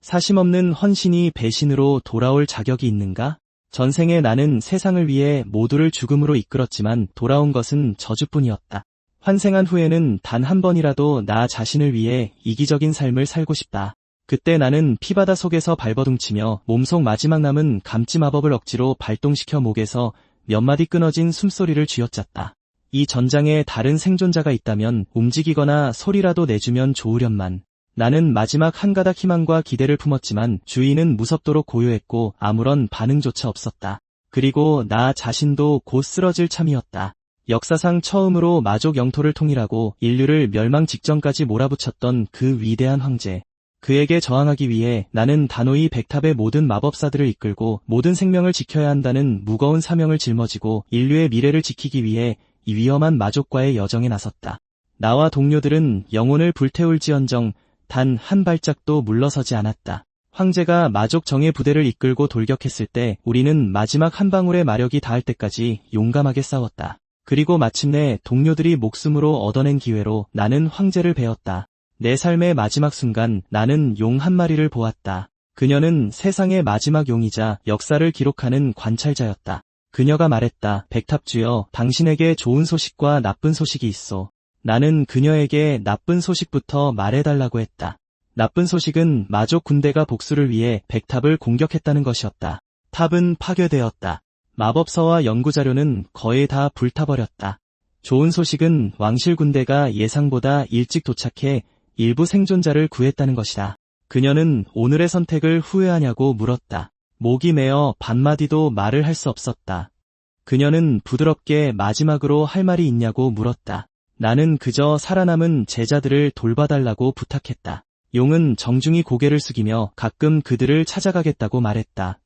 사심없는 헌신이 배신으로 돌아올 자격이 있는가? 전생에 나는 세상을 위해 모두를 죽음으로 이끌었지만 돌아온 것은 저주뿐이었다. 환생한 후에는 단 한 번이라도 나 자신을 위해 이기적인 삶을 살고 싶다. 그때 나는 피바다 속에서 발버둥치며 몸속 마지막 남은 감지 마법을 억지로 발동시켜 목에서 몇 마디 끊어진 숨소리를 쥐어짰다. 이 전장에 다른 생존자가 있다면 움직이거나 소리라도 내주면 좋으련만. 나는 마지막 한 가닥 희망과 기대를 품었지만 주위는 무섭도록 고요했고 아무런 반응조차 없었다. 그리고 나 자신도 곧 쓰러질 참이었다. 역사상 처음으로 마족 영토를 통일하고 인류를 멸망 직전까지 몰아붙였던 그 위대한 황제. 그에게 저항하기 위해 나는 단호히 백탑의 모든 마법사들을 이끌고 모든 생명을 지켜야 한다는 무거운 사명을 짊어지고 인류의 미래를 지키기 위해 이 위험한 마족과의 여정에 나섰다. 나와 동료들은 영혼을 불태울지언정 단 한 발짝도 물러서지 않았다. 황제가 마족 정예 부대를 이끌고 돌격했을 때 우리는 마지막 한 방울의 마력이 닿을 때까지 용감하게 싸웠다. 그리고 마침내 동료들이 목숨으로 얻어낸 기회로 나는 황제를 배웠다. 내 삶의 마지막 순간 나는 용 한 마리를 보았다. 그녀는 세상의 마지막 용이자 역사를 기록하는 관찰자였다. 그녀가 말했다. 백탑주여, 당신에게 좋은 소식과 나쁜 소식이 있어. 나는 그녀에게 나쁜 소식부터 말해달라고 했다. 나쁜 소식은 마족 군대가 복수를 위해 백탑을 공격했다는 것이었다. 탑은 파괴되었다. 마법서와 연구자료는 거의 다 불타버렸다. 좋은 소식은 왕실 군대가 예상보다 일찍 도착해 일부 생존자를 구했다는 것이다. 그녀는 오늘의 선택을 후회하냐고 물었다. 목이 메어 반마디도 말을 할 수 없었다. 그녀는 부드럽게 마지막으로 할 말이 있냐고 물었다. 나는 그저 살아남은 제자들을 돌봐달라고 부탁했다. 용은 정중히 고개를 숙이며 가끔 그들을 찾아가겠다고 말했다.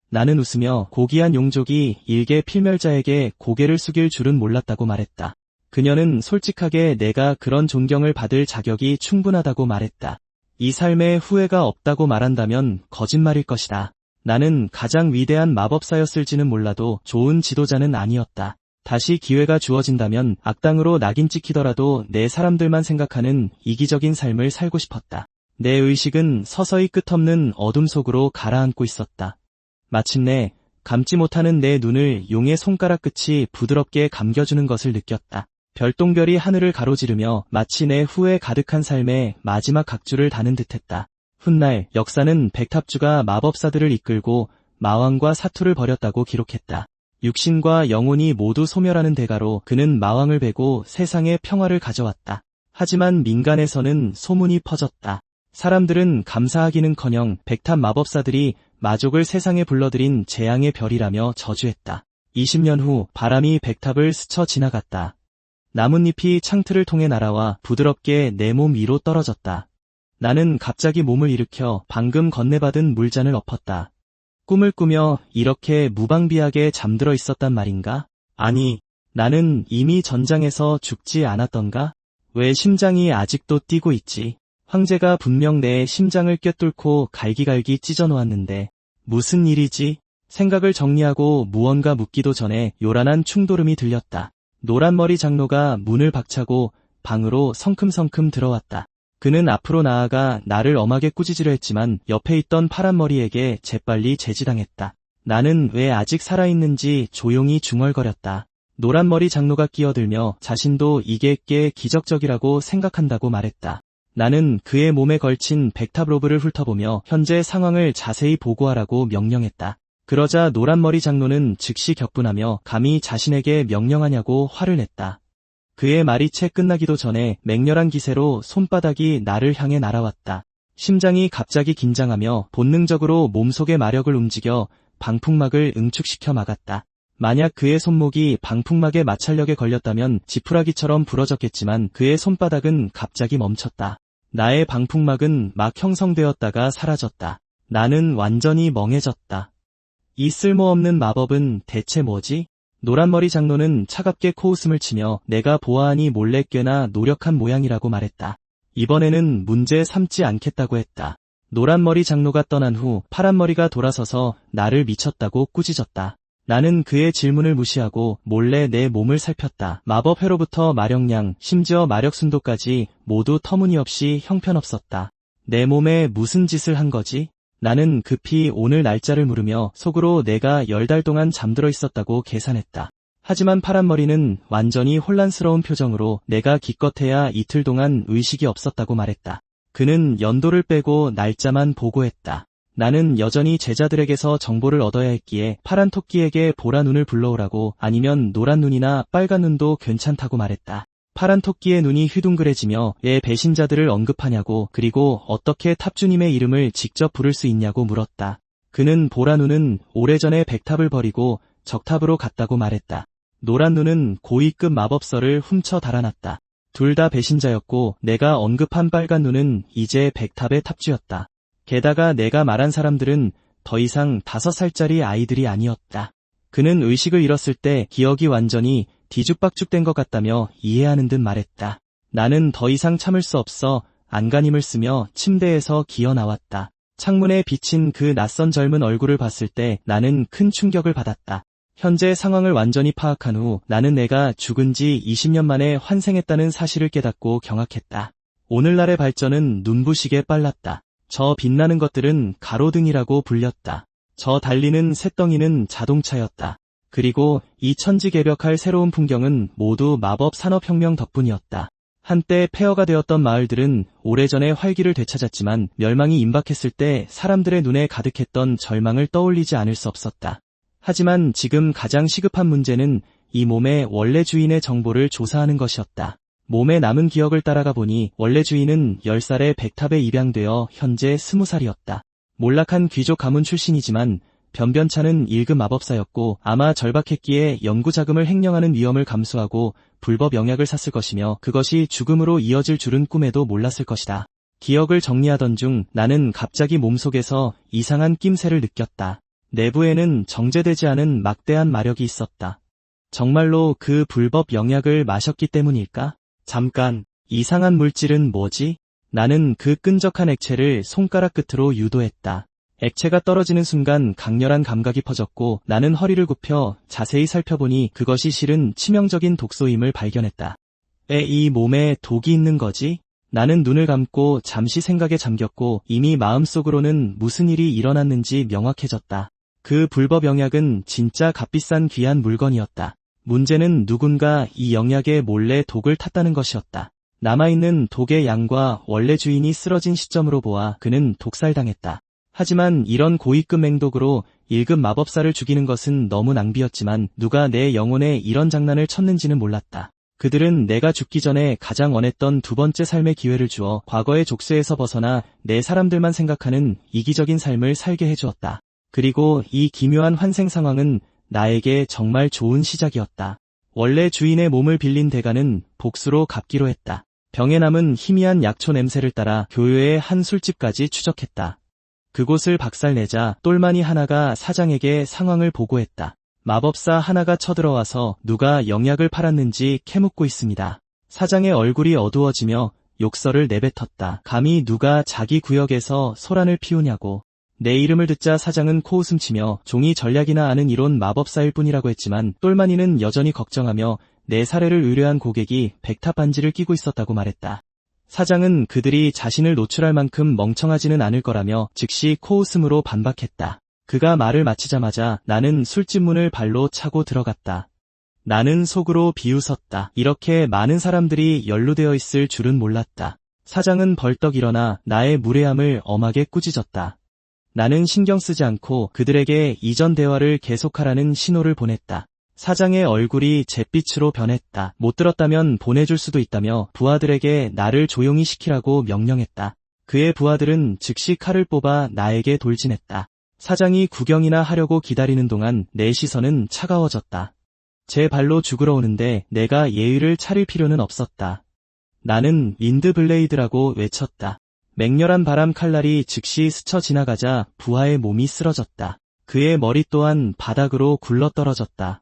나는 웃으며 고귀한 용족이 일개 필멸자에게 고개를 숙일 줄은 몰랐다고 말했다. 그녀는 솔직하게 내가 그런 존경을 받을 자격이 충분하다고 말했다. 이 삶에 후회가 없다고 말한다면 거짓말일 것이다. 나는 가장 위대한 마법사였을지는 몰라도 좋은 지도자는 아니었다. 다시 기회가 주어진다면 악당으로 낙인 찍히더라도 내 사람들만 생각하는 이기적인 삶을 살고 싶었다. 내 의식은 서서히 끝없는 어둠 속으로 가라앉고 있었다. 마침내 감지 못하는 내 눈을 용의 손가락 끝이 부드럽게 감겨주는 것을 느꼈다. 별똥별이 하늘을 가로지르며 마치 내 후회 가득한 삶의 마지막 각주를 다는 듯했다. 훗날 역사는 백탑주가 마법사들을 이끌고 마왕과 사투를 벌였다고 기록했다. 육신과 영혼이 모두 소멸하는 대가로 그는 마왕을 베고 세상에 평화를 가져왔다. 하지만 민간에서는 소문이 퍼졌다. 사람들은 감사하기는커녕 백탑 마법사들이 마족을 세상에 불러들인 재앙의 별이라며 저주했다. 20년 후 바람이 백탑을 스쳐 지나갔다. 나뭇잎이 창틀을 통해 날아와 부드럽게 내 몸 위로 떨어졌다. 나는 갑자기 몸을 일으켜 방금 건네받은 물잔을 엎었다. 꿈을 꾸며 이렇게 무방비하게 잠들어 있었단 말인가? 아니, 나는 이미 전장에서 죽지 않았던가? 왜 심장이 아직도 뛰고 있지? 황제가 분명 내 심장을 꿰뚫고 갈기갈기 찢어놓았는데 무슨 일이지? 생각을 정리하고 무언가 묻기도 전에 요란한 충돌음이 들렸다. 노란머리 장로가 문을 박차고 방으로 성큼성큼 들어왔다. 그는 앞으로 나아가 나를 엄하게 꾸짖으려 했지만 옆에 있던 파란머리에게 재빨리 제지당했다. 나는 왜 아직 살아있는지 조용히 중얼거렸다. 노란머리 장로가 끼어들며 자신도 이게 꽤 기적적이라고 생각한다고 말했다. 나는 그의 몸에 걸친 백탑 로브를 훑어보며 현재 상황을 자세히 보고하라고 명령했다. 그러자 노란머리 장로는 즉시 격분하며 감히 자신에게 명령하냐고 화를 냈다. 그의 말이 채 끝나기도 전에 맹렬한 기세로 손바닥이 나를 향해 날아왔다. 심장이 갑자기 긴장하며 본능적으로 몸속의 마력을 움직여 방풍막을 응축시켜 막았다. 만약 그의 손목이 방풍막의 마찰력에 걸렸다면 지푸라기처럼 부러졌겠지만 그의 손바닥은 갑자기 멈췄다. 나의 방풍막은 막 형성되었다가 사라졌다. 나는 완전히 멍해졌다. 이 쓸모없는 마법은 대체 뭐지? 노란머리 장로는 차갑게 코웃음을 치며 내가 보아하니 몰래 꽤나 노력한 모양이라고 말했다. 이번에는 문제 삼지 않겠다고 했다. 노란머리 장로가 떠난 후 파란머리가 돌아서서 나를 미쳤다고 꾸짖었다. 나는 그의 질문을 무시하고 몰래 내 몸을 살폈다. 마법 회로부터 마력량, 심지어 마력 순도까지 모두 터무니없이 형편없었다. 내 몸에 무슨 짓을 한 거지? 나는 급히 오늘 날짜를 물으며 속으로 내가 10달 동안 잠들어 있었다고 계산했다. 하지만 파란머리는 완전히 혼란스러운 표정으로 내가 기껏해야 이틀 동안 의식이 없었다고 말했다. 그는 연도를 빼고 날짜만 보고했다. 나는 여전히 제자들에게서 정보를 얻어야 했기에 파란 토끼에게 보라 눈을 불러오라고 아니면 노란 눈이나 빨간 눈도 괜찮다고 말했다. 파란 토끼의 눈이 휘둥그레지며 왜 배신자들을 언급하냐고 그리고 어떻게 탑주님의 이름을 직접 부를 수 있냐고 물었다. 그는 보라 눈은 오래전에 백탑을 버리고 적탑으로 갔다고 말했다. 노란 눈은 고위급 마법서를 훔쳐 달아났다. 둘 다 배신자였고 내가 언급한 빨간 눈은 이제 백탑의 탑주였다. 게다가 내가 말한 사람들은 더 이상 5살짜리 아이들이 아니었다. 그는 의식을 잃었을 때 기억이 완전히 뒤죽박죽된 것 같다며 이해하는 듯 말했다. 나는 더 이상 참을 수 없어 안간힘을 쓰며 침대에서 기어 나왔다. 창문에 비친 그 낯선 젊은 얼굴을 봤을 때 나는 큰 충격을 받았다. 현재 상황을 완전히 파악한 후 나는 내가 죽은 지 20년 만에 환생했다는 사실을 깨닫고 경악했다. 오늘날의 발전은 눈부시게 빨랐다. 저 빛나는 것들은 가로등이라고 불렸다. 저 달리는 쇳덩이는 자동차였다. 그리고 이 천지개벽할 새로운 풍경은 모두 마법 산업혁명 덕분이었다. 한때 폐허가 되었던 마을들은 오래전에 활기를 되찾았지만 멸망이 임박했을 때 사람들의 눈에 가득했던 절망을 떠올리지 않을 수 없었다. 하지만 지금 가장 시급한 문제는 이 몸의 원래 주인의 정보를 조사하는 것이었다. 몸에 남은 기억을 따라가 보니 원래 주인은 10살에 백탑에 입양되어 현재 20살이었다. 몰락한 귀족 가문 출신이지만 변변찮은 1급 마법사였고 아마 절박했기에 연구자금을 횡령하는 위험을 감수하고 불법 영약을 샀을 것이며 그것이 죽음으로 이어질 줄은 꿈에도 몰랐을 것이다. 기억을 정리하던 중 나는 갑자기 몸속에서 이상한 낌새를 느꼈다. 내부에는 정제되지 않은 막대한 마력이 있었다. 정말로 그 불법 영약을 마셨기 때문일까? 잠깐, 이상한 물질은 뭐지? 나는 그 끈적한 액체를 손가락 끝으로 유도했다. 액체가 떨어지는 순간 강렬한 감각이 퍼졌고 나는 허리를 굽혀 자세히 살펴보니 그것이 실은 치명적인 독소임을 발견했다. 왜 이 몸에 독이 있는 거지? 나는 눈을 감고 잠시 생각에 잠겼고 이미 마음속으로는 무슨 일이 일어났는지 명확해졌다. 그 불법 영약은 진짜 값비싼 귀한 물건이었다. 문제는 누군가 이 영약에 몰래 독을 탔다는 것이었다. 남아있는 독의 양과 원래 주인이 쓰러진 시점으로 보아 그는 독살당했다. 하지만 이런 고위급 맹독으로 1급 마법사를 죽이는 것은 너무 낭비였지만 누가 내 영혼에 이런 장난을 쳤는지는 몰랐다. 그들은 내가 죽기 전에 가장 원했던 두 번째 삶의 기회를 주어 과거의 족쇄에서 벗어나 내 사람들만 생각하는 이기적인 삶을 살게 해주었다. 그리고 이 기묘한 환생 상황은 나에게 정말 좋은 시작이었다. 원래 주인의 몸을 빌린 대가는 복수로 갚기로 했다. 병에 남은 희미한 약초 냄새를 따라 교외의 한 술집까지 추적했다. 그곳을 박살내자 똘마니 하나가 사장에게 상황을 보고했다. 마법사 하나가 쳐들어와서 누가 영약을 팔았는지 캐묻고 있습니다. 사장의 얼굴이 어두워지며 욕설을 내뱉었다. 감히 누가 자기 구역에서 소란을 피우냐고. 내 이름을 듣자 사장은 코웃음치며 종이 전략이나 아는 이론 마법사일 뿐이라고 했지만 똘마니는 여전히 걱정하며 내 사례를 의뢰한 고객이 백탑 반지를 끼고 있었다고 말했다. 사장은 그들이 자신을 노출할 만큼 멍청하지는 않을 거라며 즉시 코웃음으로 반박했다. 그가 말을 마치자마자 나는 술집 문을 발로 차고 들어갔다. 나는 속으로 비웃었다. 이렇게 많은 사람들이 연루되어 있을 줄은 몰랐다. 사장은 벌떡 일어나 나의 무례함을 엄하게 꾸짖었다. 나는 신경 쓰지 않고 그들에게 이전 대화를 계속하라는 신호를 보냈다. 사장의 얼굴이 잿빛으로 변했다. 못 들었다면 보내줄 수도 있다며 부하들에게 나를 조용히 시키라고 명령했다. 그의 부하들은 즉시 칼을 뽑아 나에게 돌진했다. 사장이 구경이나 하려고 기다리는 동안 내 시선은 차가워졌다. 제 발로 죽으러 오는데 내가 예의를 차릴 필요는 없었다. 나는 윈드블레이드라고 외쳤다. 맹렬한 바람 칼날이 즉시 스쳐 지나가자 부하의 몸이 쓰러졌다. 그의 머리 또한 바닥으로 굴러떨어졌다.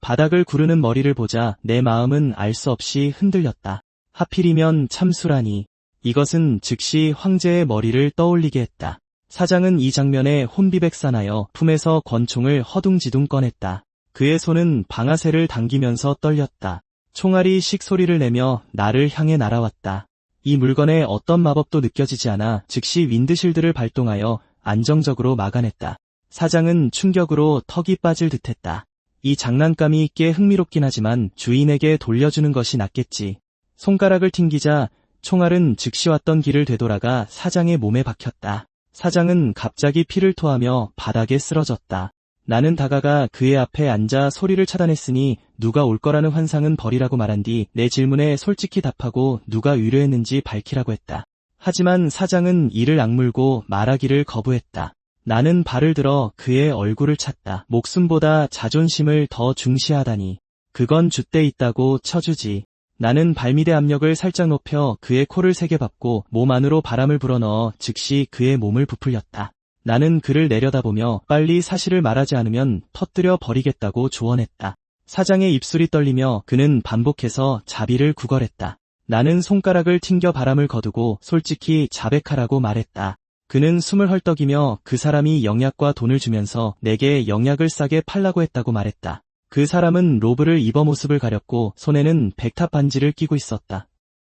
바닥을 구르는 머리를 보자 내 마음은 알 수 없이 흔들렸다. 하필이면 참수라니. 이것은 즉시 황제의 머리를 떠올리게 했다. 사장은 이 장면에 혼비백산하여 품에서 권총을 허둥지둥 꺼냈다. 그의 손은 방아쇠를 당기면서 떨렸다. 총알이 씩 소리를 내며 나를 향해 날아왔다. 이 물건에 어떤 마법도 느껴지지 않아 즉시 윈드실드를 발동하여 안정적으로 막아냈다. 사장은 충격으로 턱이 빠질 듯했다. 이 장난감이 꽤 흥미롭긴 하지만 주인에게 돌려주는 것이 낫겠지. 손가락을 튕기자 총알은 즉시 왔던 길을 되돌아가 사장의 몸에 박혔다. 사장은 갑자기 피를 토하며 바닥에 쓰러졌다. 나는 다가가 그의 앞에 앉아 소리를 차단했으니 누가 올 거라는 환상은 버리라고 말한 뒤 내 질문에 솔직히 답하고 누가 의뢰했는지 밝히라고 했다. 하지만 사장은 이를 악물고 말하기를 거부했다. 나는 발을 들어 그의 얼굴을 찼다. 목숨보다 자존심을 더 중시하다니. 그건 줏대 있다고 쳐주지. 나는 발밑의 압력을 살짝 높여 그의 코를 세게 밟고 몸 안으로 바람을 불어넣어 즉시 그의 몸을 부풀렸다. 나는 그를 내려다보며 빨리 사실을 말하지 않으면 터뜨려 버리겠다고 조언했다. 사장의 입술이 떨리며 그는 반복해서 자비를 구걸했다. 나는 손가락을 튕겨 바람을 거두고 솔직히 자백하라고 말했다. 그는 숨을 헐떡이며 그 사람이 영약과 돈을 주면서 내게 영약을 싸게 팔라고 했다고 말했다. 그 사람은 로브를 입어 모습을 가렸고 손에는 백탑 반지를 끼고 있었다.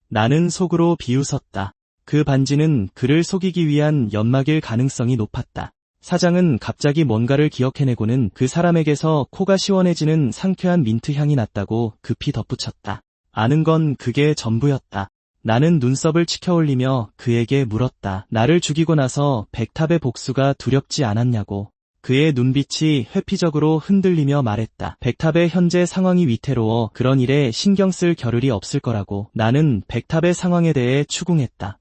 나는 속으로 비웃었다. 그 반지는 그를 속이기 위한 연막일 가능성이 높았다. 사장은 갑자기 뭔가를 기억해내고는 그 사람에게서 코가 시원해지는 상쾌한 민트 향이 났다고 급히 덧붙였다. 아는 건 그게 전부였다. 나는 눈썹을 치켜올리며 그에게 물었다. 나를 죽이고 나서 백탑의 복수가 두렵지 않았냐고. 그의 눈빛이 회피적으로 흔들리며 말했다. 백탑의 현재 상황이 위태로워 그런 일에 신경 쓸 겨를이 없을 거라고. 나는 백탑의 상황에 대해 추궁했다.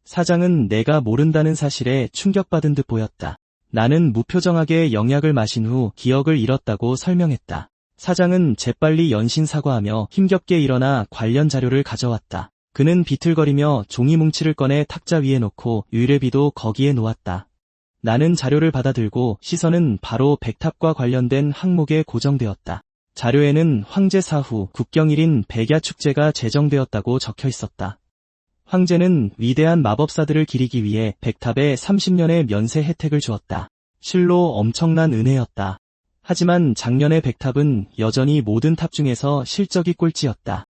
사장은 내가 모른다는 사실에 충격받은 듯 보였다. 나는 무표정하게 영약을 마신 후 기억을 잃었다고 설명했다. 사장은 재빨리 연신 사과하며 힘겹게 일어나 관련 자료를 가져왔다. 그는 비틀거리며 종이 뭉치를 꺼내 탁자 위에 놓고 의뢰비도 거기에 놓았다. 나는 자료를 받아들고 시선은 바로 백탑과 관련된 항목에 고정되었다. 자료에는 황제 사후 국경일인 백야축제가 제정되었다고 적혀 있었다. 황제는 위대한 마법사들을 기리기 위해 백탑에 30년의 면세 혜택을 주었다. 실로 엄청난 은혜였다. 하지만 작년의 백탑은 여전히 모든 탑 중에서 실적이 꼴찌였다.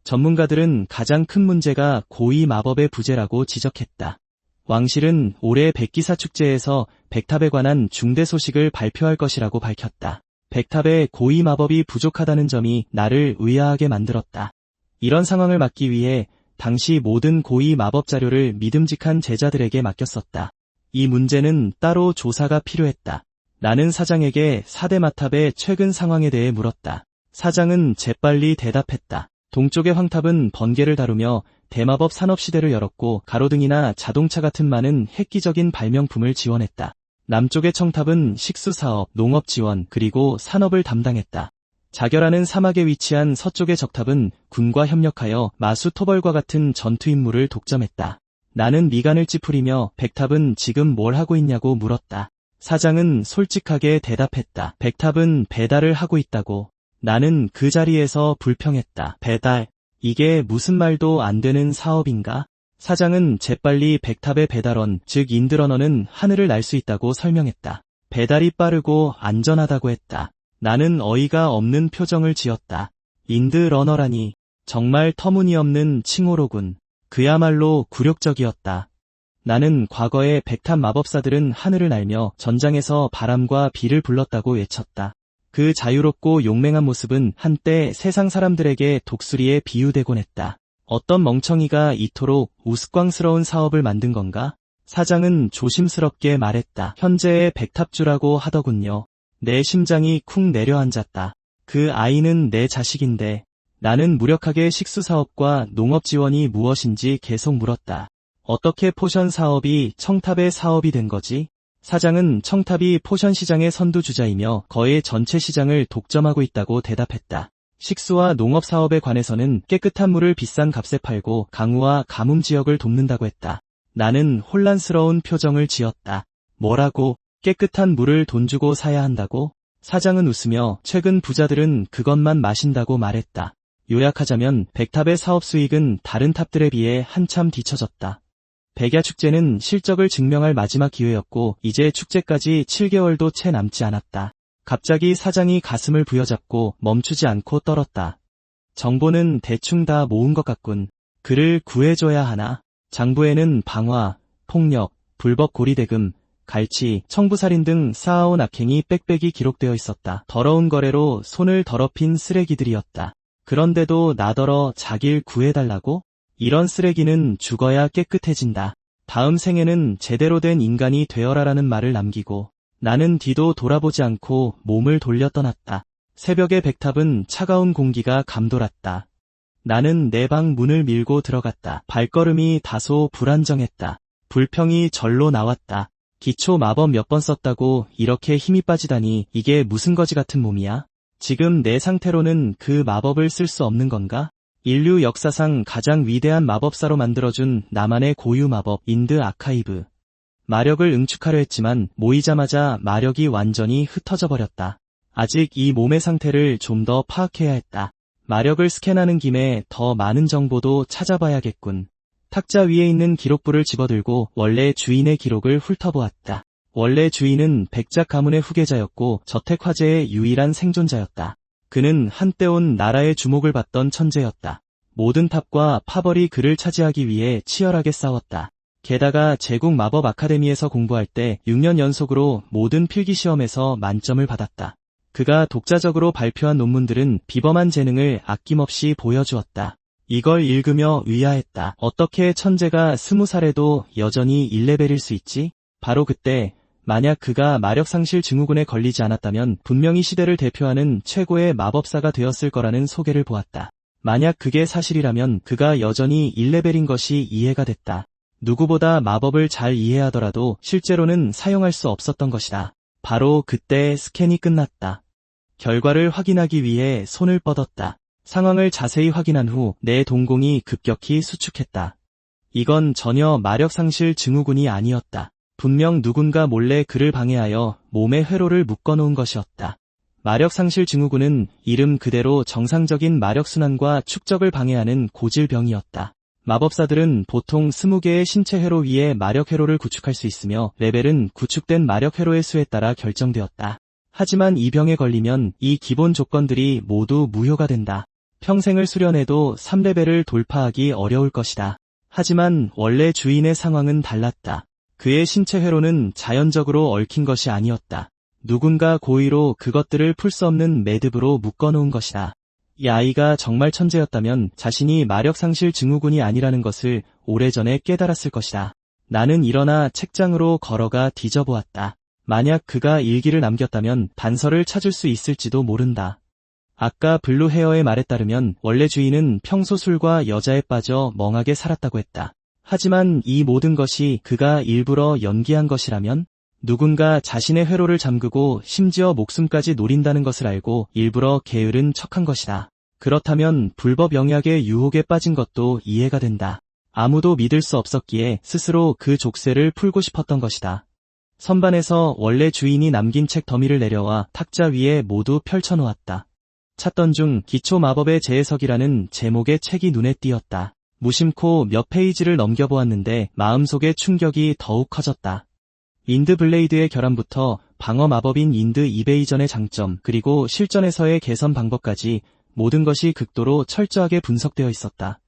전문가들은 가장 큰 문제가 고위 마법의 부재라고 지적했다. 왕실은 올해 백기사 축제에서 백탑에 관한 중대 소식을 발표할 것이라고 밝혔다. 백탑에 고위 마법이 부족하다는 점이 나를 의아하게 만들었다. 이런 상황을 막기 위해 당시 모든 고위 마법 자료를 믿음직한 제자들에게 맡겼었다. 이 문제는 따로 조사가 필요했다. 나는 사장에게 4대 마탑의 최근 상황에 대해 물었다. 사장은 재빨리 대답했다. 동쪽의 황탑은 번개를 다루며 대마법 산업시대를 열었고 가로등이나 자동차 같은 많은 획기적인 발명품을 지원했다. 남쪽의 청탑은 식수사업, 농업지원, 그리고 산업을 담당했다. 자결하는 사막에 위치한 서쪽의 적탑은 군과 협력하여 마수 토벌과 같은 전투 임무를 독점했다. 나는 미간을 찌푸리며 백탑은 지금 뭘 하고 있냐고 물었다. 사장은 솔직하게 대답했다. 백탑은 배달을 하고 있다고. 나는 그 자리에서 불평했다. 배달? 이게 무슨 말도 안 되는 사업인가? 사장은 재빨리 백탑의 배달원, 즉 인드러너는 하늘을 날 수 있다고 설명했다. 배달이 빠르고 안전하다고 했다. 나는 어이가 없는 표정을 지었다. 인드러너라니. 정말 터무니없는 칭호로군. 그야말로 굴욕적이었다. 나는 과거에 백탑 마법사들은 하늘을 날며 전장에서 바람과 비를 불렀다고 외쳤다. 그 자유롭고 용맹한 모습은 한때 세상 사람들에게 독수리에 비유되곤 했다. 어떤 멍청이가 이토록 우스꽝스러운 사업을 만든 건가? 사장은 조심스럽게 말했다. 현재의 백탑주라고 하더군요. 내 심장이 쿵 내려앉았다. 그 아이는 내 자식인데. 나는 무력하게 식수사업과 농업지원이 무엇인지 계속 물었다. 어떻게 포션 사업이 청탑의 사업이 된 거지? 사장은 청탑이 포션 시장의 선두주자이며 거의 전체 시장을 독점하고 있다고 대답했다. 식수와 농업 사업에 관해서는 깨끗한 물을 비싼 값에 팔고 강우와 가뭄 지역을 돕는다고 했다. 나는 혼란스러운 표정을 지었다. 뭐라고? 깨끗한 물을 돈 주고 사야 한다고? 사장은 웃으며 최근 부자들은 그것만 마신다고 말했다. 요약하자면 백탑의 사업 수익은 다른 탑들에 비해 한참 뒤처졌다. 백야축제는 실적을 증명할 마지막 기회였고 이제 축제까지 7개월도 채 남지 않았다. 갑자기 사장이 가슴을 부여잡고 멈추지 않고 떨었다. 정보는 대충 다 모은 것 같군. 그를 구해줘야 하나. 장부에는 방화, 폭력, 불법 고리대금, 갈치, 청부살인 등 쌓아온 악행이 빽빽이 기록되어 있었다. 더러운 거래로 손을 더럽힌 쓰레기들이었다. 그런데도 나더러 자길 구해달라고? 이런 쓰레기는 죽어야 깨끗해진다. 다음 생에는 제대로 된 인간이 되어라라는 말을 남기고 나는 뒤도 돌아보지 않고 몸을 돌려 떠났다. 새벽의 백탑은 차가운 공기가 감돌았다. 나는 내 방 문을 밀고 들어갔다. 발걸음이 다소 불안정했다. 불평이 절로 나왔다. 기초 마법 몇 번 썼다고 이렇게 힘이 빠지다니 이게 무슨 거지 같은 몸이야? 지금 내 상태로는 그 마법을 쓸 수 없는 건가? 인류 역사상 가장 위대한 마법사로 만들어준 나만의 고유 마법 인드 아카이브. 마력을 응축하려 했지만 모이자마자 마력이 완전히 흩어져 버렸다. 아직 이 몸의 상태를 좀 더 파악해야 했다. 마력을 스캔하는 김에 더 많은 정보도 찾아봐야겠군. 탁자 위에 있는 기록부를 집어들고 원래 주인의 기록을 훑어보았다. 원래 주인은 백작 가문의 후계자였고 저택 화제의 유일한 생존자였다. 그는 한때 온 나라의 주목을 받던 천재였다. 모든 탑과 파벌이 그를 차지하기 위해 치열하게 싸웠다. 게다가 제국 마법 아카데미에서 공부할 때 6년 연속으로 모든 필기시험에서 만점을 받았다. 그가 독자적으로 발표한 논문들은 비범한 재능을 아낌없이 보여주었다. 이걸 읽으며 의아했다. 어떻게 천재가 20살에도 여전히 1레벨일 수 있지? 바로 그때 만약 그가 마력상실 증후군에 걸리지 않았다면 분명히 시대를 대표하는 최고의 마법사가 되었을 거라는 소개를 보았다. 만약 그게 사실이라면 그가 여전히 1레벨인 것이 이해가 됐다. 누구보다 마법을 잘 이해하더라도 실제로는 사용할 수 없었던 것이다. 바로 그때 스캔이 끝났다. 결과를 확인하기 위해 손을 뻗었다. 상황을 자세히 확인한 후 내 동공이 급격히 수축했다. 이건 전혀 마력상실 증후군이 아니었다. 분명 누군가 몰래 그를 방해하여 몸에 회로를 묶어놓은 것이었다. 마력상실 증후군은 이름 그대로 정상적인 마력순환과 축적을 방해하는 고질병이었다. 마법사들은 보통 20개의 신체 회로 위에 마력 회로를 구축할 수 있으며 레벨은 구축된 마력 회로의 수에 따라 결정되었다. 하지만 이 병에 걸리면 이 기본 조건들이 모두 무효가 된다. 평생을 수련해도 3레벨을 돌파하기 어려울 것이다. 하지만 원래 주인의 상황은 달랐다. 그의 신체 회로는 자연적으로 얽힌 것이 아니었다. 누군가 고의로 그것들을 풀 수 없는 매듭으로 묶어놓은 것이다. 이 아이가 정말 천재였다면 자신이 마력상실 증후군이 아니라는 것을 오래전에 깨달았을 것이다. 나는 일어나 책장으로 걸어가 뒤져보았다. 만약 그가 일기를 남겼다면 단서를 찾을 수 있을지도 모른다. 아까 블루 헤어의 말에 따르면 원래 주인은 평소 술과 여자에 빠져 멍하게 살았다고 했다. 하지만 이 모든 것이 그가 일부러 연기한 것이라면? 누군가 자신의 회로를 잠그고 심지어 목숨까지 노린다는 것을 알고 일부러 게으른 척한 것이다. 그렇다면 불법 영약의 유혹에 빠진 것도 이해가 된다. 아무도 믿을 수 없었기에 스스로 그 족쇄를 풀고 싶었던 것이다. 선반에서 원래 주인이 남긴 책 더미를 내려와 탁자 위에 모두 펼쳐놓았다. 찾던 중 기초 마법의 재해석이라는 제목의 책이 눈에 띄었다. 무심코 몇 페이지를 넘겨보았는데 마음속의 충격이 더욱 커졌다. 인드 블레이드의 결함부터 방어 마법인 인드 이베이전의 장점 그리고 실전에서의 개선 방법까지 모든 것이 극도로 철저하게 분석되어 있었다.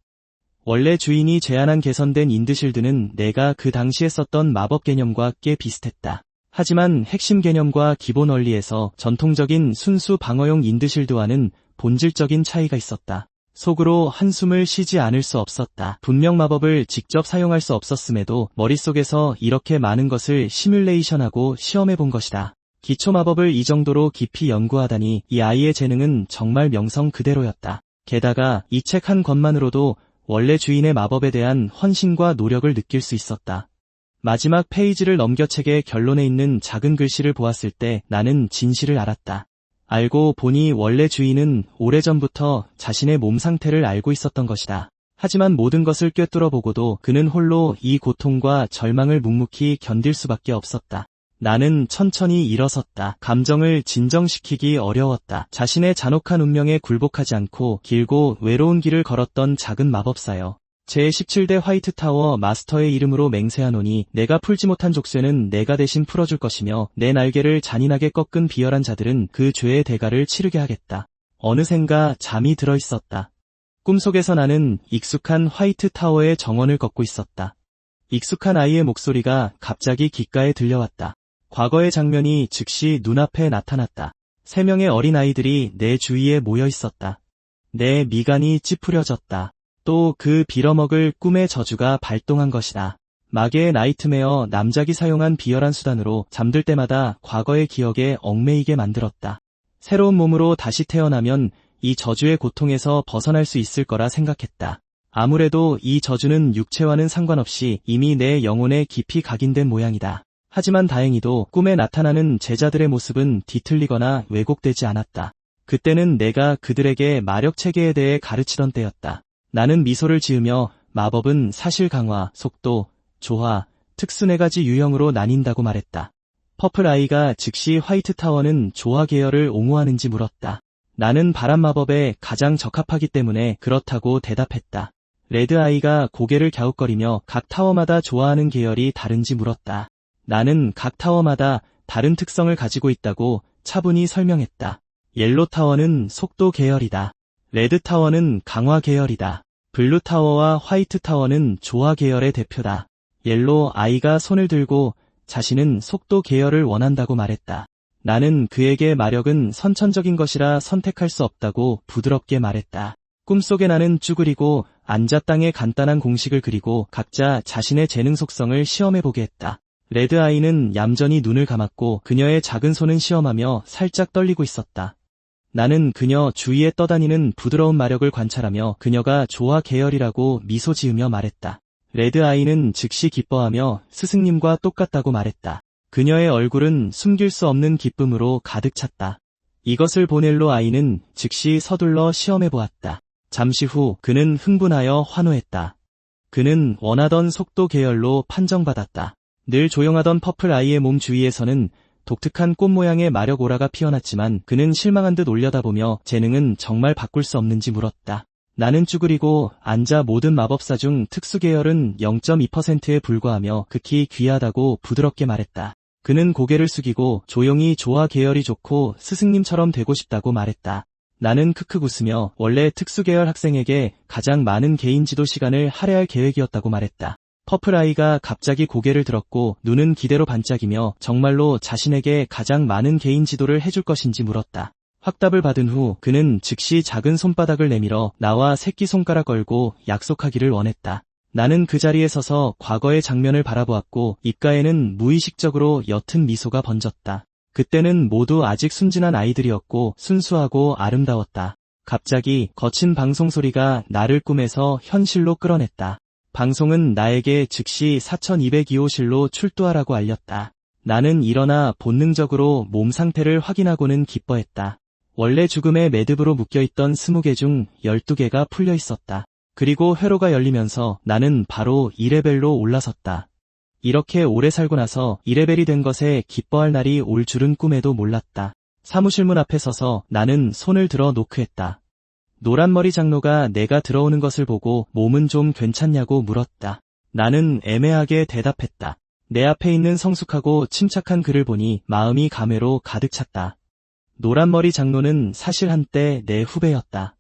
원래 주인이 제안한 개선된 인드실드는 내가 그 당시에 썼던 마법 개념과 꽤 비슷했다. 하지만 핵심 개념과 기본 원리에서 전통적인 순수 방어용 인드실드와는 본질적인 차이가 있었다. 속으로 한숨을 쉬지 않을 수 없었다. 분명 마법을 직접 사용할 수 없었음에도 머릿속에서 이렇게 많은 것을 시뮬레이션하고 시험해본 것이다. 기초 마법을 이 정도로 깊이 연구하다니 이 아이의 재능은 정말 명성 그대로였다. 게다가 이 책 한 권만으로도 원래 주인의 마법에 대한 헌신과 노력을 느낄 수 있었다. 마지막 페이지를 넘겨 책의 결론에 있는 작은 글씨를 보았을 때 나는 진실을 알았다. 알고 보니 원래 주인은 오래전부터 자신의 몸 상태를 알고 있었던 것이다. 하지만 모든 것을 꿰뚫어 보고도 그는 홀로 이 고통과 절망을 묵묵히 견딜 수밖에 없었다. 나는 천천히 일어섰다. 감정을 진정시키기 어려웠다. 자신의 잔혹한 운명에 굴복하지 않고 길고 외로운 길을 걸었던 작은 마법사여. 제17대 화이트타워 마스터의 이름으로 맹세하노니 내가 풀지 못한 족쇄는 내가 대신 풀어줄 것이며 내 날개를 잔인하게 꺾은 비열한 자들은 그 죄의 대가를 치르게 하겠다. 어느샌가 잠이 들어있었다. 꿈속에서 나는 익숙한 화이트 타워의 정원을 걷고 있었다. 익숙한 아이의 목소리가 갑자기 귓가에 들려왔다. 과거의 장면이 즉시 눈앞에 나타났다. 3명의 어린 아이들이 내 주위에 모여 있었다. 내 미간이 찌푸려졌다. 또 그 빌어먹을 꿈의 저주가 발동한 것이다. 마계의 나이트메어 남작이 사용한 비열한 수단으로 잠들 때마다 과거의 기억에 얽매이게 만들었다. 새로운 몸으로 다시 태어나면 이 저주의 고통에서 벗어날 수 있을 거라 생각했다. 아무래도 이 저주는 육체와는 상관없이 이미 내 영혼에 깊이 각인된 모양이다. 하지만 다행히도 꿈에 나타나는 제자들의 모습은 뒤틀리거나 왜곡되지 않았다. 그때는 내가 그들에게 마력 체계에 대해 가르치던 때였다. 나는 미소를 지으며 마법은 사실 강화, 속도, 조화, 특수 4가지 유형으로 나뉜다고 말했다. 퍼플 아이가 즉시 화이트 타워는 조화 계열을 옹호하는지 물었다. 나는 바람 마법에 가장 적합하기 때문에 그렇다고 대답했다. 레드 아이가 고개를 갸웃거리며 각 타워마다 좋아하는 계열이 다른지 물었다. 나는 각 타워마다 다른 특성을 가지고 있다고 차분히 설명했다. 옐로 타워는 속도 계열이다. 레드 타워는 강화 계열이다. 블루 타워와 화이트 타워는 조화 계열의 대표다. 옐로 아이가 손을 들고 자신은 속도 계열을 원한다고 말했다. 나는 그에게 마력은 선천적인 것이라 선택할 수 없다고 부드럽게 말했다. 꿈속에 나는 쭈그리고 앉아 땅에 간단한 공식을 그리고 각자 자신의 재능 속성을 시험해보게 했다. 레드 아이는 얌전히 눈을 감았고 그녀의 작은 손은 시험하며 살짝 떨리고 있었다. 나는 그녀 주위에 떠다니는 부드러운 마력을 관찰하며 그녀가 조화 계열이라고 미소 지으며 말했다. 레드 아이는 즉시 기뻐하며 스승님과 똑같다고 말했다. 그녀의 얼굴은 숨길 수 없는 기쁨으로 가득 찼다. 이것을 본 옐로 아이는 즉시 서둘러 시험해보았다. 잠시 후 그는 흥분하여 환호했다. 그는 원하던 속도 계열로 판정받았다. 늘 조용하던 퍼플 아이의 몸 주위에서는 독특한 꽃 모양의 마력 오라가 피어났지만 그는 실망한 듯 올려다보며 재능은 정말 바꿀 수 없는지 물었다. 나는 쭈그리고 앉아 모든 마법사 중 특수 계열은 0.2%에 불과하며 극히 귀하다고 부드럽게 말했다. 그는 고개를 숙이고 조용히 조화 계열이 좋고 스승님처럼 되고 싶다고 말했다. 나는 크크 웃으며 원래 특수 계열 학생에게 가장 많은 개인 지도 시간을 할애할 계획이었다고 말했다. 퍼플 아이가 갑자기 고개를 들었고 눈은 기대로 반짝이며 정말로 자신에게 가장 많은 개인 지도를 해줄 것인지 물었다. 확답을 받은 후 그는 즉시 작은 손바닥을 내밀어 나와 새끼손가락 걸고 약속하기를 원했다. 나는 그 자리에 서서 과거의 장면을 바라보았고 입가에는 무의식적으로 옅은 미소가 번졌다. 그때는 모두 아직 순진한 아이들이었고 순수하고 아름다웠다. 갑자기 거친 방송 소리가 나를 꿈에서 현실로 끌어냈다. 방송은 나에게 즉시 4202호실로 출두하라고 알렸다. 나는 일어나 본능적으로 몸 상태를 확인하고는 기뻐했다. 원래 죽음의 매듭으로 묶여있던 20개 중 12개가 풀려 있었다. 그리고 회로가 열리면서 나는 바로 2레벨로 올라섰다. 이렇게 오래 살고 나서 2레벨이 된 것에 기뻐할 날이 올 줄은 꿈에도 몰랐다. 사무실 문 앞에 서서 나는 손을 들어 노크했다. 노란머리 장로가 내가 들어오는 것을 보고 몸은 좀 괜찮냐고 물었다. 나는 애매하게 대답했다. 내 앞에 있는 성숙하고 침착한 그를 보니 마음이 감회로 가득 찼다. 노란머리 장로는 사실 한때 내 후배였다.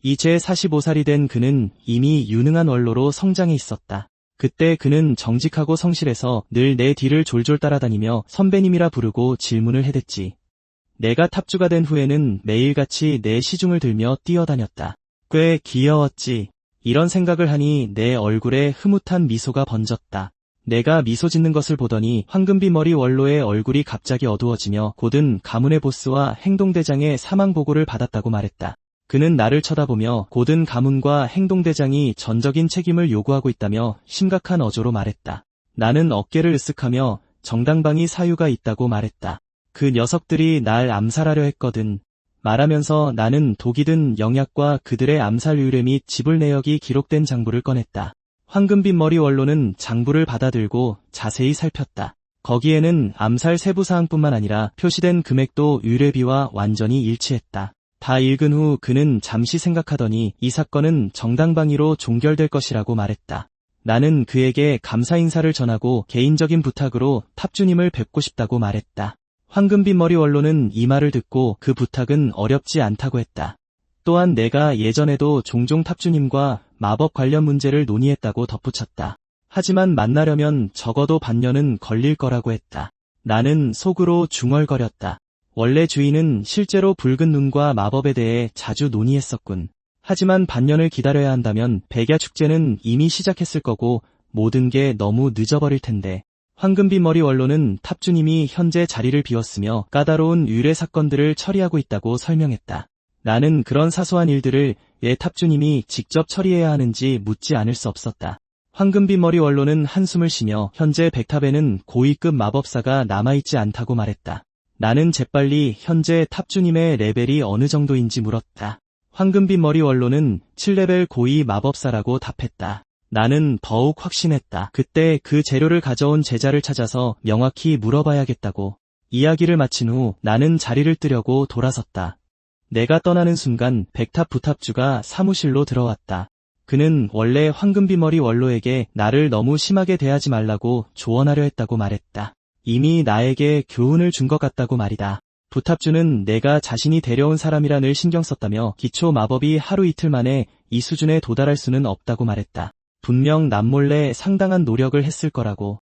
이제 45살이 된 그는 이미 유능한 원로로 성장해 있었다. 그때 그는 정직하고 성실해서 늘 내 뒤를 졸졸 따라다니며 선배님이라 부르고 질문을 해댔지. 내가 탑주가 된 후에는 매일같이 내 시중을 들며 뛰어다녔다. 꽤 귀여웠지. 이런 생각을 하니 내 얼굴에 흐뭇한 미소가 번졌다. 내가 미소 짓는 것을 보더니 황금비 머리 원로의 얼굴이 갑자기 어두워지며 곧은 가문의 보스와 행동대장의 사망 보고를 받았다고 말했다. 그는 나를 쳐다보며 곧은 가문과 행동대장이 전적인 책임을 요구하고 있다며 심각한 어조로 말했다. 나는 어깨를 으쓱하며 정당방위 사유가 있다고 말했다. 그 녀석들이 날 암살하려 했거든. 말하면서 나는 독이 든 영약과 그들의 암살 의뢰 및 지불 내역이 기록된 장부를 꺼냈다. 황금빛 머리 원로는 장부를 받아들고 자세히 살폈다. 거기에는 암살 세부 사항뿐만 아니라 표시된 금액도 의뢰비와 완전히 일치했다. 다 읽은 후 그는 잠시 생각하더니 이 사건은 정당방위로 종결될 것이라고 말했다. 나는 그에게 감사 인사를 전하고 개인적인 부탁으로 탑주님을 뵙고 싶다고 말했다. 황금빛 머리 원로는 이 말을 듣고 그 부탁은 어렵지 않다고 했다. 또한 내가 예전에도 종종 탑주님과 마법 관련 문제를 논의했다고 덧붙였다. 하지만 만나려면 적어도 반년은 걸릴 거라고 했다. 나는 속으로 중얼거렸다. 원래 주인은 실제로 붉은 눈과 마법에 대해 자주 논의했었군. 하지만 반년을 기다려야 한다면 백야 축제는 이미 시작했을 거고 모든 게 너무 늦어버릴 텐데. 황금빛 머리 원로는 탑주님이 현재 자리를 비웠으며 까다로운 의뢰 사건들을 처리하고 있다고 설명했다. 나는 그런 사소한 일들을 왜 탑주님이 직접 처리해야 하는지 묻지 않을 수 없었다. 황금빛 머리 원로는 한숨을 쉬며 현재 백탑에는 고위급 마법사가 남아있지 않다고 말했다. 나는 재빨리 현재 탑주님의 레벨이 어느 정도인지 물었다. 황금빛 머리 원로는 7레벨 고위 마법사라고 답했다. 나는 더욱 확신했다. 그때 그 재료를 가져온 제자를 찾아서 명확히 물어봐야겠다고. 이야기를 마친 후 나는 자리를 뜨려고 돌아섰다. 내가 떠나는 순간 백탑 부탑주가 사무실로 들어왔다. 그는 원래 황금빛 머리 원로에게 나를 너무 심하게 대하지 말라고 조언하려 했다고 말했다. 이미 나에게 교훈을 준 것 같다고 말이다. 부탑주는 내가 자신이 데려온 사람이라 늘 신경 썼다며 기초 마법이 하루 이틀 만에 이 수준에 도달할 수는 없다고 말했다. 분명 남몰래 상당한 노력을 했을 거라고.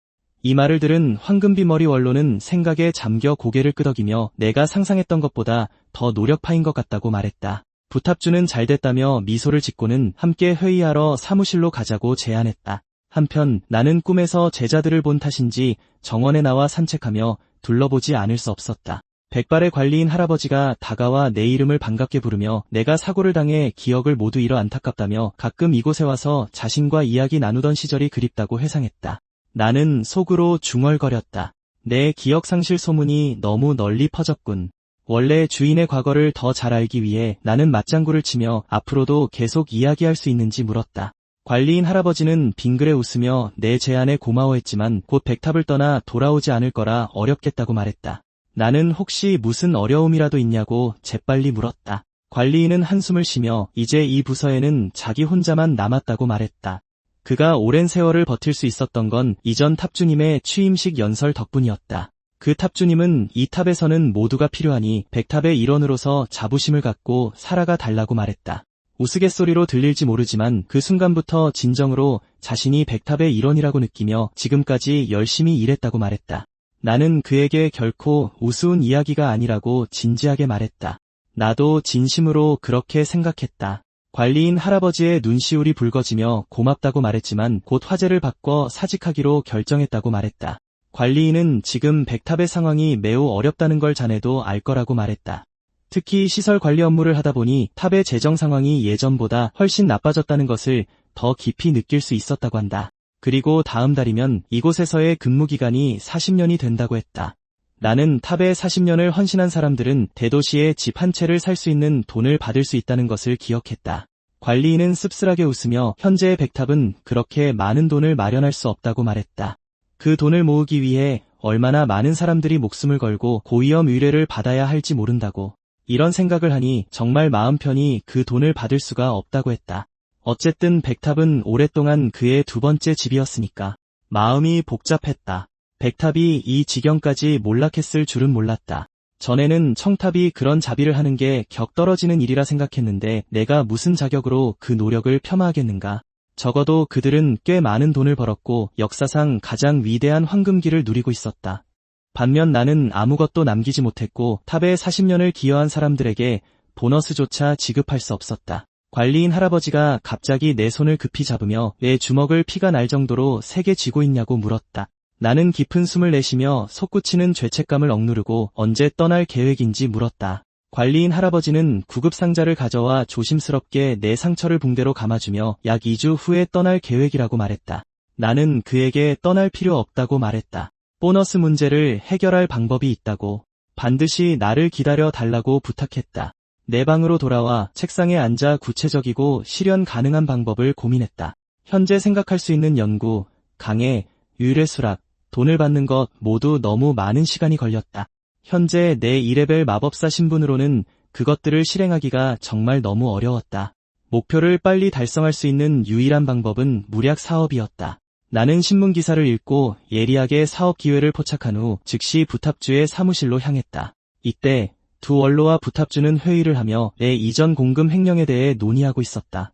이 말을 들은 황금빛 머리 원로는 생각에 잠겨 고개를 끄덕이며 내가 상상했던 것보다 더 노력파인 것 같다고 말했다. 부탑주는 잘됐다며 미소를 짓고는 함께 회의하러 사무실로 가자고 제안했다. 한편 나는 꿈에서 제자들을 본 탓인지 정원에 나와 산책하며 둘러보지 않을 수 없었다. 백발의 관리인 할아버지가 다가와 내 이름을 반갑게 부르며 내가 사고를 당해 기억을 모두 잃어 안타깝다며 가끔 이곳에 와서 자신과 이야기 나누던 시절이 그립다고 회상했다. 나는 속으로 중얼거렸다. 내 기억상실 소문이 너무 널리 퍼졌군. 원래 주인의 과거를 더 잘 알기 위해 나는 맞장구를 치며 앞으로도 계속 이야기할 수 있는지 물었다. 관리인 할아버지는 빙그레 웃으며 내 제안에 고마워했지만 곧 백탑을 떠나 돌아오지 않을 거라 어렵겠다고 말했다. 나는 혹시 무슨 어려움이라도 있냐고 재빨리 물었다. 관리인은 한숨을 쉬며 이제 이 부서에는 자기 혼자만 남았다고 말했다. 그가 오랜 세월을 버틸 수 있었던 건 이전 탑주님의 취임식 연설 덕분이었다. 그 탑주님은 이 탑에서는 모두가 필요하니 백탑의 일원으로서 자부심을 갖고 살아가 달라고 말했다. 우스갯소리로 들릴지 모르지만 그 순간부터 진정으로 자신이 백탑의 일원이라고 느끼며 지금까지 열심히 일했다고 말했다. 나는 그에게 결코 우스운 이야기가 아니라고 진지하게 말했다. 나도 진심으로 그렇게 생각했다. 관리인 할아버지의 눈시울이 붉어지며 고맙다고 말했지만 곧 화제를 바꿔 사직하기로 결정했다고 말했다. 관리인은 지금 백탑의 상황이 매우 어렵다는 걸 자네도 알 거라고 말했다. 특히 시설 관리 업무를 하다 보니 탑의 재정 상황이 예전보다 훨씬 나빠졌다는 것을 더 깊이 느낄 수 있었다고 한다. 그리고 다음 달이면 이곳에서의 근무기간이 40년이 된다고 했다. 나는 탑에 40년을 헌신한 사람들은 대도시에 집 한 채를 살 수 있는 돈을 받을 수 있다는 것을 기억했다. 관리인은 씁쓸하게 웃으며 현재의 백탑은 그렇게 많은 돈을 마련할 수 없다고 말했다. 그 돈을 모으기 위해 얼마나 많은 사람들이 목숨을 걸고 고위험 의뢰를 받아야 할지 모른다고. 이런 생각을 하니 정말 마음 편히 그 돈을 받을 수가 없다고 했다. 어쨌든 백탑은 오랫동안 그의 두 번째 집이었으니까. 마음이 복잡했다. 백탑이 이 지경까지 몰락했을 줄은 몰랐다. 전에는 청탑이 그런 자비를 하는 게 격 떨어지는 일이라 생각했는데 내가 무슨 자격으로 그 노력을 폄하하겠는가. 적어도 그들은 꽤 많은 돈을 벌었고 역사상 가장 위대한 황금기를 누리고 있었다. 반면 나는 아무것도 남기지 못했고 탑에 40년을 기여한 사람들에게 보너스조차 지급할 수 없었다. 관리인 할아버지가 갑자기 내 손을 급히 잡으며 내 주먹을 피가 날 정도로 세게 쥐고 있냐고 물었다. 나는 깊은 숨을 내쉬며 솟구치는 죄책감을 억누르고 언제 떠날 계획인지 물었다. 관리인 할아버지는 구급 상자를 가져와 조심스럽게 내 상처를 붕대로 감아주며 약 2주 후에 떠날 계획이라고 말했다. 나는 그에게 떠날 필요 없다고 말했다. 보너스 문제를 해결할 방법이 있다고. 반드시 나를 기다려 달라고 부탁했다. 내 방으로 돌아와 책상에 앉아 구체적이고 실현 가능한 방법을 고민했다. 현재 생각할 수 있는 연구, 강해, 의뢰 수락, 돈을 받는 것 모두 너무 많은 시간이 걸렸다. 현재 내 2레벨 마법사 신분으로는 그것들을 실행하기가 정말 너무 어려웠다. 목표를 빨리 달성할 수 있는 유일한 방법은 물약 사업이었다. 나는 신문기사를 읽고 예리하게 사업 기회를 포착한 후 즉시 부탑주의 사무실로 향했다. 이때 두 원로와 부탑주는 회의를 하며 내 이전 공금 횡령에 대해 논의하고 있었다.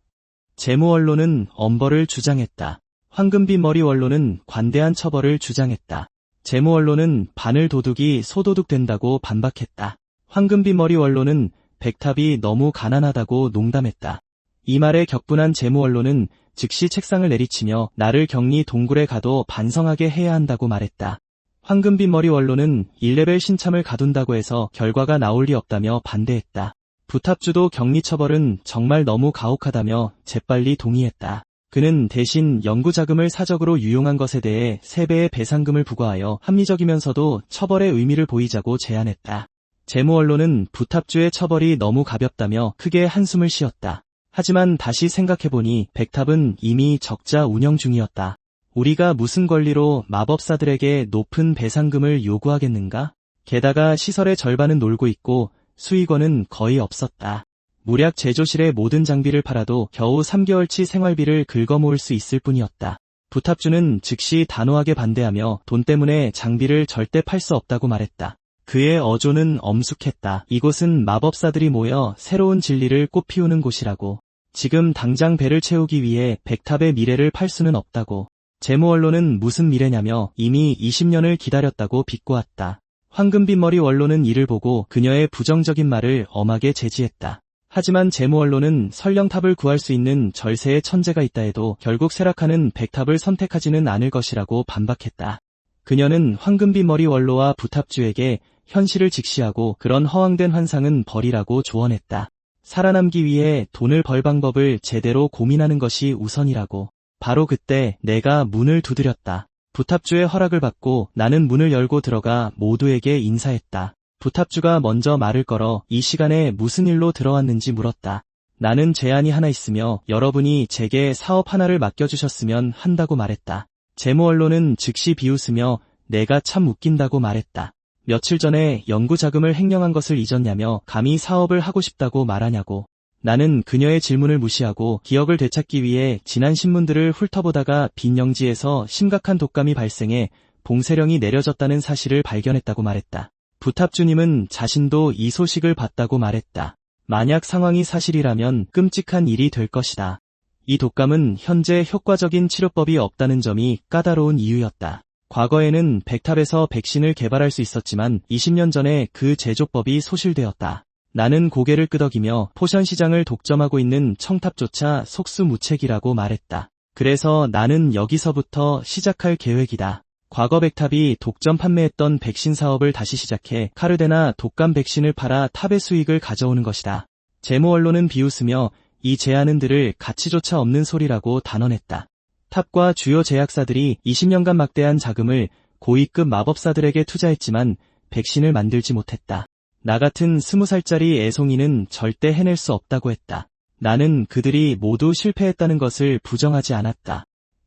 재무 원로는 엄벌을 주장했다. 황금비 머리 원로는 관대한 처벌을 주장했다. 재무 원로는 바늘 도둑이 소도둑 된다고 반박했다. 황금비 머리 원로는 백탑이 너무 가난하다고 농담했다. 이 말에 격분한 재무 원로는 즉시 책상을 내리치며 나를 격리 동굴에 가도 반성하게 해야 한다고 말했다. 황금비 머리 원로는 1레벨 신참을 가둔다고 해서 결과가 나올 리 없다며 반대했다. 부탑주도 격리 처벌은 정말 너무 가혹하다며 재빨리 동의했다. 그는 대신 연구 자금을 사적으로 유용한 것에 대해 3배의 배상금을 부과하여 합리적이면서도 처벌의 의미를 보이자고 제안했다. 재무 원로는 부탑주의 처벌이 너무 가볍다며 크게 한숨을 쉬었다. 하지만 다시 생각해보니 백탑은 이미 적자 운영 중이었다. 우리가 무슨 권리로 마법사들에게 높은 배상금을 요구하겠는가? 게다가 시설의 절반은 놀고 있고 수익원은 거의 없었다. 무략 제조실의 모든 장비를 팔아도 겨우 3개월치 생활비를 긁어모을 수 있을 뿐이었다. 부탑주는 즉시 단호하게 반대하며 돈 때문에 장비를 절대 팔 수 없다고 말했다. 그의 어조는 엄숙했다. 이곳은 마법사들이 모여 새로운 진리를 꽃피우는 곳이라고. 지금 당장 배를 채우기 위해 백탑의 미래를 팔 수는 없다고. 재무 원로는 무슨 미래냐며 이미 20년을 기다렸다고 비꼬았다. 황금비 머리 원로는 이를 보고 그녀의 부정적인 말을 엄하게 제지했다. 하지만 재무 원로는 설령탑을 구할 수 있는 절세의 천재가 있다 해도 결국 쇠락하는 백탑을 선택하지는 않을 것이라고 반박했다. 그녀는 황금비 머리 원로와 부탑주에게 현실을 직시하고 그런 허황된 환상은 버리라고 조언했다. 살아남기 위해 돈을 벌 방법을 제대로 고민하는 것이 우선이라고. 바로 그때 내가 문을 두드렸다. 부탑주의 허락을 받고 나는 문을 열고 들어가 모두에게 인사했다. 부탑주가 먼저 말을 걸어 이 시간에 무슨 일로 들어왔는지 물었다. 나는 제안이 하나 있으며 여러분이 제게 사업 하나를 맡겨주셨으면 한다고 말했다. 재무 원로는 즉시 비웃으며 내가 참 웃긴다고 말했다. 며칠 전에 연구 자금을 횡령한 것을 잊었냐며 감히 사업을 하고 싶다고 말하냐고. 나는 그녀의 질문을 무시하고 기억을 되찾기 위해 지난 신문들을 훑어보다가 빈영지에서 심각한 독감이 발생해 봉쇄령이 내려졌다는 사실을 발견했다고 말했다. 부탑주님은 자신도 이 소식을 봤다고 말했다. 만약 상황이 사실이라면 끔찍한 일이 될 것이다. 이 독감은 현재 효과적인 치료법이 없다는 점이 까다로운 이유였다. 과거에는 백탑에서 백신을 개발할 수 있었지만 20년 전에 그 제조법이 소실되었다. 나는 고개를 끄덕이며 포션 시장을 독점하고 있는 청탑조차 속수무책이라고 말했다. 그래서 나는 여기서부터 시작할 계획이다. 과거 백탑이 독점 판매했던 백신 사업을 다시 시작해 카르데나 독감 백신을 팔아 탑의 수익을 가져오는 것이다. 재무 원로는 비웃으며 이 제안은 들을 가치조차 없는 소리라고 단언했다. 탑과 주요 제약사들이 20년간 막대한 자금을 고위급 마법사들에게 투자했지만 백신을 만들지 못했다. 나 같은 20살짜리 애송이는 절대 해낼 수 없다고 했다. 나는 그들이 모두 실패했다는 것을 부정하지 않았다.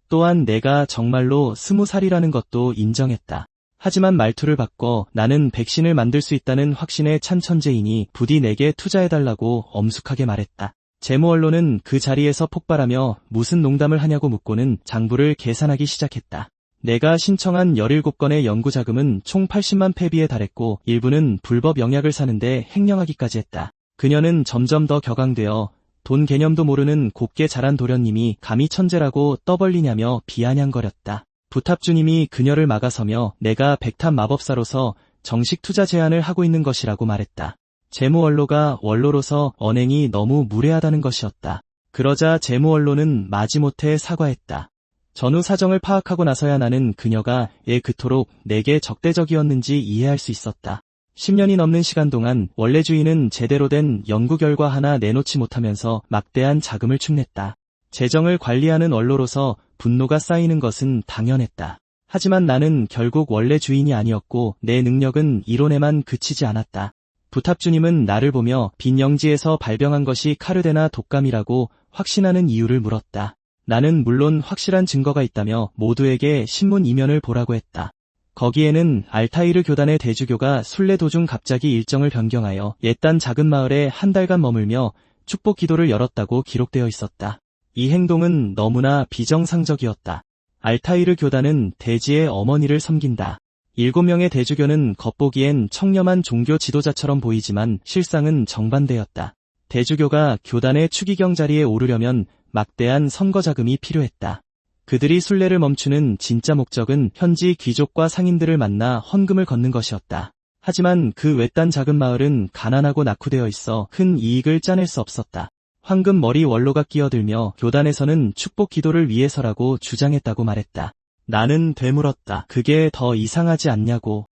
또한 내가 정말로 20살이라는 것도 인정했다. 하지만 말투를 바꿔 나는 백신을 만들 수 있다는 확신에 찬 천재이니 부디 내게 투자해달라고 엄숙하게 말했다. 재무 원로는 그 자리에서 폭발하며 무슨 농담을 하냐고 묻고는 장부를 계산하기 시작했다. 내가 신청한 17건의 연구 자금은 총 80만 페비에 달했고 일부는 불법 영약을 사는데 횡령하기까지 했다. 그녀는 점점 더 격앙되어 돈 개념도 모르는 곱게 자란 도련님이 감히 천재라고 떠벌리냐며 비아냥거렸다. 부탑주님이 그녀를 막아서며 내가 백탑 마법사로서 정식 투자 제안을 하고 있는 것이라고 말했다. 재무 원로가 원로로서 언행이 너무 무례하다는 것이었다. 그러자 재무 원로는 마지못해 사과했다. 전후 사정을 파악하고 나서야 나는 그녀가 왜 그토록 내게 적대적이었는지 이해할 수 있었다. 10년이 넘는 시간 동안 원래 주인은 제대로 된 연구 결과 하나 내놓지 못하면서 막대한 자금을 축냈다. 재정을 관리하는 원로로서 분노가 쌓이는 것은 당연했다. 하지만 나는 결국 원래 주인이 아니었고 내 능력은 이론에만 그치지 않았다. 부탑주님은 나를 보며 빈영지에서 발병한 것이 카르데나 독감이라고 확신하는 이유를 물었다. 나는 물론 확실한 증거가 있다며 모두에게 신문 이면을 보라고 했다. 거기에는 알타이르 교단의 대주교가 순례 도중 갑자기 일정을 변경하여 옛단 작은 마을에 한 달간 머물며 축복 기도를 열었다고 기록되어 있었다. 이 행동은 너무나 비정상적이었다. 알타이르 교단은 대지의 어머니를 섬긴다. 7명의 대주교는 겉보기엔 청렴한 종교 지도자처럼 보이지만 실상은 정반대였다. 대주교가 교단의 추기경 자리에 오르려면 막대한 선거 자금이 필요했다. 그들이 순례를 멈추는 진짜 목적은 현지 귀족과 상인들을 만나 헌금을 걷는 것이었다. 하지만 그 외딴 작은 마을은 가난하고 낙후되어 있어 큰 이익을 짜낼 수 없었다. 황금머리 원로가 끼어들며 교단에서는 축복 기도를 위해서라고 주장했다고 말했다. 나는 되물었다. 그게 더 이상하지 않냐고.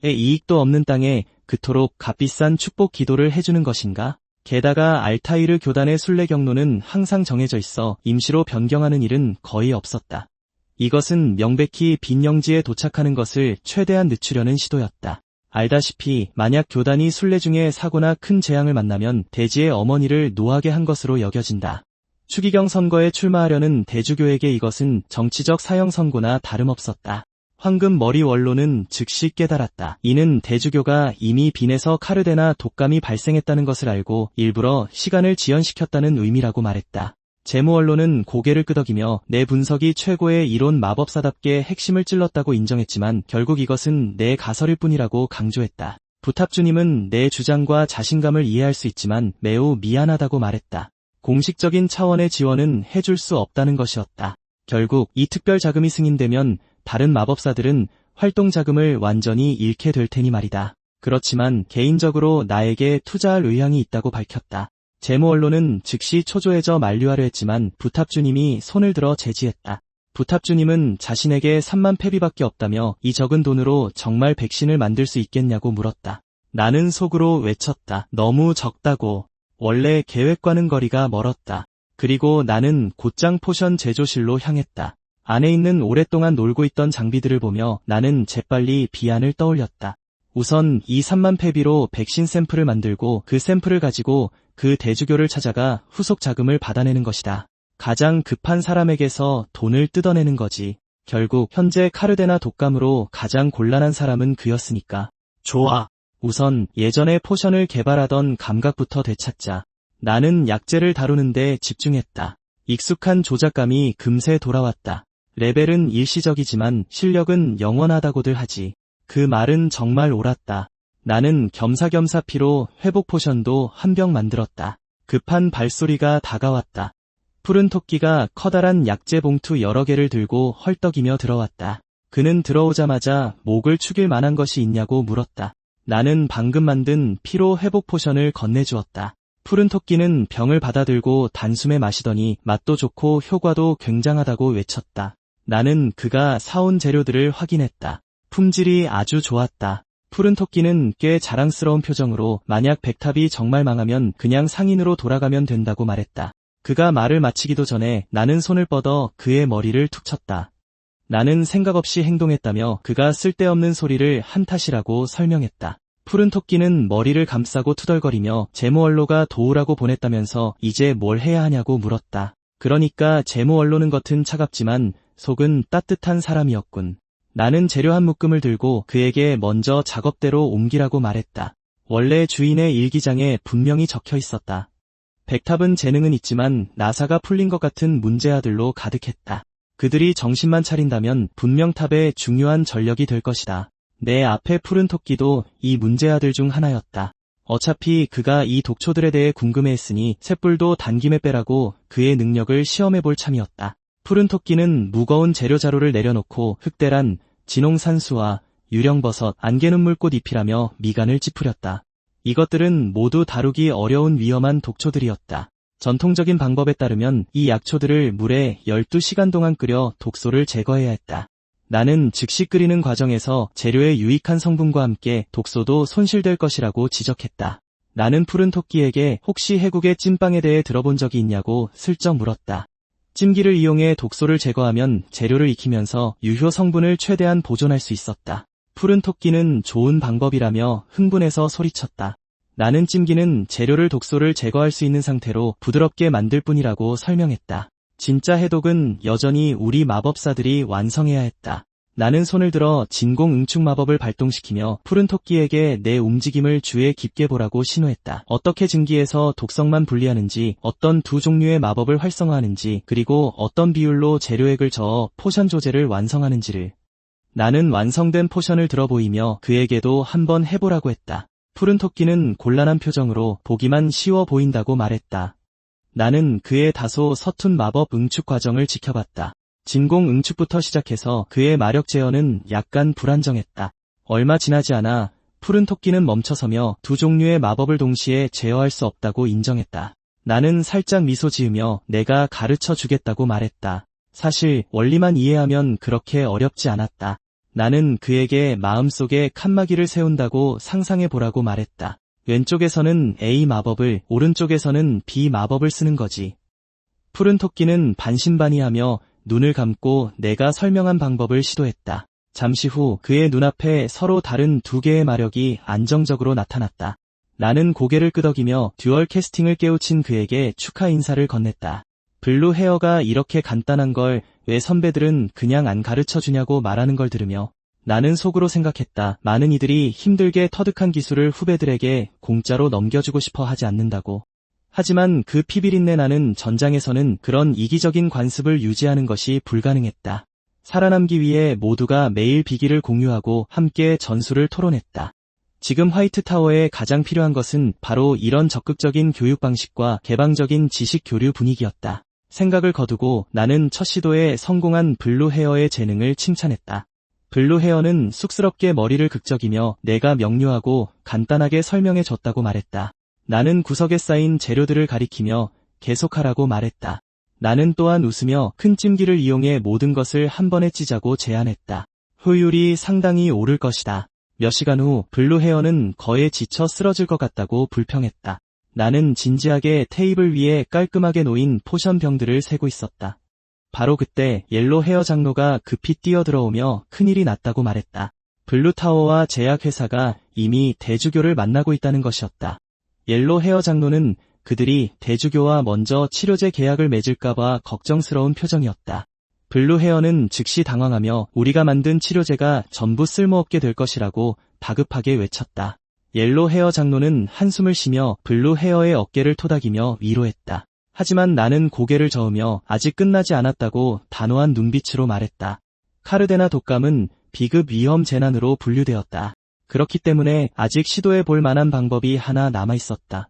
이익도 없는 땅에 그토록 값비싼 축복 기도를 해주는 것인가? 게다가 알타이르 교단의 순례 경로는 항상 정해져 있어 임시로 변경하는 일은 거의 없었다. 이것은 명백히 빈영지에 도착하는 것을 최대한 늦추려는 시도였다. 알다시피 만약 교단이 순례 중에 사고나 큰 재앙을 만나면 대지의 어머니를 노하게 한 것으로 여겨진다. 추기경 선거에 출마하려는 대주교에게 이것은 정치적 사형 선고나 다름없었다. 황금머리 원로는 즉시 깨달았다. 이는 대주교가 이미 빈에서 카르데나 독감이 발생했다는 것을 알고 일부러 시간을 지연시켰다는 의미라고 말했다. 재무원로는 고개를 끄덕이며 내 분석이 최고의 이론 마법사답게 핵심을 찔렀다고 인정했지만 결국 이것은 내 가설일 뿐이라고 강조했다. 부탑주님은 내 주장과 자신감을 이해할 수 있지만 매우 미안하다고 말했다. 공식적인 차원의 지원은 해줄 수 없다는 것이었다. 결국 이 특별 자금이 승인되면 다른 마법사들은 활동 자금을 완전히 잃게 될 테니 말이다. 그렇지만 개인적으로 나에게 투자할 의향이 있다고 밝혔다. 재무원로는 즉시 초조해져 만류하려 했지만 부탑주님이 손을 들어 제지했다. 부탑주님은 자신에게 3만 페비밖에 없다며 이 적은 돈으로 정말 백신을 만들 수 있겠냐고 물었다. 나는 속으로 외쳤다. 너무 적다고. 원래 계획과는 거리가 멀었다. 그리고 나는 곧장 포션 제조실로 향했다. 안에 있는 오랫동안 놀고 있던 장비들을 보며 나는 재빨리 비안을 떠올렸다. 우선 이 3만 페비로 백신 샘플을 만들고 그 샘플을 가지고 그 대주교를 찾아가 후속 자금을 받아내는 것이다. 가장 급한 사람에게서 돈을 뜯어내는 거지. 결국 현재 카르데나 독감으로 가장 곤란한 사람은 그였으니까. 좋아. 우선 예전에 포션을 개발하던 감각부터 되찾자. 나는 약재를 다루는데 집중했다. 익숙한 조작감이 금세 돌아왔다. 레벨은 일시적이지만 실력은 영원하다고들 하지. 그 말은 정말 옳았다. 나는 겸사겸사 피로 회복 포션도 한 병 만들었다. 급한 발소리가 다가왔다. 푸른 토끼가 커다란 약재 봉투 여러 개를 들고 헐떡이며 들어왔다. 그는 들어오자마자 목을 축일 만한 것이 있냐고 물었다. 나는 방금 만든 피로 회복 포션을 건네주었다. 푸른 토끼는 병을 받아들고 단숨에 마시더니 맛도 좋고 효과도 굉장하다고 외쳤다. 나는 그가 사온 재료들을 확인했다. 품질이 아주 좋았다. 푸른 토끼는 꽤 자랑스러운 표정으로 만약 백탑이 정말 망하면 그냥 상인으로 돌아가면 된다고 말했다. 그가 말을 마치기도 전에 나는 손을 뻗어 그의 머리를 툭 쳤다. 나는 생각 없이 행동했다며 그가 쓸데없는 소리를 한 탓이라고 설명했다. 푸른 토끼는 머리를 감싸고 투덜거리며 재무원로가 도우라고 보냈다면서 이제 뭘 해야 하냐고 물었다. 그러니까 재무원로는 겉은 차갑지만 속은 따뜻한 사람이었군. 나는 재료 한 묶음을 들고 그에게 먼저 작업대로 옮기라고 말했다. 원래 주인의 일기장에 분명히 적혀 있었다. 백탑은 재능은 있지만 나사가 풀린 것 같은 문제아들로 가득했다. 그들이 정신만 차린다면 분명 탑의 중요한 전력이 될 것이다. 내 앞에 푸른 토끼도 이 문제아들 중 하나였다. 어차피 그가 이 독초들에 대해 궁금해했으니 쇳불도 단김에 빼라고 그의 능력을 시험해볼 참이었다. 푸른 토끼는 무거운 재료 자루를 내려놓고 흑대란, 진홍산수와 유령버섯, 안개눈물꽃 잎이라며 미간을 찌푸렸다. 이것들은 모두 다루기 어려운 위험한 독초들이었다. 전통적인 방법에 따르면 이 약초들을 물에 12시간 동안 끓여 독소를 제거해야 했다. 나는 즉시 끓이는 과정에서 재료의 유익한 성분과 함께 독소도 손실될 것이라고 지적했다. 나는 푸른 토끼에게 혹시 해국의 찐빵에 대해 들어본 적이 있냐고 슬쩍 물었다. 찜기를 이용해 독소를 제거하면 재료를 익히면서 유효 성분을 최대한 보존할 수 있었다. 푸른 토끼는 좋은 방법이라며 흥분해서 소리쳤다. 나는 찜기는 재료를 독소를 제거할 수 있는 상태로 부드럽게 만들 뿐이라고 설명했다. 진짜 해독은 여전히 우리 마법사들이 완성해야 했다. 나는 손을 들어 진공응축 마법을 발동시키며 푸른 토끼에게 내 움직임을 주의 깊게 보라고 신호했다. 어떻게 증기에서 독성만 분리하는지, 어떤 두 종류의 마법을 활성화하는지, 그리고 어떤 비율로 재료액을 저어 포션 조제를 완성하는지를. 나는 완성된 포션을 들어 보이며 그에게도 한번 해보라고 했다. 푸른 토끼는 곤란한 표정으로 보기만 쉬워 보인다고 말했다. 나는 그의 다소 서툰 마법 응축 과정을 지켜봤다. 진공 응축부터 시작해서 그의 마력 제어는 약간 불안정했다. 얼마 지나지 않아 푸른 토끼는 멈춰서며 두 종류의 마법을 동시에 제어할 수 없다고 인정했다. 나는 살짝 미소 지으며 내가 가르쳐 주겠다고 말했다. 사실 원리만 이해하면 그렇게 어렵지 않았다. 나는 그에게 마음속에 칸막이를 세운다고 상상해보라고 말했다. 왼쪽에서는 A 마법을, 오른쪽에서는 B 마법을 쓰는 거지. 푸른 토끼는 반신반의하며 눈을 감고 내가 설명한 방법을 시도했다. 잠시 후 그의 눈앞에 서로 다른 두 개의 마력이 안정적으로 나타났다. 나는 고개를 끄덕이며 듀얼 캐스팅을 깨우친 그에게 축하 인사를 건넸다. 블루 헤어가 이렇게 간단한 걸 왜 선배들은 그냥 안 가르쳐 주냐고 말하는 걸 들으며 나는 속으로 생각했다. 많은 이들이 힘들게 터득한 기술을 후배들에게 공짜로 넘겨주고 싶어 하지 않는다고. 하지만 그 피비린내 나는 전장에서는 그런 이기적인 관습을 유지하는 것이 불가능했다. 살아남기 위해 모두가 매일 비기를 공유하고 함께 전술을 토론했다. 지금 화이트타워에 가장 필요한 것은 바로 이런 적극적인 교육 방식과 개방적인 지식 교류 분위기였다. 생각을 거두고 나는 첫 시도에 성공한 블루 헤어의 재능을 칭찬했다. 블루 헤어는 쑥스럽게 머리를 극적이며 내가 명료하고 간단하게 설명해 줬다고 말했다. 나는 구석에 쌓인 재료들을 가리키며 계속하라고 말했다. 나는 또한 웃으며 큰 찜기를 이용해 모든 것을 한 번에 찌자고 제안했다. 효율이 상당히 오를 것이다. 몇 시간 후 블루 헤어는 거에 지쳐 쓰러질 것 같다고 불평했다. 나는 진지하게 테이블 위에 깔끔하게 놓인 포션 병들을 세고 있었다. 바로 그때 옐로 헤어 장로가 급히 뛰어들어오며 큰일이 났다고 말했다. 블루타워와 제약회사가 이미 대주교를 만나고 있다는 것이었다. 옐로 헤어 장로는 그들이 대주교와 먼저 치료제 계약을 맺을까봐 걱정스러운 표정이었다. 블루 헤어는 즉시 당황하며 우리가 만든 치료제가 전부 쓸모없게 될 것이라고 다급하게 외쳤다. 옐로 헤어 장로는 한숨을 쉬며 블루 헤어의 어깨를 토닥이며 위로했다. 하지만 나는 고개를 저으며 아직 끝나지 않았다고 단호한 눈빛으로 말했다. 카르데나 독감은 비급 위험 재난으로 분류되었다. 그렇기 때문에 아직 시도해 볼 만한 방법이 하나 남아있었다.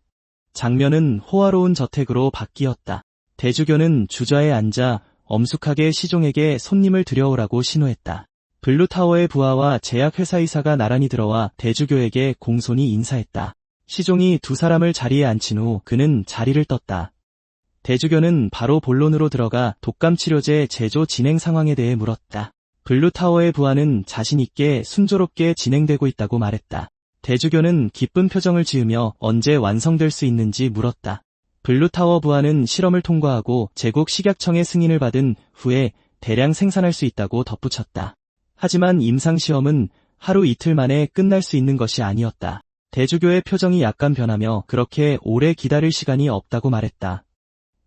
장면은 호화로운 저택으로 바뀌었다. 대주교는 주좌에 앉아 엄숙하게 시종에게 손님을 들여오라고 신호했다. 블루타워의 부하와 제약회사이사가 나란히 들어와 대주교에게 공손히 인사했다. 시종이 두 사람을 자리에 앉힌 후 그는 자리를 떴다. 대주교는 바로 본론으로 들어가 독감 치료제 제조 진행 상황에 대해 물었다. 블루타워의 부하는 자신 있게 순조롭게 진행되고 있다고 말했다. 대주교는 기쁜 표정을 지으며 언제 완성될 수 있는지 물었다. 블루타워 부하는 실험을 통과하고 제국 식약청의 승인을 받은 후에 대량 생산할 수 있다고 덧붙였다. 하지만 임상시험은 하루 이틀 만에 끝날 수 있는 것이 아니었다. 대주교의 표정이 약간 변하며 그렇게 오래 기다릴 시간이 없다고 말했다.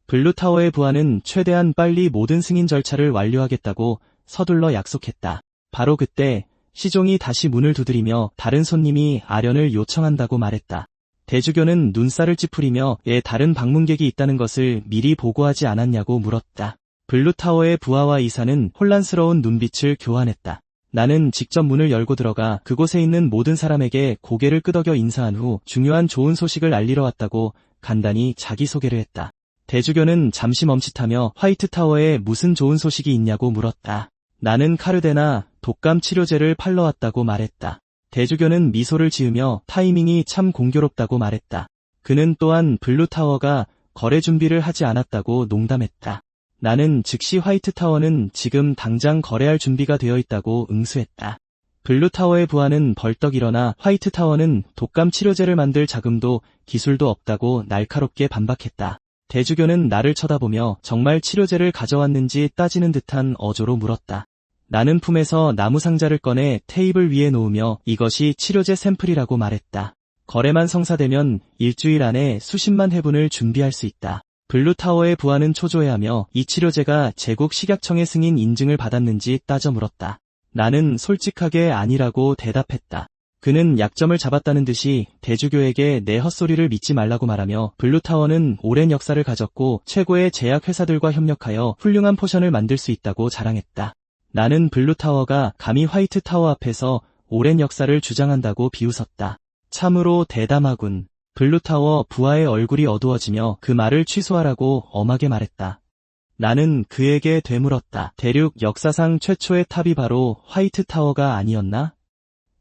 블루타워의 부하는 최대한 빨리 모든 승인 절차를 완료하겠다고 서둘러 약속했다. 바로 그때 시종이 다시 문을 두드리며 다른 손님이 아련을 요청한다고 말했다. 대주교는 눈살을 찌푸리며 왜 다른 방문객이 있다는 것을 미리 보고하지 않았냐고 물었다. 블루타워의 부하와 이사는 혼란스러운 눈빛을 교환했다. 나는 직접 문을 열고 들어가 그곳에 있는 모든 사람에게 고개를 끄덕여 인사한 후 중요한 좋은 소식을 알리러 왔다고 간단히 자기소개를 했다. 대주교는 잠시 멈칫하며 화이트타워에 무슨 좋은 소식이 있냐고 물었다. 나는 카르데나 독감 치료제를 팔러 왔다고 말했다. 대주교는 미소를 지으며 타이밍이 참 공교롭다고 말했다. 그는 또한 블루타워가 거래 준비를 하지 않았다고 농담했다. 나는 즉시 화이트타워는 지금 당장 거래할 준비가 되어 있다고 응수했다. 블루타워의 부하는 벌떡 일어나 화이트타워는 독감 치료제를 만들 자금도 기술도 없다고 날카롭게 반박했다. 대주교는 나를 쳐다보며 정말 치료제를 가져왔는지 따지는 듯한 어조로 물었다. 나는 품에서 나무 상자를 꺼내 테이블 위에 놓으며 이것이 치료제 샘플이라고 말했다. 거래만 성사되면 일주일 안에 수십만 회분을 준비할 수 있다. 블루타워의 부하는 초조해하며 이 치료제가 제국 식약청의 승인 인증을 받았는지 따져 물었다. 나는 솔직하게 아니라고 대답했다. 그는 약점을 잡았다는 듯이 대주교에게 내 헛소리를 믿지 말라고 말하며 블루타워는 오랜 역사를 가졌고 최고의 제약회사들과 협력하여 훌륭한 포션을 만들 수 있다고 자랑했다. 나는 블루타워가 감히 화이트타워 앞에서 오랜 역사를 주장한다고 비웃었다. 참으로 대담하군. 블루타워 부하의 얼굴이 어두워지며 그 말을 취소하라고 엄하게 말했다. 나는 그에게 되물었다. 대륙 역사상 최초의 탑이 바로 화이트타워가 아니었나?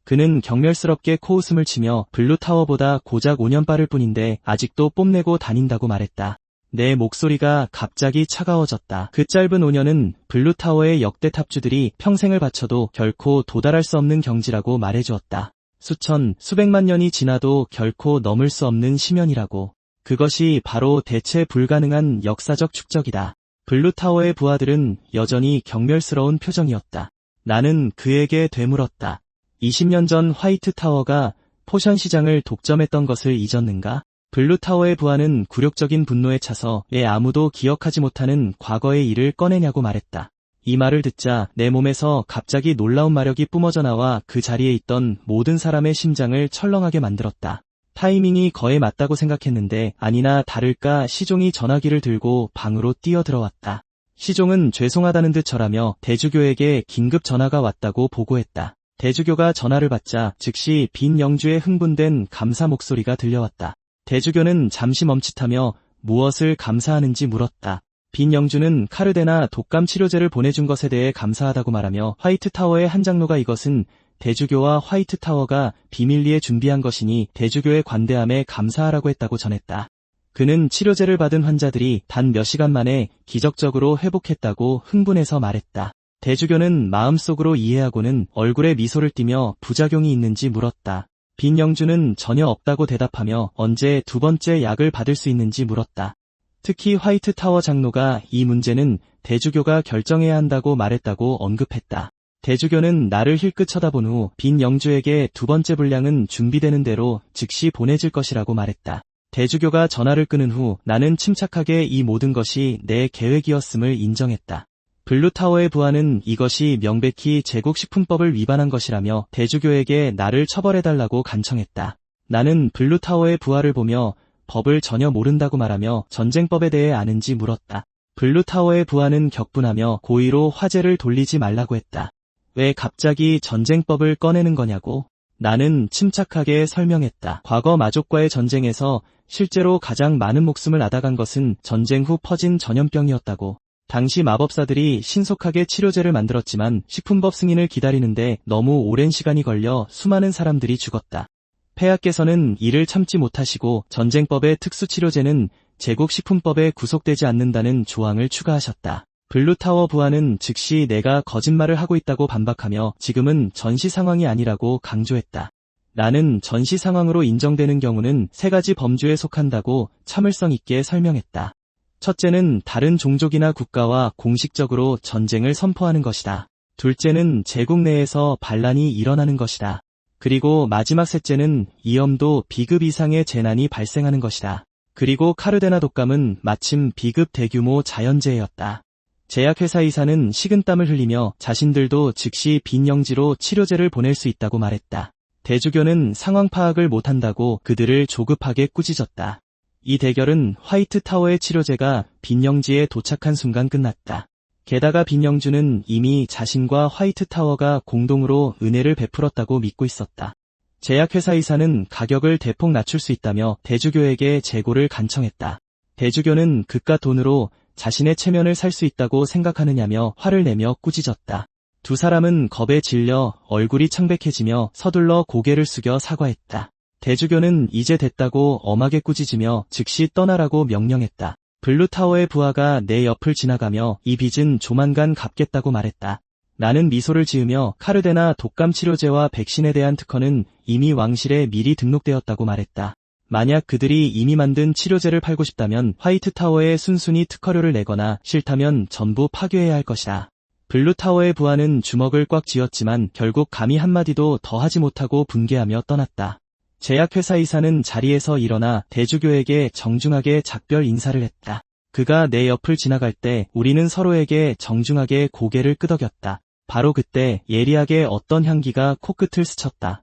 그는 경멸스럽게 코웃음을 치며 블루타워보다 고작 5년 빠를 뿐인데 아직도 뽐내고 다닌다고 말했다. 내 목소리가 갑자기 차가워졌다. 그 짧은 5년은 블루타워의 역대 탑주들이 평생을 바쳐도 결코 도달할 수 없는 경지라고 말해주었다. 수천, 수백만 년이 지나도 결코 넘을 수 없는 심연이라고. 그것이 바로 대체 불가능한 역사적 축적이다. 블루타워의 부하들은 여전히 경멸스러운 표정이었다. 나는 그에게 되물었다. 20년 전 화이트타워가 포션 시장을 독점했던 것을 잊었는가? 블루타워의 부하는 굴욕적인 분노에 차서 왜 아무도 기억하지 못하는 과거의 일을 꺼내냐고 말했다. 이 말을 듣자 내 몸에서 갑자기 놀라운 마력이 뿜어져 나와 그 자리에 있던 모든 사람의 심장을 철렁하게 만들었다. 타이밍이 거의 맞다고 생각했는데 아니나 다를까 시종이 전화기를 들고 방으로 뛰어들어왔다. 시종은 죄송하다는 듯 절하며 대주교에게 긴급 전화가 왔다고 보고했다. 대주교가 전화를 받자 즉시 빈영주의 흥분된 감사 목소리가 들려왔다. 대주교는 잠시 멈칫하며 무엇을 감사하는지 물었다. 빈영주는 카르데나 독감 치료제를 보내준 것에 대해 감사하다고 말하며 화이트타워의 한 장로가 이것은 대주교와 화이트타워가 비밀리에 준비한 것이니 대주교의 관대함에 감사하라고 했다고 전했다. 그는 치료제를 받은 환자들이 단 몇 시간 만에 기적적으로 회복했다고 흥분해서 말했다. 대주교는 마음속으로 이해하고는 얼굴에 미소를 띠며 부작용이 있는지 물었다. 빈영주는 전혀 없다고 대답하며 언제 두 번째 약을 받을 수 있는지 물었다. 특히 화이트타워 장로가 이 문제는 대주교가 결정해야 한다고 말했다고 언급했다. 대주교는 나를 힐끗 쳐다본 후 빈영주에게 두 번째 분량은 준비되는 대로 즉시 보내질 것이라고 말했다. 대주교가 전화를 끊은 후 나는 침착하게 이 모든 것이 내 계획이었음을 인정했다. 블루타워의 부하는 이것이 명백히 제국식품법을 위반한 것이라며 대주교에게 나를 처벌해달라고 간청했다. 나는 블루타워의 부하를 보며 법을 전혀 모른다고 말하며 전쟁법에 대해 아는지 물었다. 블루타워의 부하는 격분하며 고의로 화제를 돌리지 말라고 했다. 왜 갑자기 전쟁법을 꺼내는 거냐고? 나는 침착하게 설명했다. 과거 마족과의 전쟁에서 실제로 가장 많은 목숨을 앗아간 것은 전쟁 후 퍼진 전염병이었다고. 당시 마법사들이 신속하게 치료제를 만들었지만 식품법 승인을 기다리는데 너무 오랜 시간이 걸려 수많은 사람들이 죽었다. 폐하께서는 이를 참지 못하시고 전쟁법의 특수치료제는 제국식품법에 구속되지 않는다는 조항을 추가하셨다. 블루타워 부하는 즉시 내가 거짓말을 하고 있다고 반박하며 지금은 전시 상황이 아니라고 강조했다. 나는 전시 상황으로 인정되는 경우는 세 가지 범주에 속한다고 참을성 있게 설명했다. 첫째는 다른 종족이나 국가와 공식적으로 전쟁을 선포하는 것이다. 둘째는 제국 내에서 반란이 일어나는 것이다. 그리고 마지막 셋째는 이염도 비급 이상의 재난이 발생하는 것이다. 그리고 카르데나 독감은 마침 비급 대규모 자연재해였다. 제약회사 이사는 식은땀을 흘리며 자신들도 즉시 빈영지로 치료제를 보낼 수 있다고 말했다. 대주교는 상황 파악을 못한다고 그들을 조급하게 꾸짖었다. 이 대결은 화이트타워의 치료제가 빈영지에 도착한 순간 끝났다. 게다가 빈영주는 이미 자신과 화이트타워가 공동으로 은혜를 베풀었다고 믿고 있었다. 제약회사 이사는 가격을 대폭 낮출 수 있다며 대주교에게 재고를 간청했다. 대주교는 그깟 돈으로 자신의 체면을 살 수 있다고 생각하느냐며 화를 내며 꾸짖었다. 두 사람은 겁에 질려 얼굴이 창백해지며 서둘러 고개를 숙여 사과했다. 대주교는 이제 됐다고 엄하게 꾸짖으며 즉시 떠나라고 명령했다. 블루타워의 부하가 내 옆을 지나가며 이 빚은 조만간 갚겠다고 말했다. 나는 미소를 지으며 카르데나 독감 치료제와 백신에 대한 특허는 이미 왕실에 미리 등록되었다고 말했다. 만약 그들이 이미 만든 치료제를 팔고 싶다면 화이트타워에 순순히 특허료를 내거나 싫다면 전부 파괴해야 할 것이다. 블루타워의 부하는 주먹을 꽉 쥐었지만 결국 감히 한마디도 더 하지 못하고 분개하며 떠났다. 제약회사 이사는 자리에서 일어나 대주교에게 정중하게 작별 인사를 했다. 그가 내 옆을 지나갈 때 우리는 서로에게 정중하게 고개를 끄덕였다. 바로 그때 예리하게 어떤 향기가 코끝을 스쳤다.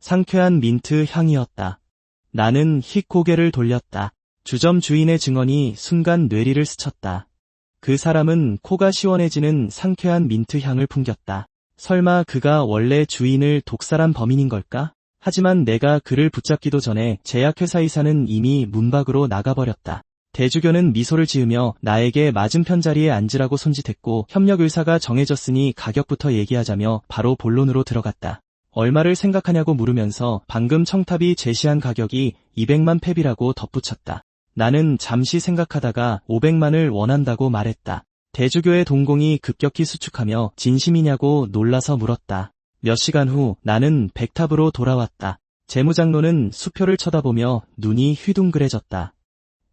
상쾌한 민트 향이었다. 나는 휙 고개를 돌렸다. 주점 주인의 증언이 순간 뇌리를 스쳤다. 그 사람은 코가 시원해지는 상쾌한 민트 향을 풍겼다. 설마 그가 원래 주인을 독살한 범인인 걸까? 하지만 내가 그를 붙잡기도 전에 제약회사 이사는 이미 문 밖으로 나가버렸다. 대주교는 미소를 지으며 나에게 맞은편 자리에 앉으라고 손짓했고 협력 의사가 정해졌으니 가격부터 얘기하자며 바로 본론으로 들어갔다. 얼마를 생각하냐고 물으면서 방금 청탑이 제시한 가격이 200만 펩이라고 덧붙였다. 나는 잠시 생각하다가 500만을 원한다고 말했다. 대주교의 동공이 급격히 수축하며 진심이냐고 놀라서 물었다. 몇 시간 후 나는 백탑으로 돌아왔다. 재무장로는 수표를 쳐다보며 눈이 휘둥그레졌다.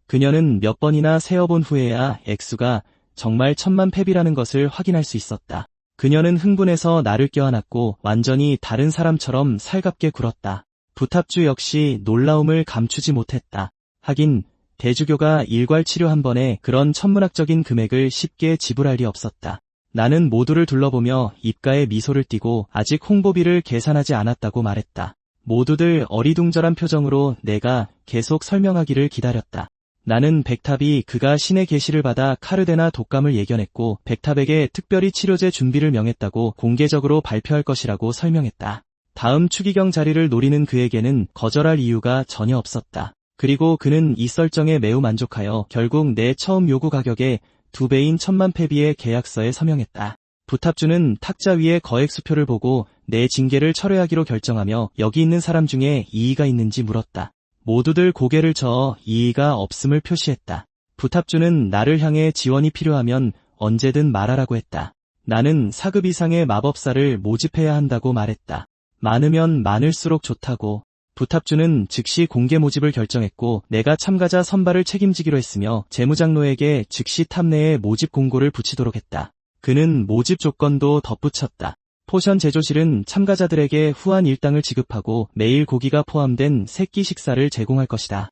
그녀는 몇 번이나 세어본 후에야 액수가 정말 1000만 펩이라는 것을 확인할 수 있었다. 그녀는 흥분해서 나를 껴안았고 완전히 다른 사람처럼 살갑게 굴었다. 부탑주 역시 놀라움을 감추지 못했다. 하긴 대주교가 일괄 치료 한 번에 그런 천문학적인 금액을 쉽게 지불할 리 없었다. 나는 모두를 둘러보며 입가에 미소를 띠고 아직 홍보비를 계산하지 않았다고 말했다. 모두들 어리둥절한 표정으로 내가 계속 설명하기를 기다렸다. 나는 백탑이 그가 신의 계시를 받아 카르데나 독감을 예견했고 백탑에게 특별히 치료제 준비를 명했다고 공개적으로 발표할 것이라고 설명했다. 다음 추기경 자리를 노리는 그에게는 거절할 이유가 전혀 없었다. 그리고 그는 이 썰정에 매우 만족하여 결국 내 처음 요구 가격의 2배인 1000만 펩의 계약서에 서명했다. 부탑주는 탁자 위에 거액 수표를 보고 내 징계를 철회하기로 결정하며 여기 있는 사람 중에 이의가 있는지 물었다. 모두들 고개를 저어 이의가 없음을 표시했다. 부탑주는 나를 향해 지원이 필요하면 언제든 말하라고 했다. 나는 4급 이상의 마법사를 모집해야 한다고 말했다. 많으면 많을수록 좋다고. 부탑주는 즉시 공개 모집을 결정했고 내가 참가자 선발을 책임지기로 했으며 재무장로에게 즉시 탑내에 모집 공고를 붙이도록 했다. 그는 모집 조건도 덧붙였다. 포션 제조실은 참가자들에게 후한 일당을 지급하고 매일 고기가 포함된 세끼 식사를 제공할 것이다.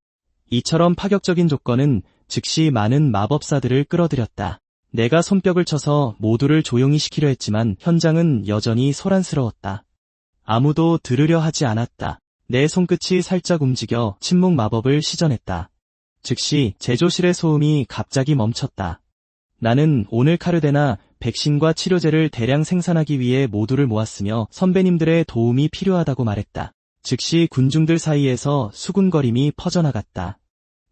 이처럼 파격적인 조건은 즉시 많은 마법사들을 끌어들였다. 내가 손뼉을 쳐서 모두를 조용히 시키려 했지만 현장은 여전히 소란스러웠다. 아무도 들으려 하지 않았다. 내 손끝이 살짝 움직여 침묵 마법을 시전했다. 즉시 제조실의 소음이 갑자기 멈췄다. 나는 오늘 카르데나 백신과 치료제를 대량 생산하기 위해 모두를 모았으며 선배님들의 도움이 필요하다고 말했다. 즉시 군중들 사이에서 수군거림이 퍼져나갔다.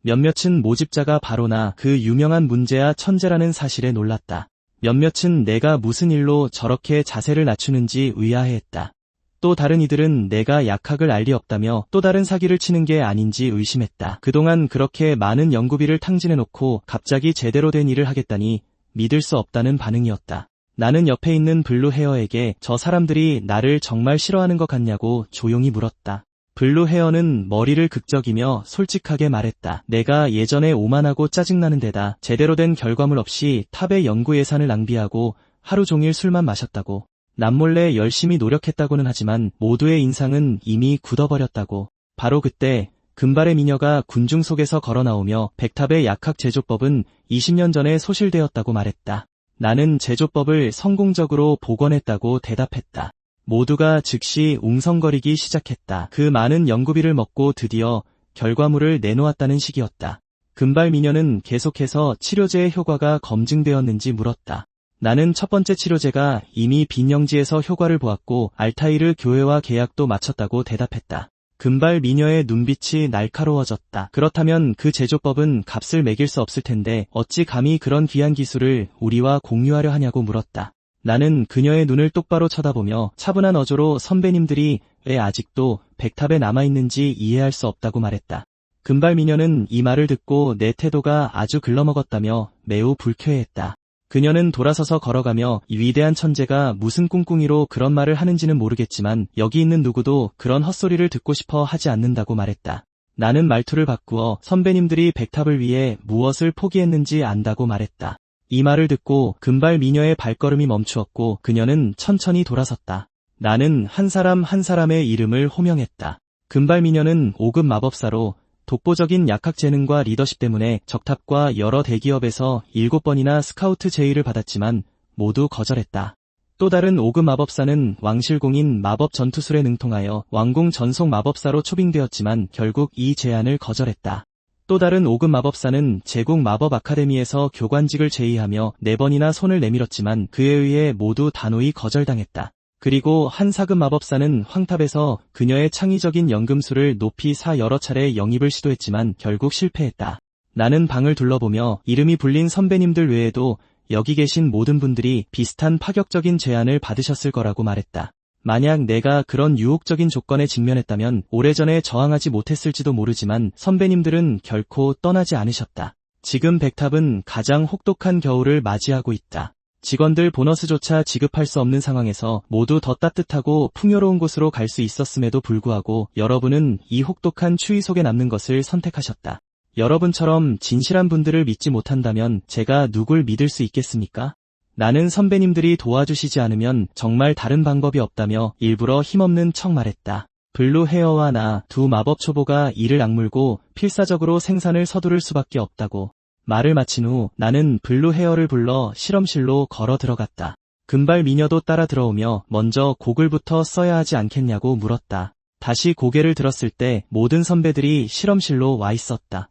몇몇은 모집자가 바로 나 그 유명한 문제야 천재라는 사실에 놀랐다. 몇몇은 내가 무슨 일로 저렇게 자세를 낮추는지 의아해했다. 또 다른 이들은 내가 약학을 알 리 없다며 또 다른 사기를 치는 게 아닌지 의심했다. 그동안 그렇게 많은 연구비를 탕진해놓고 갑자기 제대로 된 일을 하겠다니 믿을 수 없다는 반응이었다. 나는 옆에 있는 블루 헤어에게 저 사람들이 나를 정말 싫어하는 것 같냐고 조용히 물었다. 블루 헤어는 머리를 극적이며 솔직하게 말했다. 내가 예전에 오만하고 짜증나는 데다 제대로 된 결과물 없이 탑의 연구 예산을 낭비하고 하루 종일 술만 마셨다고. 남몰래 열심히 노력했다고는 하지만 모두의 인상은 이미 굳어버렸다고. 바로 그때 금발의 미녀가 군중 속에서 걸어나오며 백탑의 약학 제조법은 20년 전에 소실되었다고 말했다. 나는 제조법을 성공적으로 복원했다고 대답했다. 모두가 즉시 웅성거리기 시작했다. 그 많은 연구비를 먹고 드디어 결과물을 내놓았다는 시기였다. 금발 미녀는 계속해서 치료제의 효과가 검증되었는지 물었다. 나는 첫 번째 치료제가 이미 빈영지에서 효과를 보았고 알타이르 교회와 계약도 마쳤다고 대답했다. 금발 미녀의 눈빛이 날카로워졌다. 그렇다면 그 제조법은 값을 매길 수 없을 텐데 어찌 감히 그런 귀한 기술을 우리와 공유하려 하냐고 물었다. 나는 그녀의 눈을 똑바로 쳐다보며 차분한 어조로 선배님들이 왜 아직도 백탑에 남아있는지 이해할 수 없다고 말했다. 금발 미녀는 이 말을 듣고 내 태도가 아주 글러먹었다며 매우 불쾌해했다. 그녀는 돌아서서 걸어가며 이 위대한 천재가 무슨 꿍꿍이로 그런 말을 하는지는 모르겠지만 여기 있는 누구도 그런 헛소리를 듣고 싶어 하지 않는다고 말했다. 나는 말투를 바꾸어 선배님들이 백탑을 위해 무엇을 포기했는지 안다고 말했다. 이 말을 듣고 금발 미녀의 발걸음이 멈추었고 그녀는 천천히 돌아섰다. 나는 한 사람 한 사람의 이름을 호명했다. 금발 미녀는 5급 마법사로 독보적인 약학 재능과 리더십 때문에 적탑과 여러 대기업에서 7번이나 스카우트 제의를 받았지만 모두 거절했다. 또 다른 5급 마법사는 왕실공인 마법 전투술에 능통하여 왕궁 전속 마법사로 초빙되었지만 결국 이 제안을 거절했다. 또 다른 5급 마법사는 제국 마법 아카데미에서 교관직을 제의하며 4번이나 손을 내밀었지만 그에 의해 모두 단호히 거절당했다. 그리고 한 4급 마법사는 황탑에서 그녀의 창의적인 연금술을 높이 여러 차례 영입을 시도했지만 결국 실패했다. 나는 방을 둘러보며 이름이 불린 선배님들 외에도 여기 계신 모든 분들이 비슷한 파격적인 제안을 받으셨을 거라고 말했다. 만약 내가 그런 유혹적인 조건에 직면했다면 오래전에 저항하지 못했을지도 모르지만 선배님들은 결코 떠나지 않으셨다. 지금 백탑은 가장 혹독한 겨울을 맞이하고 있다. 직원들 보너스조차 지급할 수 없는 상황에서 모두 더 따뜻하고 풍요로운 곳으로 갈 수 있었음에도 불구하고 여러분은 이 혹독한 추위 속에 남는 것을 선택하셨다. 여러분처럼 진실한 분들을 믿지 못한다면 제가 누굴 믿을 수 있겠습니까? 나는 선배님들이 도와주시지 않으면 정말 다른 방법이 없다며 일부러 힘없는 척 말했다. 블루 헤어와 나 두 마법 초보가 이를 악물고 필사적으로 생산을 서두를 수밖에 없다고. 말을 마친 후 나는 블루 헤어를 불러 실험실로 걸어 들어갔다. 금발 미녀도 따라 들어오며 먼저 곡을부터 써야 하지 않겠냐고 물었다. 다시 고개를 들었을 때 모든 선배들이 실험실로 와 있었다.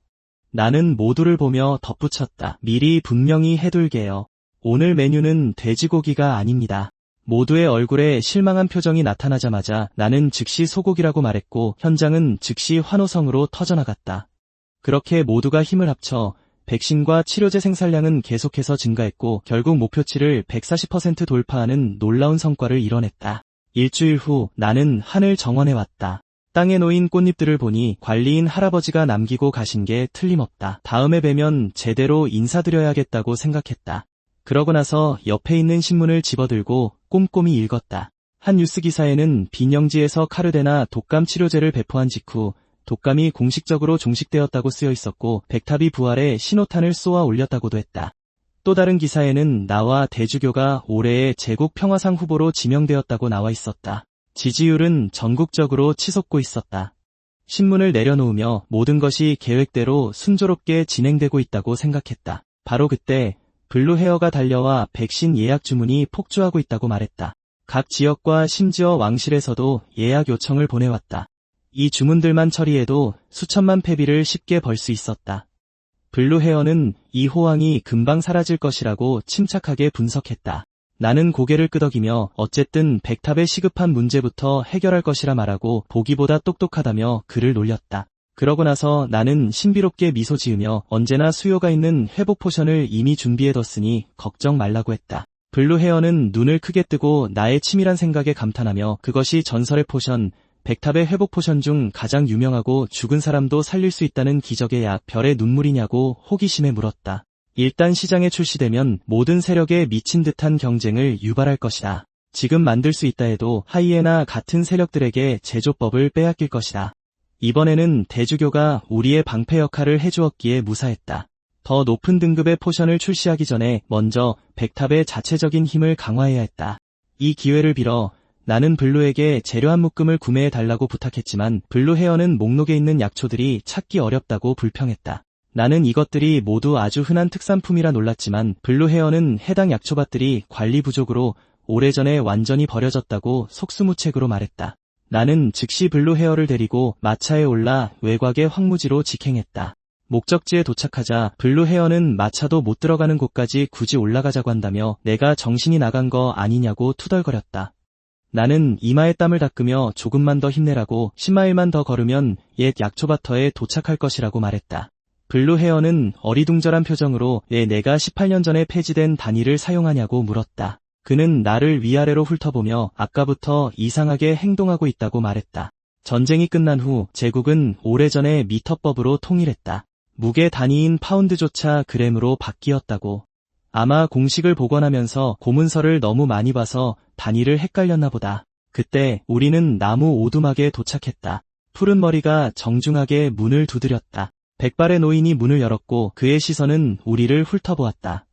나는 모두를 보며 덧붙였다. 미리 분명히 해둘게요. 오늘 메뉴는 돼지고기가 아닙니다. 모두의 얼굴에 실망한 표정이 나타나자마자 나는 즉시 소고기라고 말했고 현장은 즉시 환호성으로 터져나갔다. 그렇게 모두가 힘을 합쳐 백신과 치료제 생산량은 계속해서 증가했고 결국 목표치를 140% 돌파하는 놀라운 성과를 이뤄냈다. 일주일 후 나는 하늘 정원에 왔다. 땅에 놓인 꽃잎들을 보니 관리인 할아버지가 남기고 가신 게 틀림없다. 다음에 뵈면 제대로 인사드려야겠다고 생각했다. 그러고 나서 옆에 있는 신문을 집어들고 꼼꼼히 읽었다. 한 뉴스 기사에는 빈영지에서 카르데나 독감 치료제를 배포한 직후 독감이 공식적으로 종식되었다고 쓰여 있었고 백탑이 부활에 신호탄을 쏘아 올렸다고도 했다. 또 다른 기사에는 나와 대주교가 올해의 제국 평화상 후보로 지명되었다고 나와 있었다. 지지율은 전국적으로 치솟고 있었다. 신문을 내려놓으며 모든 것이 계획대로 순조롭게 진행되고 있다고 생각했다. 바로 그때 블루 헤어가 달려와 백신 예약 주문이 폭주하고 있다고 말했다. 각 지역과 심지어 왕실에서도 예약 요청을 보내왔다. 이 주문들만 처리해도 수천만 페비를 쉽게 벌 수 있었다. 블루 헤어는 이 호황이 금방 사라질 것이라고 침착하게 분석했다. 나는 고개를 끄덕이며 어쨌든 백탑의 시급한 문제부터 해결할 것이라 말하고 보기보다 똑똑하다며 그를 놀렸다. 그러고 나서 나는 신비롭게 미소 지으며 언제나 수요가 있는 회복 포션을 이미 준비해뒀으니 걱정 말라고 했다. 블루 헤어는 눈을 크게 뜨고 나의 치밀한 생각에 감탄하며 그것이 전설의 포션, 백탑의 회복 포션 중 가장 유명하고 죽은 사람도 살릴 수 있다는 기적의 약 별의 눈물이냐고 호기심에 물었다. 일단 시장에 출시되면 모든 세력에 미친 듯한 경쟁을 유발할 것이다. 지금 만들 수 있다 해도 하이에나 같은 세력들에게 제조법을 빼앗길 것이다. 이번에는 대주교가 우리의 방패 역할을 해주었기에 무사했다. 더 높은 등급의 포션을 출시하기 전에 먼저 백탑의 자체적인 힘을 강화해야 했다. 이 기회를 빌어 나는 블루에게 재료 한 묶음을 구매해달라고 부탁했지만 블루 헤어는 목록에 있는 약초들이 찾기 어렵다고 불평했다. 나는 이것들이 모두 아주 흔한 특산품이라 놀랐지만 블루 헤어는 해당 약초밭들이 관리 부족으로 오래전에 완전히 버려졌다고 속수무책으로 말했다. 나는 즉시 블루 헤어를 데리고 마차에 올라 외곽의 황무지로 직행했다. 목적지에 도착하자 블루 헤어는 마차도 못 들어가는 곳까지 굳이 올라가자고 한다며 내가 정신이 나간 거 아니냐고 투덜거렸다. 나는 이마에 땀을 닦으며 조금만 더 힘내라고 10마일만 더 걸으면 옛 약초바터에 도착할 것이라고 말했다. 블루 헤어는 어리둥절한 표정으로 왜 내가 18년 전에 폐지된 단위를 사용하냐고 물었다. 그는 나를 위아래로 훑어보며 아까부터 이상하게 행동하고 있다고 말했다. 전쟁이 끝난 후 제국은 오래전에 미터법으로 통일했다. 무게 단위인 파운드조차 그램으로 바뀌었다고. 아마 공식을 복원하면서 고문서를 너무 많이 봐서 단위를 헷갈렸나 보다. 그때 우리는 나무 오두막에 도착했다. 푸른 머리가 정중하게 문을 두드렸다. 백발의 노인이 문을 열었고 그의 시선은 우리를 훑어보았다.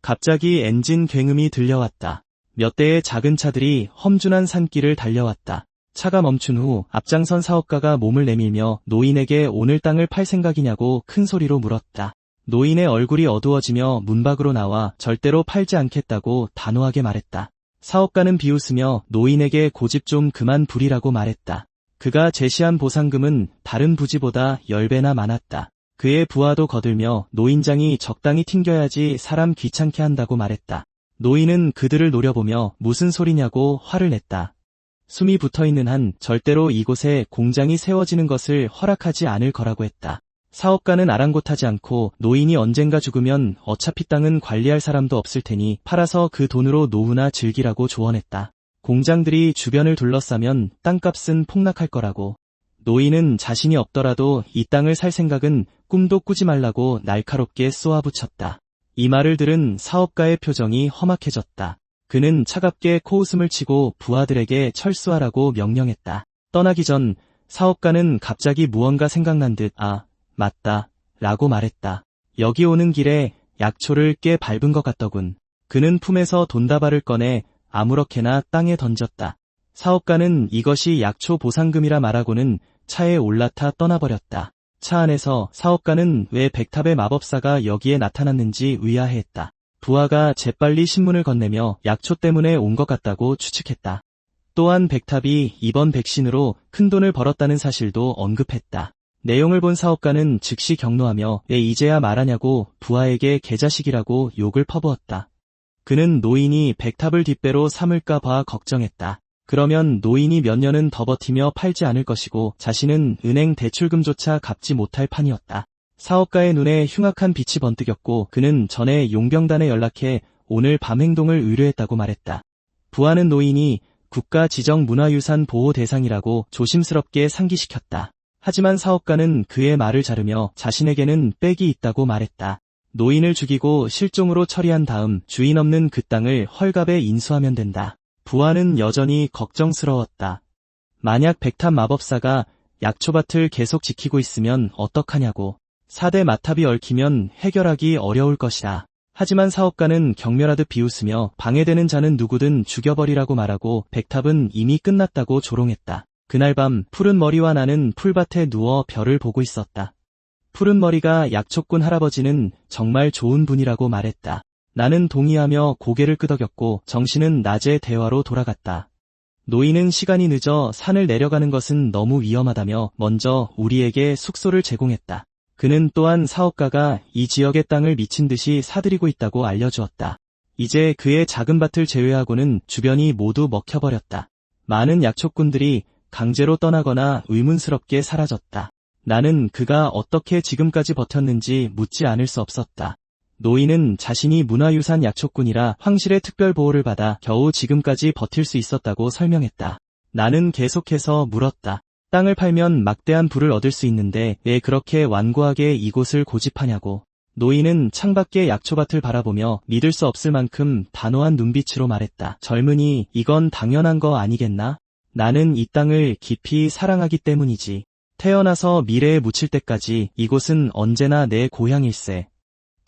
갑자기 엔진 굉음이 들려왔다. 몇 대의 작은 차들이 험준한 산길을 달려왔다. 차가 멈춘 후 앞장선 사업가가 몸을 내밀며 노인에게 오늘 땅을 팔 생각이냐고 큰 소리로 물었다. 노인의 얼굴이 어두워지며 문 밖으로 나와 절대로 팔지 않겠다고 단호하게 말했다. 사업가는 비웃으며 노인에게 고집 좀 그만 부리라고 말했다. 그가 제시한 보상금은 다른 부지보다 10배나 많았다. 그의 부하도 거들며 노인장이 적당히 튕겨야지 사람 귀찮게 한다고 말했다. 노인은 그들을 노려보며 무슨 소리냐고 화를 냈다. 숨이 붙어있는 한 절대로 이곳에 공장이 세워지는 것을 허락하지 않을 거라고 했다. 사업가는 아랑곳하지 않고 노인이 언젠가 죽으면 어차피 땅은 관리할 사람도 없을 테니 팔아서 그 돈으로 노후나 즐기라고 조언했다. 공장들이 주변을 둘러싸면 땅값은 폭락할 거라고. 노인은 자신이 없더라도 이 땅을 살 생각은 꿈도 꾸지 말라고 날카롭게 쏘아붙였다. 이 말을 들은 사업가의 표정이 험악해졌다. 그는 차갑게 코웃음을 치고 부하들에게 철수하라고 명령했다. 떠나기 전 사업가는 갑자기 무언가 생각난 듯 아, 맞다 라고 말했다. 여기 오는 길에 약초를 꽤 밟은 것 같더군. 그는 품에서 돈다발을 꺼내 아무렇게나 땅에 던졌다. 사업가는 이것이 약초 보상금이라 말하고는 차에 올라타 떠나버렸다. 차 안에서 사업가는 왜 백탑의 마법사가 여기에 나타났는지 의아해했다. 부하가 재빨리 신문을 건네며 약초 때문에 온 것 같다고 추측했다. 또한 백탑이 이번 백신으로 큰돈을 벌었다는 사실도 언급했다. 내용을 본 사업가는 즉시 격노하며 왜 이제야 말하냐고 부하에게 개자식이라고 욕을 퍼부었다. 그는 노인이 백탑을 뒷배로 삼을까 봐 걱정했다. 그러면 노인이 몇 년은 더 버티며 팔지 않을 것이고 자신은 은행 대출금조차 갚지 못할 판이었다. 사업가의 눈에 흉악한 빛이 번뜩였고 그는 전에 용병단에 연락해 오늘 밤 행동을 의뢰했다고 말했다. 부하는 노인이 국가 지정 문화유산 보호 대상이라고 조심스럽게 상기시켰다. 하지만 사업가는 그의 말을 자르며 자신에게는 빽이 있다고 말했다. 노인을 죽이고 실종으로 처리한 다음 주인 없는 그 땅을 헐값에 인수하면 된다. 부하는 여전히 걱정스러웠다. 만약 백탑 마법사가 약초밭을 계속 지키고 있으면 어떡하냐고. 4대 마탑이 얽히면 해결하기 어려울 것이다. 하지만 사업가는 경멸하듯 비웃으며 방해되는 자는 누구든 죽여버리라고 말하고 백탑은 이미 끝났다고 조롱했다. 그날 밤 푸른 머리와 나는 풀밭에 누워 별을 보고 있었다. 푸른 머리가 약초꾼 할아버지는 정말 좋은 분이라고 말했다. 나는 동의하며 고개를 끄덕였고 정신은 낮에 대화로 돌아갔다. 노인은 시간이 늦어 산을 내려가는 것은 너무 위험하다며 먼저 우리에게 숙소를 제공했다. 그는 또한 사업가가 이 지역의 땅을 미친 듯이 사들이고 있다고 알려주었다. 이제 그의 작은 밭을 제외하고는 주변이 모두 먹혀버렸다. 많은 약초꾼들이 강제로 떠나거나 의문스럽게 사라졌다. 나는 그가 어떻게 지금까지 버텼는지 묻지 않을 수 없었다. 노인은 자신이 문화유산 약초꾼이라 황실의 특별보호를 받아 겨우 지금까지 버틸 수 있었다고 설명했다. 나는 계속해서 물었다. 땅을 팔면 막대한 부를 얻을 수 있는데 왜 그렇게 완고하게 이곳을 고집하냐고. 노인은 창밖의 약초밭을 바라보며 믿을 수 없을 만큼 단호한 눈빛으로 말했다. 젊은이, 이건 당연한 거 아니겠나? 나는 이 땅을 깊이 사랑하기 때문이지. 태어나서 미래에 묻힐 때까지 이곳은 언제나 내 고향일세.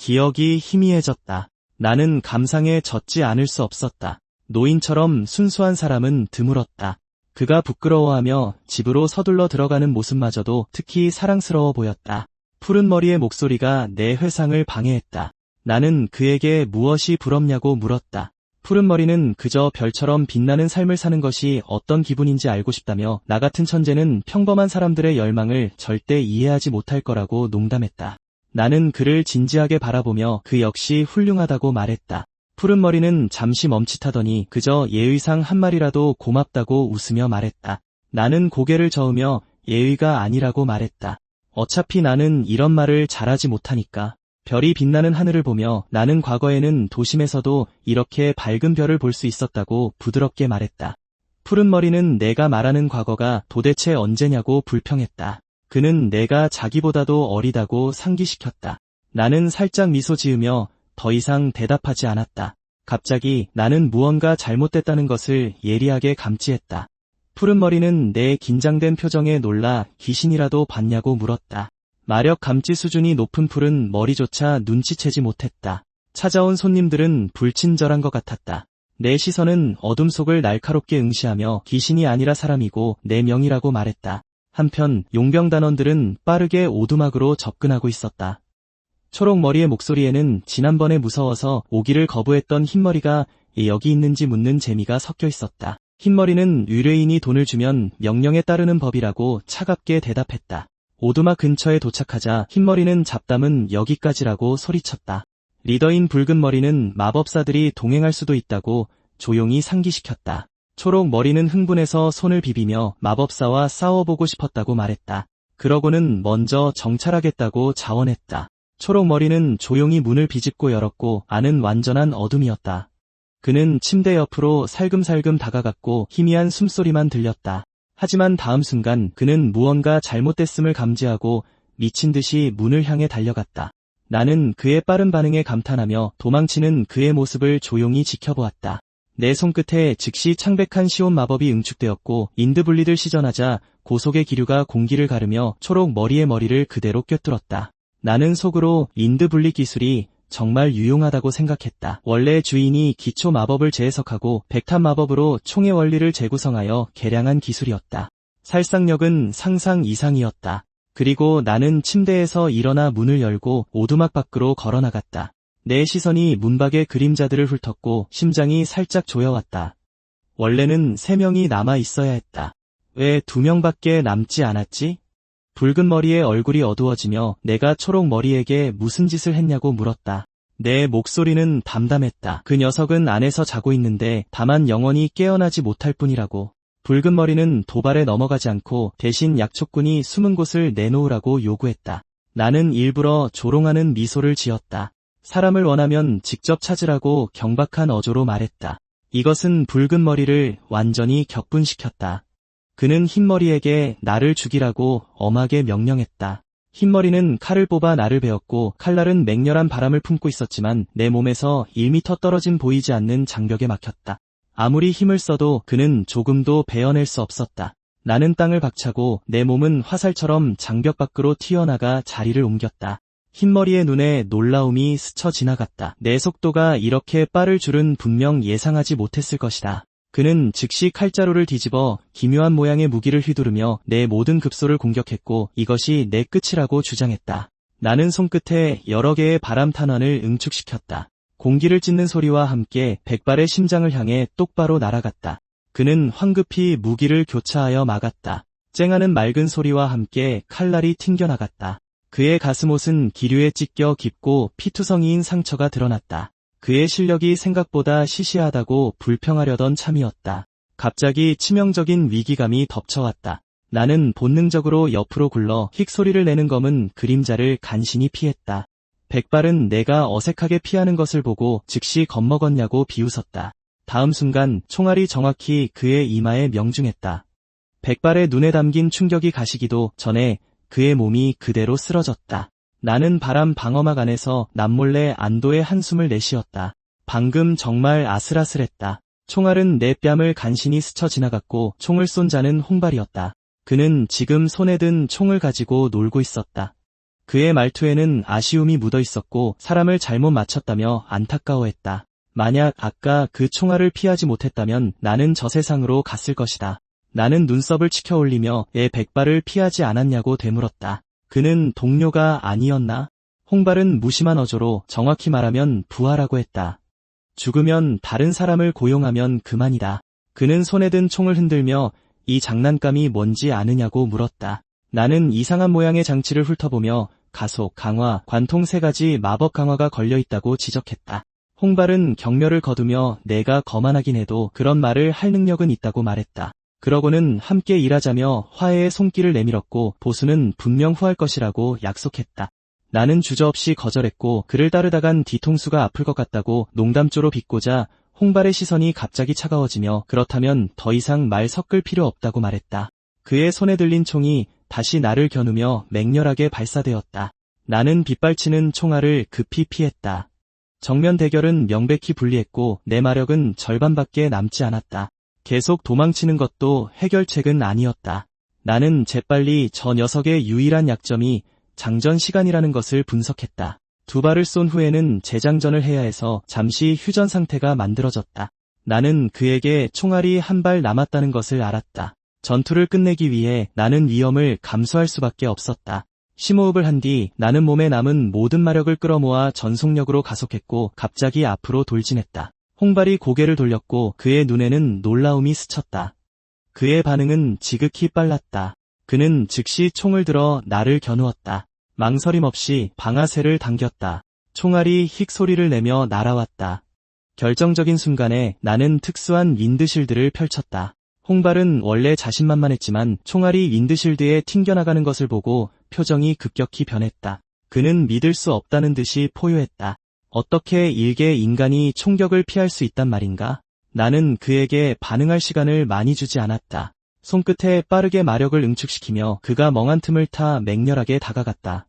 기억이 희미해졌다. 나는 감상에 젖지 않을 수 없었다. 노인처럼 순수한 사람은 드물었다. 그가 부끄러워하며 집으로 서둘러 들어가는 모습마저도 특히 사랑스러워 보였다. 푸른 머리의 목소리가 내 회상을 방해했다. 나는 그에게 무엇이 부럽냐고 물었다. 푸른 머리는 그저 별처럼 빛나는 삶을 사는 것이 어떤 기분인지 알고 싶다며 나 같은 천재는 평범한 사람들의 열망을 절대 이해하지 못할 거라고 농담했다. 나는 그를 진지하게 바라보며 그 역시 훌륭하다고 말했다. 푸른 머리는 잠시 멈칫하더니 그저 예의상 한 말이라도 고맙다고 웃으며 말했다. 나는 고개를 저으며 예의가 아니라고 말했다. 어차피 나는 이런 말을 잘하지 못하니까. 별이 빛나는 하늘을 보며 나는 과거에는 도심에서도 이렇게 밝은 별을 볼 수 있었다고 부드럽게 말했다. 푸른 머리는 내가 말하는 과거가 도대체 언제냐고 불평했다. 그는 내가 자기보다도 어리다고 상기시켰다. 나는 살짝 미소 지으며 더 이상 대답하지 않았다. 갑자기 나는 무언가 잘못됐다는 것을 예리하게 감지했다. 푸른 머리는 내 긴장된 표정에 놀라 귀신이라도 봤냐고 물었다. 마력 감지 수준이 높은 푸른 머리조차 눈치채지 못했다. 찾아온 손님들은 불친절한 것 같았다. 내 시선은 어둠 속을 날카롭게 응시하며 귀신이 아니라 사람이고 내 명이라고 말했다. 한편 용병단원들은 빠르게 오두막으로 접근하고 있었다. 초록머리의 목소리에는 지난번에 무서워서 오기를 거부했던 흰머리가 여기 있는지 묻는 재미가 섞여 있었다. 흰머리는 의뢰인이 돈을 주면 명령에 따르는 법이라고 차갑게 대답했다. 오두막 근처에 도착하자 흰머리는 잡담은 여기까지라고 소리쳤다. 리더인 붉은머리는 마법사들이 동행할 수도 있다고 조용히 상기시켰다. 초록머리는 흥분해서 손을 비비며 마법사와 싸워보고 싶었다고 말했다. 그러고는 먼저 정찰하겠다고 자원했다. 초록머리는 조용히 문을 비집고 열었고 안은 완전한 어둠이었다. 그는 침대 옆으로 살금살금 다가갔고 희미한 숨소리만 들렸다. 하지만 다음 순간 그는 무언가 잘못됐음을 감지하고 미친 듯이 문을 향해 달려갔다. 나는 그의 빠른 반응에 감탄하며 도망치는 그의 모습을 조용히 지켜보았다. 내 손끝에 즉시 창백한 시온 마법이 응축되었고 인드블릿을 시전하자 고속의 기류가 공기를 가르며 초록 머리의 머리를 그대로 꿰뚫었다. 나는 속으로 인드블릿 기술이 정말 유용하다고 생각했다. 원래 주인이 기초 마법을 재해석하고 백탑 마법으로 총의 원리를 재구성하여 개량한 기술이었다. 살상력은 상상 이상이었다. 그리고 나는 침대에서 일어나 문을 열고 오두막 밖으로 걸어나갔다. 내 시선이 문밖의 그림자들을 훑었고 심장이 살짝 조여왔다. 원래는 3명이 남아 있어야 했다. 왜 2명밖에 남지 않았지? 붉은 머리의 얼굴이 어두워지며 내가 초록 머리에게 무슨 짓을 했냐고 물었다. 내 목소리는 담담했다. 그 녀석은 안에서 자고 있는데 다만 영원히 깨어나지 못할 뿐이라고. 붉은 머리는 도발에 넘어가지 않고 대신 약초꾼이 숨은 곳을 내놓으라고 요구했다. 나는 일부러 조롱하는 미소를 지었다. 사람을 원하면 직접 찾으라고 경박한 어조로 말했다. 이것은 붉은 머리를 완전히 격분시켰다. 그는 흰머리에게 나를 죽이라고 엄하게 명령했다. 흰머리는 칼을 뽑아 나를 베었고 칼날은 맹렬한 바람을 품고 있었지만 내 몸에서 1미터 떨어진 보이지 않는 장벽에 막혔다. 아무리 힘을 써도 그는 조금도 베어낼 수 없었다. 나는 땅을 박차고 내 몸은 화살처럼 장벽 밖으로 튀어나가 자리를 옮겼다. 흰머리의 눈에 놀라움이 스쳐 지나갔다. 내 속도가 이렇게 빠를 줄은 분명 예상하지 못했을 것이다. 그는 즉시 칼자루를 뒤집어 기묘한 모양의 무기를 휘두르며 내 모든 급소를 공격했고 이것이 내 끝이라고 주장했다. 나는 손끝에 여러 개의 바람 탄환을 응축시켰다. 공기를 찢는 소리와 함께 백발의 심장을 향해 똑바로 날아갔다. 그는 황급히 무기를 교차하여 막았다. 쨍하는 맑은 소리와 함께 칼날이 튕겨나갔다. 그의 가슴옷은 기류에 찢겨 깊고 피투성이인 상처가 드러났다. 그의 실력이 생각보다 시시하다고 불평하려던 참이었다. 갑자기 치명적인 위기감이 덮쳐왔다. 나는 본능적으로 옆으로 굴러 힉 소리를 내는 검은 그림자를 간신히 피했다. 백발은 내가 어색하게 피하는 것을 보고 즉시 겁먹었냐고 비웃었다. 다음 순간 총알이 정확히 그의 이마에 명중했다. 백발의 눈에 담긴 충격이 가시기도 전에 그의 몸이 그대로 쓰러졌다. 나는 바람 방어막 안에서 남몰래 안도의 한숨을 내쉬었다. 방금 정말 아슬아슬했다. 총알은 내 뺨을 간신히 스쳐 지나갔고 총을 쏜 자는 홍발이었다. 그는 지금 손에 든 총을 가지고 놀고 있었다. 그의 말투에는 아쉬움이 묻어 있었고 사람을 잘못 맞췄다며 안타까워했다. 만약 아까 그 총알을 피하지 못했다면 나는 저 세상으로 갔을 것이다. 나는 눈썹을 치켜 올리며 애 백발을 피하지 않았냐고 되물었다. 그는 동료가 아니었나? 홍발은 무심한 어조로 정확히 말하면 부하라고 했다. 죽으면 다른 사람을 고용하면 그만이다. 그는 손에 든 총을 흔들며 이 장난감이 뭔지 아느냐고 물었다. 나는 이상한 모양의 장치를 훑어보며 가속, 강화, 관통 3가지 마법 강화가 걸려있다고 지적했다. 홍발은 경멸을 거두며 내가 거만하긴 해도 그런 말을 할 능력은 있다고 말했다. 그러고는 함께 일하자며 화해의 손길을 내밀었고 보수는 분명 후할 것이라고 약속했다. 나는 주저없이 거절했고 그를 따르다간 뒤통수가 아플 것 같다고 농담조로 비꼬자 홍발의 시선이 갑자기 차가워지며 그렇다면 더 이상 말 섞을 필요 없다고 말했다. 그의 손에 들린 총이 다시 나를 겨누며 맹렬하게 발사되었다. 나는 빗발치는 총알을 급히 피했다. 정면 대결은 명백히 불리했고 내 마력은 절반밖에 남지 않았다. 계속 도망치는 것도 해결책은 아니었다. 나는 재빨리 저 녀석의 유일한 약점이 장전 시간이라는 것을 분석했다. 2발을 쏜 후에는 재장전을 해야 해서 잠시 휴전 상태가 만들어졌다. 나는 그에게 총알이 1발 남았다는 것을 알았다. 전투를 끝내기 위해 나는 위험을 감수할 수밖에 없었다. 심호흡을 한 뒤 나는 몸에 남은 모든 마력을 끌어모아 전속력으로 가속했고 갑자기 앞으로 돌진했다. 홍발이 고개를 돌렸고 그의 눈에는 놀라움이 스쳤다. 그의 반응은 지극히 빨랐다. 그는 즉시 총을 들어 나를 겨누었다. 망설임 없이 방아쇠를 당겼다. 총알이 힉 소리를 내며 날아왔다. 결정적인 순간에 나는 특수한 윈드실드를 펼쳤다. 홍발은 원래 자신만만했지만 총알이 윈드실드에 튕겨나가는 것을 보고 표정이 급격히 변했다. 그는 믿을 수 없다는 듯이 포효했다. 어떻게 일개 인간이 총격을 피할 수 있단 말인가? 나는 그에게 반응할 시간을 많이 주지 않았다. 손끝에 빠르게 마력을 응축시키며 그가 멍한 틈을 타 맹렬하게 다가갔다.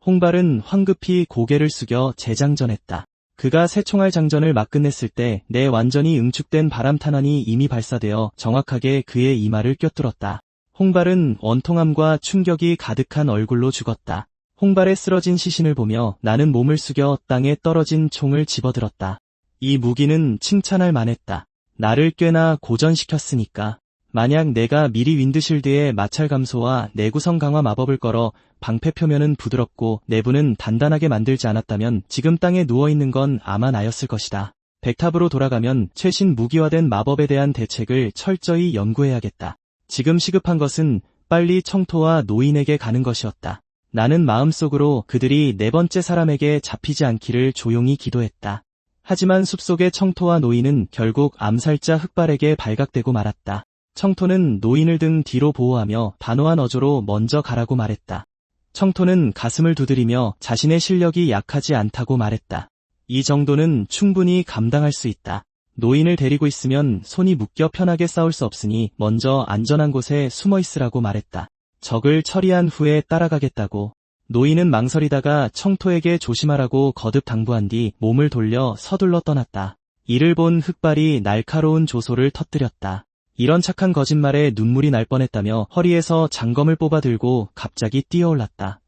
홍발은 황급히 고개를 숙여 재장전했다. 그가 새 총알 장전을 막 끝냈을 때 내 완전히 응축된 바람탄환이 이미 발사되어 정확하게 그의 이마를 꿰뚫었다. 홍발은 원통함과 충격이 가득한 얼굴로 죽었다. 홍발의 쓰러진 시신을 보며 나는 몸을 숙여 땅에 떨어진 총을 집어들었다. 이 무기는 칭찬할 만했다. 나를 꽤나 고전시켰으니까. 만약 내가 미리 윈드실드에 마찰 감소와 내구성 강화 마법을 걸어 방패 표면은 부드럽고 내부는 단단하게 만들지 않았다면 지금 땅에 누워있는 건 아마 나였을 것이다. 백탑으로 돌아가면 최신 무기화된 마법에 대한 대책을 철저히 연구해야겠다. 지금 시급한 것은 빨리 청토와 노인에게 가는 것이었다. 나는 마음속으로 그들이 네 번째 사람에게 잡히지 않기를 조용히 기도했다. 하지만 숲속의 청토와 노인은 결국 암살자 흑발에게 발각되고 말았다. 청토는 노인을 등 뒤로 보호하며 단호한 어조로 먼저 가라고 말했다. 청토는 가슴을 두드리며 자신의 실력이 약하지 않다고 말했다. 이 정도는 충분히 감당할 수 있다. 노인을 데리고 있으면 손이 묶여 편하게 싸울 수 없으니 먼저 안전한 곳에 숨어 있으라고 말했다. 적을 처리한 후에 따라가겠다고. 노인은 망설이다가 청토에게 조심하라고 거듭 당부한 뒤 몸을 돌려 서둘러 떠났다. 이를 본 흑발이 날카로운 조소를 터뜨렸다. 이런 착한 거짓말에 눈물이 날 뻔했다며 허리에서 장검을 뽑아 들고 갑자기 뛰어올랐다.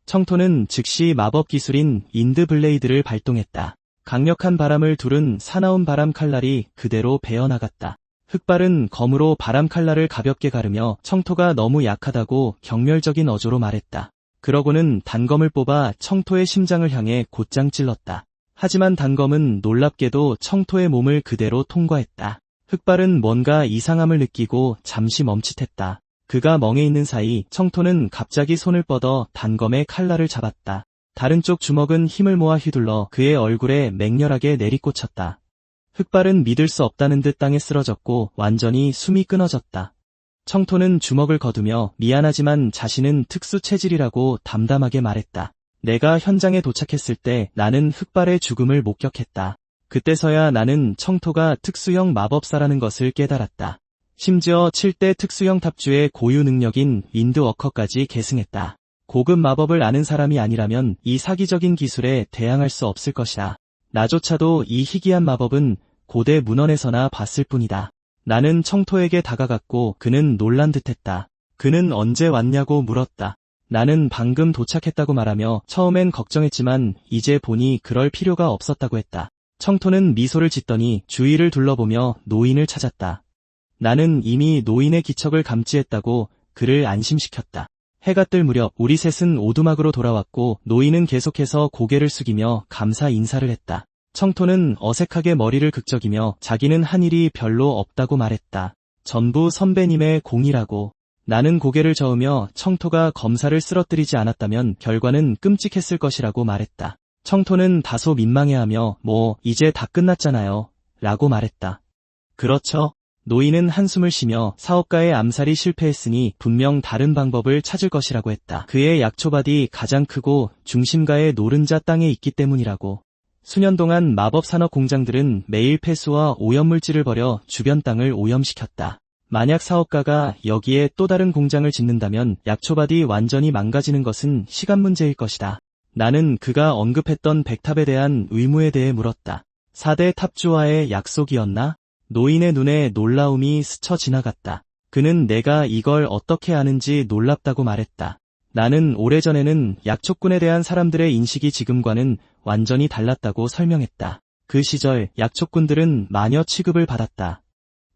청토는 즉시 마법 기술인 인드 블레이드를 발동했다. 강력한 바람을 두른 사나운 바람 칼날이 그대로 베어나갔다. 흑발은 검으로 바람 칼날을 가볍게 가르며 청토가 너무 약하다고 경멸적인 어조로 말했다. 그러고는 단검을 뽑아 청토의 심장을 향해 곧장 찔렀다. 하지만 단검은 놀랍게도 청토의 몸을 그대로 통과했다. 흑발은 뭔가 이상함을 느끼고 잠시 멈칫했다. 그가 멍해 있는 사이 청토는 갑자기 손을 뻗어 단검의 칼날을 잡았다. 다른 쪽 주먹은 힘을 모아 휘둘러 그의 얼굴에 맹렬하게 내리꽂혔다. 흑발은 믿을 수 없다는 듯 땅에 쓰러졌고 완전히 숨이 끊어졌다. 청토는 주먹을 거두며 미안하지만 자신은 특수 체질이라고 담담하게 말했다. 내가 현장에 도착했을 때 나는 흑발의 죽음을 목격했다. 그때서야 나는 청토가 특수형 마법사라는 것을 깨달았다. 심지어 7대 특수형 탑주의 고유 능력인 윈드워커까지 계승했다. 고급 마법을 아는 사람이 아니라면 이 사기적인 기술에 대항할 수 없을 것이다. 나조차도 이 희귀한 마법은 고대 문헌에서나 봤을 뿐이다. 나는 청토에게 다가갔고 그는 놀란 듯했다. 그는 언제 왔냐고 물었다. 나는 방금 도착했다고 말하며 처음엔 걱정했지만 이제 보니 그럴 필요가 없었다고 했다. 청토는 미소를 짓더니 주위를 둘러보며 노인을 찾았다. 나는 이미 노인의 기척을 감지했다고 그를 안심시켰다. 해가 뜰 무렵 우리 셋은 오두막으로 돌아왔고 노인은 계속해서 고개를 숙이며 감사 인사를 했다. 청토는 어색하게 머리를 극적이며 자기는 한 일이 별로 없다고 말했다. 전부 선배님의 공이라고. 나는 고개를 저으며 청토가 검사를 쓰러뜨리지 않았다면 결과는 끔찍했을 것이라고 말했다. 청토는 다소 민망해하며 이제 다 끝났잖아요 라고 말했다. 그렇죠. 노인은 한숨을 쉬며 사업가의 암살이 실패했으니 분명 다른 방법을 찾을 것이라고 했다. 그의 약초밭이 가장 크고 중심가의 노른자 땅에 있기 때문이라고. 수년 동안 마법 산업 공장들은 매일 폐수와 오염물질을 버려 주변 땅을 오염시켰다. 만약 사업가가 여기에 또 다른 공장을 짓는다면 약초밭이 완전히 망가지는 것은 시간 문제일 것이다. 나는 그가 언급했던 백탑에 대한 의무에 대해 물었다. 4대 탑주와의 약속이었나? 노인의 눈에 놀라움이 스쳐 지나갔다. 그는 내가 이걸 어떻게 아는지 놀랍다고 말했다. 나는 오래전에는 약초꾼에 대한 사람들의 인식이 지금과는 완전히 달랐다고 설명했다. 그 시절 약초꾼들은 마녀 취급을 받았다.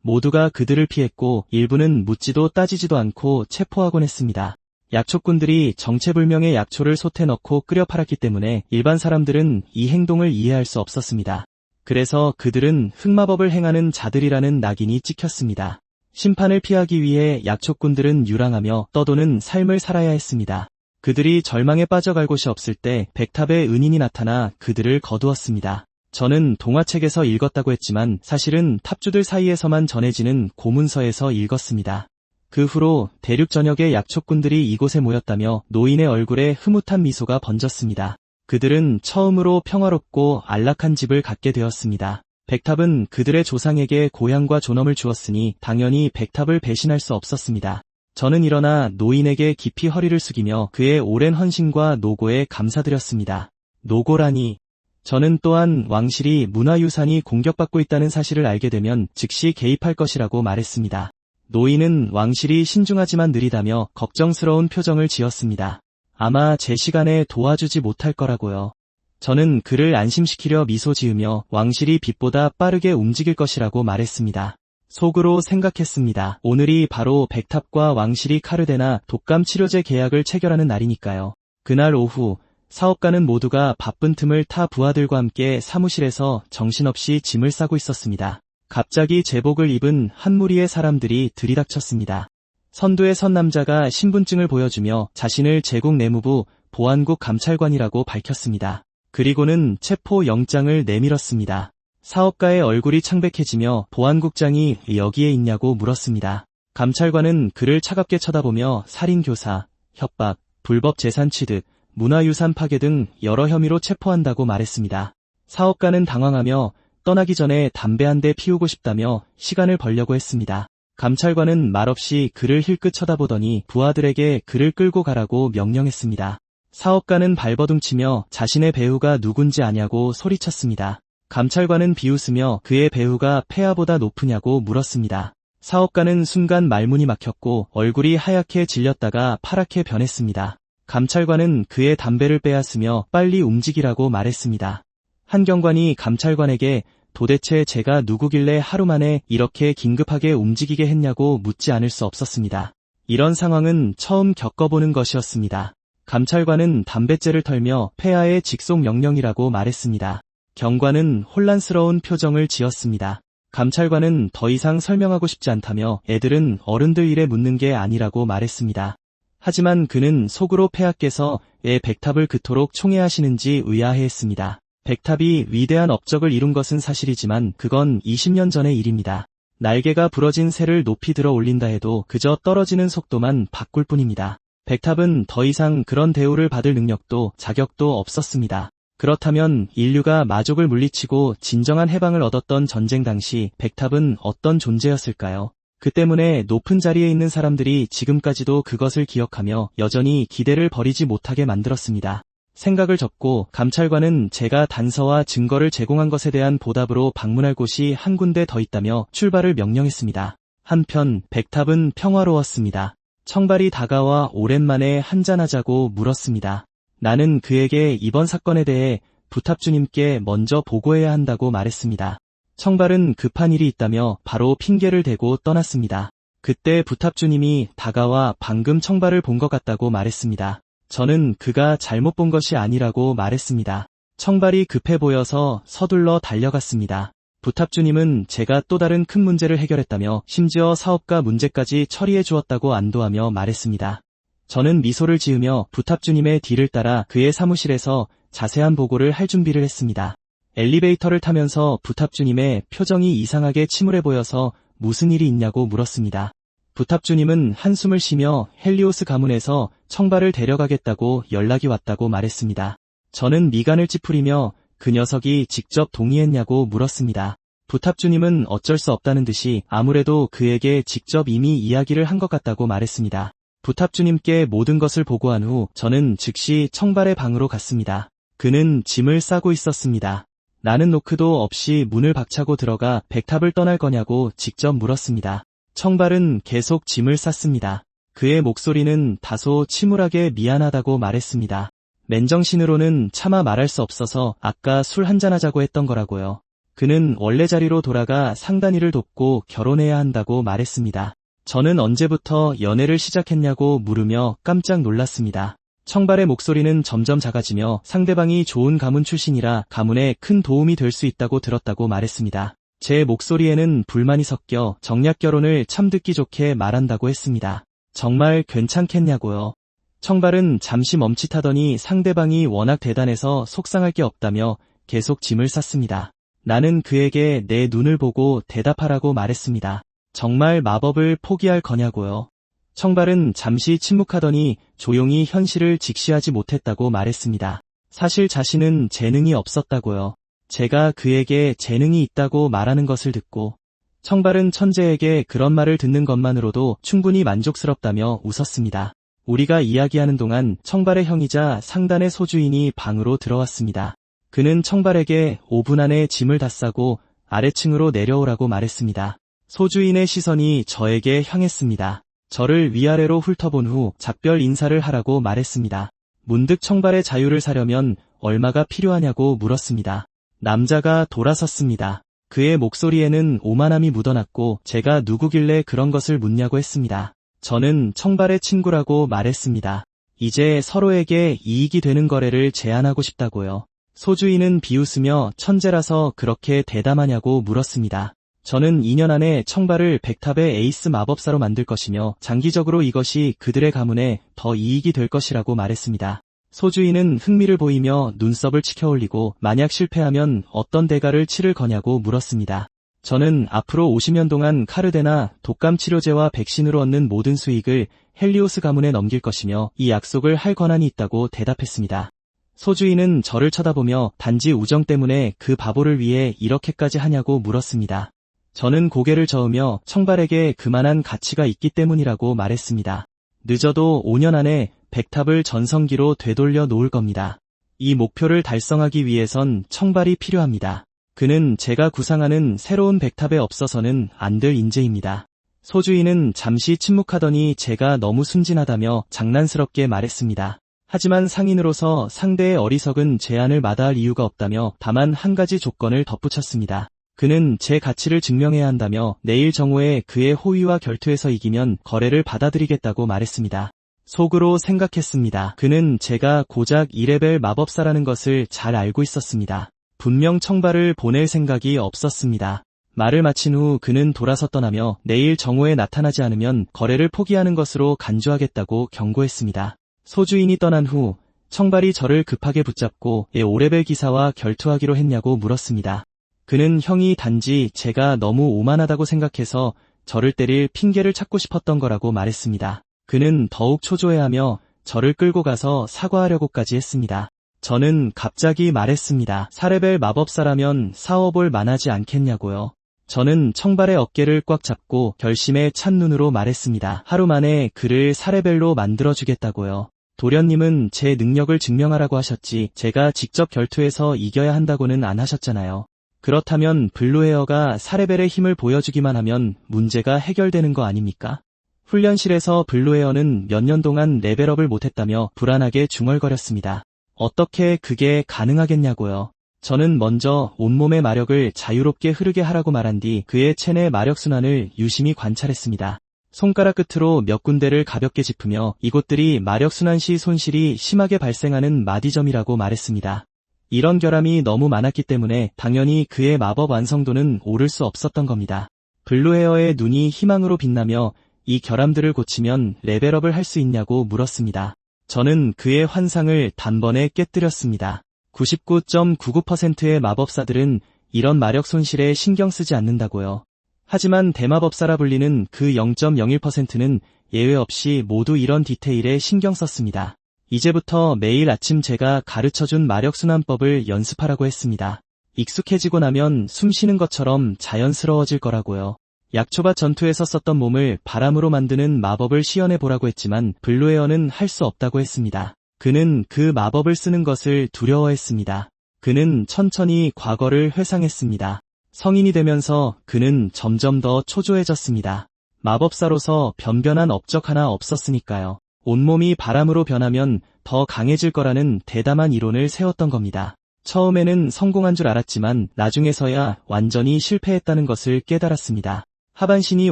모두가 그들을 피했고 일부는 묻지도 따지지도 않고 체포하곤 했습니다. 약초꾼들이 정체불명의 약초를 솥에 넣고 끓여 팔았기 때문에 일반 사람들은 이 행동을 이해할 수 없었습니다. 그래서 그들은 흑마법을 행하는 자들이라는 낙인이 찍혔습니다. 심판을 피하기 위해 약초꾼들은 유랑하며 떠도는 삶을 살아야 했습니다. 그들이 절망에 빠져갈 곳이 없을 때 백탑의 은인이 나타나 그들을 거두었습니다. 저는 동화책에서 읽었다고 했지만 사실은 탑주들 사이에서만 전해지는 고문서에서 읽었습니다. 그 후로 대륙 전역의 약초꾼들이 이곳에 모였다며 노인의 얼굴에 흐뭇한 미소가 번졌습니다. 그들은 처음으로 평화롭고 안락한 집을 갖게 되었습니다. 백탑은 그들의 조상에게 고향과 존엄을 주었으니 당연히 백탑을 배신할 수 없었습니다. 저는 일어나 노인에게 깊이 허리를 숙이며 그의 오랜 헌신과 노고에 감사드렸습니다. 노고라니. 저는 또한 왕실이 문화유산이 공격받고 있다는 사실을 알게 되면 즉시 개입할 것이라고 말했습니다. 노인은 왕실이 신중하지만 느리다며 걱정스러운 표정을 지었습니다. 아마 제 시간에 도와주지 못할 거라고요. 저는 그를 안심시키려 미소 지으며 왕실이 빛보다 빠르게 움직일 것이라고 말했습니다. 속으로 생각했습니다. 오늘이 바로 백탑과 왕실이 카르데나 독감 치료제 계약을 체결하는 날이니까요. 그날 오후 사업가는 모두가 바쁜 틈을 타 부하들과 함께 사무실에서 정신없이 짐을 싸고 있었습니다. 갑자기 제복을 입은 한 무리의 사람들이 들이닥쳤습니다. 선두에 선 남자가 신분증을 보여주며 자신을 제국 내무부 보안국 감찰관이라고 밝혔습니다. 그리고는 체포 영장을 내밀었습니다. 사업가의 얼굴이 창백해지며 보안국장이 여기에 있냐고 물었습니다. 감찰관은 그를 차갑게 쳐다보며 살인교사, 협박, 불법 재산 취득, 문화유산 파괴 등 여러 혐의로 체포한다고 말했습니다. 사업가는 당황하며 떠나기 전에 담배 한 대 피우고 싶다며 시간을 벌려고 했습니다. 감찰관은 말없이 그를 힐끗 쳐다보더니 부하들에게 그를 끌고 가라고 명령했습니다. 사업가는 발버둥치며 자신의 배우가 누군지 아냐고 소리쳤습니다. 감찰관은 비웃으며 그의 배우가 폐하보다 높으냐고 물었습니다. 사업가는 순간 말문이 막혔고 얼굴이 하얗게 질렸다가 파랗게 변했습니다. 감찰관은 그의 담배를 빼앗으며 빨리 움직이라고 말했습니다. 한 경관이 감찰관에게 도대체 제가 누구길래 하루 만에 이렇게 긴급하게 움직이게 했냐고 묻지 않을 수 없었습니다. 이런 상황은 처음 겪어보는 것이었습니다. 감찰관은 담뱃재를 털며 폐하의 직속 명령이라고 말했습니다. 경관은 혼란스러운 표정을 지었습니다. 감찰관은 더 이상 설명하고 싶지 않다며 애들은 어른들 일에 묻는 게 아니라고 말했습니다. 하지만 그는 속으로 폐하께서 왜 백탑을 그토록 총애하시는지 의아해했습니다. 백탑이 위대한 업적을 이룬 것은 사실이지만 그건 20년 전의 일입니다. 날개가 부러진 새를 높이 들어 올린다 해도 그저 떨어지는 속도만 바꿀 뿐입니다. 백탑은 더 이상 그런 대우를 받을 능력도 자격도 없었습니다. 그렇다면 인류가 마족을 물리치고 진정한 해방을 얻었던 전쟁 당시 백탑은 어떤 존재였을까요? 그 때문에 높은 자리에 있는 사람들이 지금까지도 그것을 기억하며 여전히 기대를 버리지 못하게 만들었습니다. 생각을 접고 감찰관은 제가 단서와 증거를 제공한 것에 대한 보답으로 방문할 곳이 한 군데 더 있다며 출발을 명령했습니다. 한편 백탑은 평화로웠습니다. 청발이 다가와 오랜만에 한잔하자고 물었습니다. 나는 그에게 이번 사건에 대해 부탑주님께 먼저 보고해야 한다고 말했습니다. 청발은 급한 일이 있다며 바로 핑계를 대고 떠났습니다. 그때 부탑주님이 다가와 방금 청발을 본 것 같다고 말했습니다. 저는 그가 잘못 본 것이 아니라고 말했습니다. 청발이 급해 보여서 서둘러 달려갔습니다. 부탑주님은 제가 또 다른 큰 문제를 해결했다며 심지어 사업가 문제까지 처리해 주었다고 안도하며 말했습니다. 저는 미소를 지으며 부탑주님의 뒤를 따라 그의 사무실에서 자세한 보고를 할 준비를 했습니다. 엘리베이터를 타면서 부탑주님의 표정이 이상하게 침울해 보여서 무슨 일이 있냐고 물었습니다. 부탑주님은 한숨을 쉬며 헬리오스 가문에서 청발을 데려가겠다고 연락이 왔다고 말했습니다. 저는 미간을 찌푸리며 그 녀석이 직접 동의했냐고 물었습니다. 부탑주님은 어쩔 수 없다는 듯이 아무래도 그에게 직접 이미 이야기를 한 것 같다고 말했습니다. 부탑주님께 모든 것을 보고한 후 저는 즉시 청발의 방으로 갔습니다. 그는 짐을 싸고 있었습니다. 나는 노크도 없이 문을 박차고 들어가 백탑을 떠날 거냐고 직접 물었습니다. 청발은 계속 짐을 쌌습니다. 그의 목소리는 다소 침울하게 미안하다고 말했습니다. 맨정신으로는 차마 말할 수 없어서 아까 술 한잔하자고 했던 거라고요. 그는 원래 자리로 돌아가 상단이를 돕고 결혼해야 한다고 말했습니다. 저는 언제부터 연애를 시작했냐고 물으며 깜짝 놀랐습니다. 청발의 목소리는 점점 작아지며 상대방이 좋은 가문 출신이라 가문에 큰 도움이 될 수 있다고 들었다고 말했습니다. 제 목소리에는 불만이 섞여 정략 결혼을 참 듣기 좋게 말한다고 했습니다. 정말 괜찮겠냐고요. 청발은 잠시 멈칫하더니 상대방이 워낙 대단해서 속상할 게 없다며 계속 짐을 쌌습니다. 나는 그에게 내 눈을 보고 대답하라고 말했습니다. 정말 마법을 포기할 거냐고요. 청발은 잠시 침묵하더니 조용히 현실을 직시하지 못했다고 말했습니다. 사실 자신은 재능이 없었다고요. 제가 그에게 재능이 있다고 말하는 것을 듣고 청발은 천재에게 그런 말을 듣는 것만으로도 충분히 만족스럽다며 웃었습니다. 우리가 이야기하는 동안 청발의 형이자 상단의 소주인이 방으로 들어왔습니다. 그는 청발에게 5분 안에 짐을 다 싸고 아래층으로 내려오라고 말했습니다. 소주인의 시선이 저에게 향했습니다. 저를 위아래로 훑어본 후 작별 인사를 하라고 말했습니다. 문득 청발의 자유를 사려면 얼마가 필요하냐고 물었습니다. 남자가 돌아섰습니다. 그의 목소리에는 오만함이 묻어났고 제가 누구길래 그런 것을 묻냐고 했습니다. 저는 청발의 친구라고 말했습니다. 이제 서로에게 이익이 되는 거래를 제안하고 싶다고요. 소주인은 비웃으며 천재라서 그렇게 대담하냐고 물었습니다. 저는 2년 안에 청발을 백탑의 에이스 마법사로 만들 것이며 장기적으로 이것이 그들의 가문에 더 이익이 될 것이라고 말했습니다. 소주인은 흥미를 보이며 눈썹을 치켜올리고 만약 실패하면 어떤 대가를 치를 거냐고 물었습니다. 저는 앞으로 50년 동안 카르데나 독감 치료제와 백신으로 얻는 모든 수익을 헬리오스 가문에 넘길 것이며 이 약속을 할 권한이 있다고 대답했습니다. 소주인은 저를 쳐다보며 단지 우정 때문에 그 바보를 위해 이렇게까지 하냐고 물었습니다. 저는 고개를 저으며 청발에게 그만한 가치가 있기 때문이라고 말했습니다. 늦어도 5년 안에 백탑을 전성기로 되돌려 놓을 겁니다. 이 목표를 달성하기 위해선 청발이 필요합니다. 그는 제가 구상하는 새로운 백탑에 없어서는 안 될 인재입니다. 소주인은 잠시 침묵하더니 제가 너무 순진하다며 장난스럽게 말했습니다. 하지만 상인으로서 상대의 어리석은 제안을 마다할 이유가 없다며 다만 한 가지 조건을 덧붙였습니다. 그는 제 가치를 증명해야 한다며 내일 정오에 그의 호위와 결투에서 이기면 거래를 받아들이겠다고 말했습니다. 속으로 생각했습니다. 그는 제가 고작 2레벨 마법사라는 것을 잘 알고 있었습니다. 분명 청발을 보낼 생각이 없었습니다. 말을 마친 후 그는 돌아서 떠나며 내일 정오에 나타나지 않으면 거래를 포기하는 것으로 간주하겠다고 경고했습니다. 소주인이 떠난 후 청발이 저를 급하게 붙잡고 5레벨 기사와 결투하기로 했냐고 물었습니다. 그는 형이 단지 제가 너무 오만하다고 생각해서 저를 때릴 핑계를 찾고 싶었던 거라고 말했습니다. 그는 더욱 초조해하며 저를 끌고 가서 사과하려고까지 했습니다. 저는 갑자기 말했습니다. 4레벨 마법사라면 싸워볼 만하지 않겠냐고요. 저는 청발의 어깨를 꽉 잡고 결심에 찬 눈으로 말했습니다. 하루 만에 그를 4레벨로 만들어주겠다고요. 도련님은 제 능력을 증명하라고 하셨지 제가 직접 결투해서 이겨야 한다고는 안 하셨잖아요. 그렇다면 블루헤어가 4레벨의 힘을 보여주기만 하면 문제가 해결되는 거 아닙니까? 훈련실에서 블루헤어는 몇 년 동안 레벨업을 못했다며 불안하게 중얼거렸습니다. 어떻게 그게 가능하겠냐고요. 저는 먼저 온몸의 마력을 자유롭게 흐르게 하라고 말한 뒤 그의 체내 마력순환을 유심히 관찰했습니다. 손가락 끝으로 몇 군데를 가볍게 짚으며 이곳들이 마력순환 시 손실이 심하게 발생하는 마디점이라고 말했습니다. 이런 결함이 너무 많았기 때문에 당연히 그의 마법 완성도는 오를 수 없었던 겁니다. 블루헤어의 눈이 희망으로 빛나며 이 결함들을 고치면 레벨업을 할 수 있냐고 물었습니다. 저는 그의 환상을 단번에 깨뜨렸습니다. 99.99%의 마법사들은 이런 마력 손실에 신경 쓰지 않는다고요. 하지만 대마법사라 불리는 그 0.01%는 예외 없이 모두 이런 디테일에 신경 썼습니다. 이제부터 매일 아침 제가 가르쳐준 마력순환법을 연습하라고 했습니다. 익숙해지고 나면 숨 쉬는 것처럼 자연스러워질 거라고요. 약초밭 전투에서 썼던 몸을 바람으로 만드는 마법을 시연해보라고 했지만 블루헤어는 할 수 없다고 했습니다. 그는 그 마법을 쓰는 것을 두려워했습니다. 그는 천천히 과거를 회상했습니다. 성인이 되면서 그는 점점 더 초조해졌습니다. 마법사로서 변변한 업적 하나 없었으니까요. 온몸이 바람으로 변하면 더 강해질 거라는 대담한 이론을 세웠던 겁니다. 처음에는 성공한 줄 알았지만 나중에서야 완전히 실패했다는 것을 깨달았습니다. 하반신이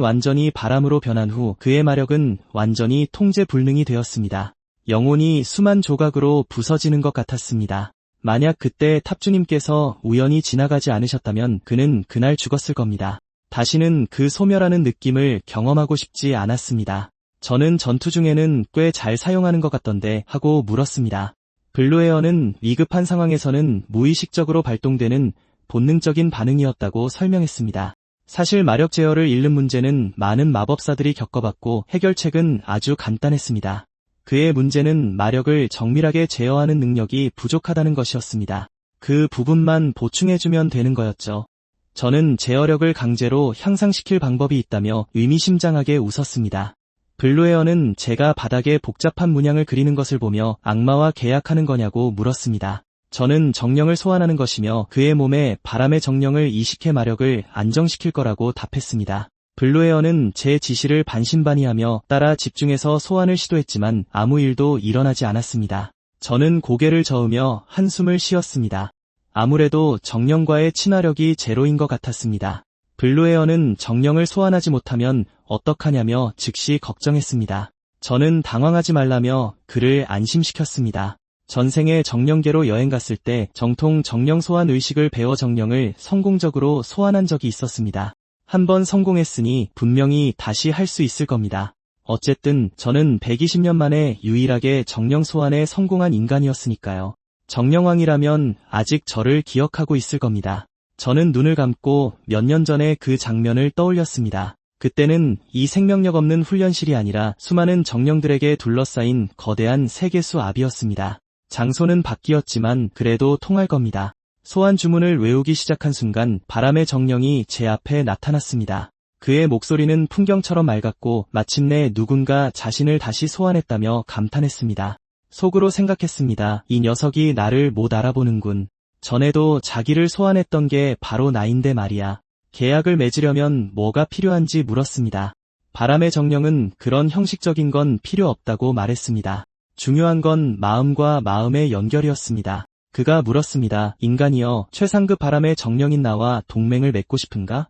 완전히 바람으로 변한 후 그의 마력은 완전히 통제 불능이 되었습니다. 영혼이 수만 조각으로 부서지는 것 같았습니다. 만약 그때 탑주님께서 우연히 지나가지 않으셨다면 그는 그날 죽었을 겁니다. 다시는 그 소멸하는 느낌을 경험하고 싶지 않았습니다. 저는 전투 중에는 꽤 잘 사용하는 것 같던데 하고 물었습니다. 블루에어는 위급한 상황에서는 무의식적으로 발동되는 본능적인 반응이었다고 설명했습니다. 사실 마력 제어를 잃는 문제는 많은 마법사들이 겪어봤고 해결책은 아주 간단했습니다. 그의 문제는 마력을 정밀하게 제어하는 능력이 부족하다는 것이었습니다. 그 부분만 보충해주면 되는 거였죠. 저는 제어력을 강제로 향상시킬 방법이 있다며 의미심장하게 웃었습니다. 블루에어는 제가 바닥에 복잡한 문양을 그리는 것을 보며 악마와 계약하는 거냐고 물었습니다. 저는 정령을 소환하는 것이며 그의 몸에 바람의 정령을 이식해 마력을 안정시킬 거라고 답했습니다. 블루에어는 제 지시를 반신반의하며 따라 집중해서 소환을 시도했지만 아무 일도 일어나지 않았습니다. 저는 고개를 저으며 한숨을 쉬었습니다. 아무래도 정령과의 친화력이 제로인 것 같았습니다. 블루에어는 정령을 소환하지 못하면 어떡하냐며 즉시 걱정했습니다. 저는 당황하지 말라며 그를 안심시켰습니다. 전생에 정령계로 여행 갔을 때 정통 정령 소환 의식을 배워 정령을 성공적으로 소환한 적이 있었습니다. 한번 성공했으니 분명히 다시 할 수 있을 겁니다. 어쨌든 저는 120년 만에 유일하게 정령 소환에 성공한 인간이었으니까요. 정령왕이라면 아직 저를 기억하고 있을 겁니다. 저는 눈을 감고 몇 년 전에 그 장면을 떠올렸습니다. 그때는 이 생명력 없는 훈련실이 아니라 수많은 정령들에게 둘러싸인 거대한 세계수 압이었습니다. 장소는 바뀌었지만 그래도 통할 겁니다. 소환 주문을 외우기 시작한 순간 바람의 정령이 제 앞에 나타났습니다. 그의 목소리는 풍경처럼 맑았고 마침내 누군가 자신을 다시 소환했다며 감탄했습니다. 속으로 생각했습니다. 이 녀석이 나를 못 알아보는군. 전에도 자기를 소환했던 게 바로 나인데 말이야. 계약을 맺으려면 뭐가 필요한지 물었습니다. 바람의 정령은 그런 형식적인 건 필요 없다고 말했습니다. 중요한 건 마음과 마음의 연결이었습니다. 그가 물었습니다. 인간이여, 최상급 바람의 정령인 나와 동맹을 맺고 싶은가?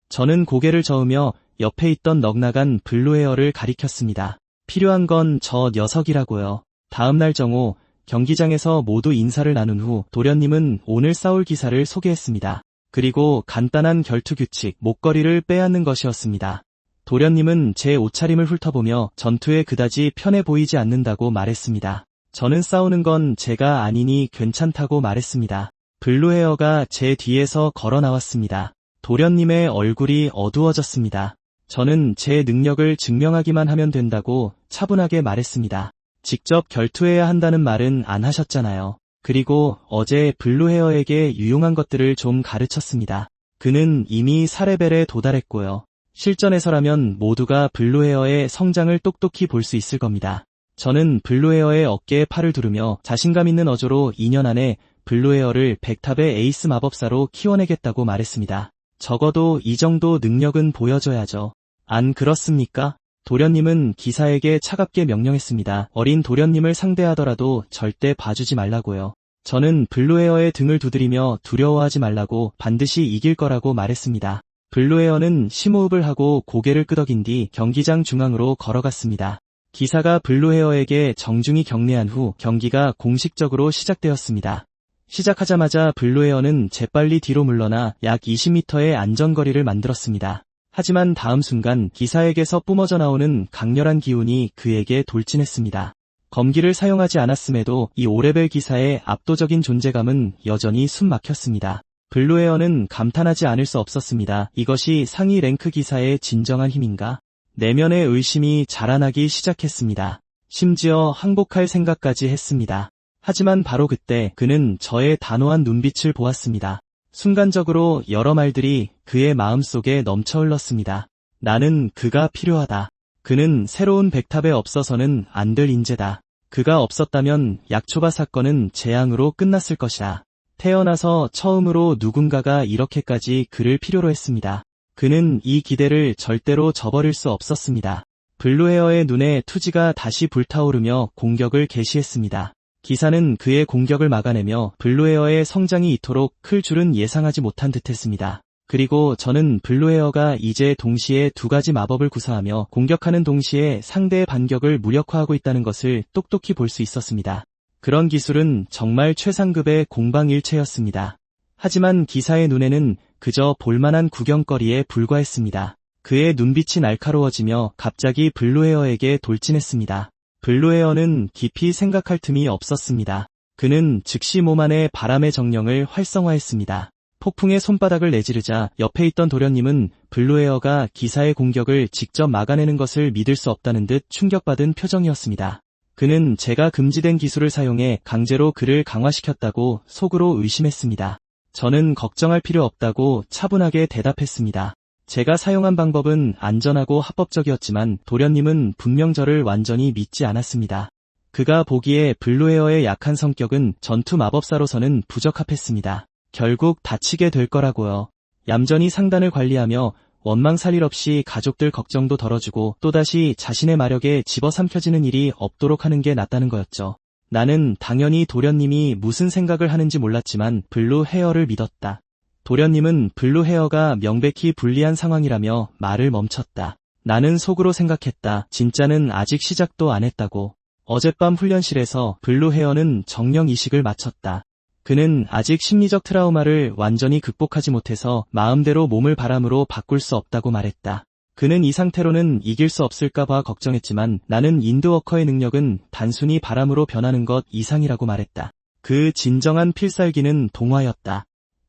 저는 고개를 저으며 옆에 있던 넉나간 블루에어를 가리켰습니다. 필요한 건 저 녀석이라고요. 다음날 정오, 경기장에서 모두 인사를 나눈 후 도련님은 오늘 싸울 기사를 소개했습니다. 그리고 간단한 결투 규칙, 목걸이를 빼앗는 것이었습니다. 도련님은 제 옷차림을 훑어보며 전투에 그다지 편해 보이지 않는다고 말했습니다. 저는 싸우는 건 제가 아니니 괜찮다고 말했습니다. 블루헤어가 제 뒤에서 걸어 나왔습니다. 도련님의 얼굴이 어두워졌습니다. 저는 제 능력을 증명하기만 하면 된다고 차분하게 말했습니다. 직접 결투해야 한다는 말은 안 하셨잖아요. 그리고 어제 블루헤어에게 유용한 것들을 좀 가르쳤습니다. 그는 이미 4레벨에 도달했고요. 실전에서라면 모두가 블루헤어의 성장을 똑똑히 볼 수 있을 겁니다. 저는 블루헤어의 어깨에 팔을 두르며 자신감 있는 어조로 2년 안에 블루헤어를 100탑의 에이스 마법사로 키워내겠다고 말했습니다. 적어도 이 정도 능력은 보여줘야죠. 안 그렇습니까? 도련님은 기사에게 차갑게 명령했습니다. 어린 도련님을 상대하더라도 절대 봐주지 말라고요. 저는 블루헤어의 등을 두드리며 두려워하지 말라고, 반드시 이길 거라고 말했습니다. 블루헤어는 심호흡을 하고 고개를 끄덕인 뒤 경기장 중앙으로 걸어갔습니다. 기사가 블루헤어에게 정중히 경례한 후 경기가 공식적으로 시작되었습니다. 시작하자마자 블루헤어는 재빨리 뒤로 물러나 약 20m의 안전거리를 만들었습니다. 하지만 다음 순간 기사에게서 뿜어져 나오는 강렬한 기운이 그에게 돌진했습니다. 검기를 사용하지 않았음에도 이 5레벨 기사의 압도적인 존재감은 여전히 숨 막혔습니다. 블루헤어는 감탄하지 않을 수 없었습니다. 이것이 상위 랭크 기사의 진정한 힘인가? 내면의 의심이 자라나기 시작했습니다. 심지어 항복할 생각까지 했습니다. 하지만 바로 그때 그는 저의 단호한 눈빛을 보았습니다. 순간적으로 여러 말들이 그의 마음속에 넘쳐 흘렀습니다. 나는 그가 필요하다. 그는 새로운 백탑에 없어서는 안 될 인재다. 그가 없었다면 약초바 사건은 재앙으로 끝났을 것이다. 태어나서 처음으로 누군가가 이렇게까지 그를 필요로 했습니다. 그는 이 기대를 절대로 저버릴 수 없었습니다. 블루헤어의 눈에 투지가 다시 불타오르며 공격을 개시했습니다. 기사는 그의 공격을 막아내며 블루헤어의 성장이 이토록 클 줄은 예상하지 못한 듯했습니다. 그리고 저는 블루헤어가 이제 동시에 두 가지 마법을 구사하며 공격하는 동시에 상대의 반격을 무력화하고 있다는 것을 똑똑히 볼 수 있었습니다. 그런 기술은 정말 최상급의 공방일체였습니다. 하지만 기사의 눈에는 그저 볼만한 구경거리에 불과했습니다. 그의 눈빛이 날카로워지며 갑자기 블루헤어에게 돌진했습니다. 블루헤어는 깊이 생각할 틈이 없었습니다. 그는 즉시 몸 안에 바람의 정령을 활성화했습니다. 폭풍의 손바닥을 내지르자 옆에 있던 도련님은 블루헤어가 기사의 공격을 직접 막아내는 것을 믿을 수 없다는 듯 충격받은 표정이었습니다. 그는 제가 금지된 기술을 사용해 강제로 그를 강화시켰다고 속으로 의심했습니다. 저는 걱정할 필요 없다고 차분하게 대답했습니다. 제가 사용한 방법은 안전하고 합법적이었지만 도련님은 분명 저를 완전히 믿지 않았습니다. 그가 보기에 블루헤어의 약한 성격은 전투 마법사로서는 부적합했습니다. 결국 다치게 될 거라고요. 얌전히 상단을 관리하며 원망살일 없이 가족들 걱정도 덜어주고 또다시 자신의 마력에 집어삼켜지는 일이 없도록 하는 게 낫다는 거였죠. 나는 당연히 도련님이 무슨 생각을 하는지 몰랐지만 블루헤어를 믿었다. 도련님은 블루헤어가 명백히 불리한 상황이라며 말을 멈췄다. 나는 속으로 생각했다. 진짜는 아직 시작도 안 했다고. 어젯밤 훈련실에서 블루헤어는 정령 이식을 마쳤다. 그는 아직 심리적 트라우마를 완전히 극복하지 못해서 마음대로 몸을 바람으로 바꿀 수 없다고 말했다. 그는 이 상태로는 이길 수 없을까봐 걱정했지만 나는 인드워커의 능력은 단순히 바람으로 변하는 것 이상이라고 말했다. 그 진정한 필살기는 동화였다.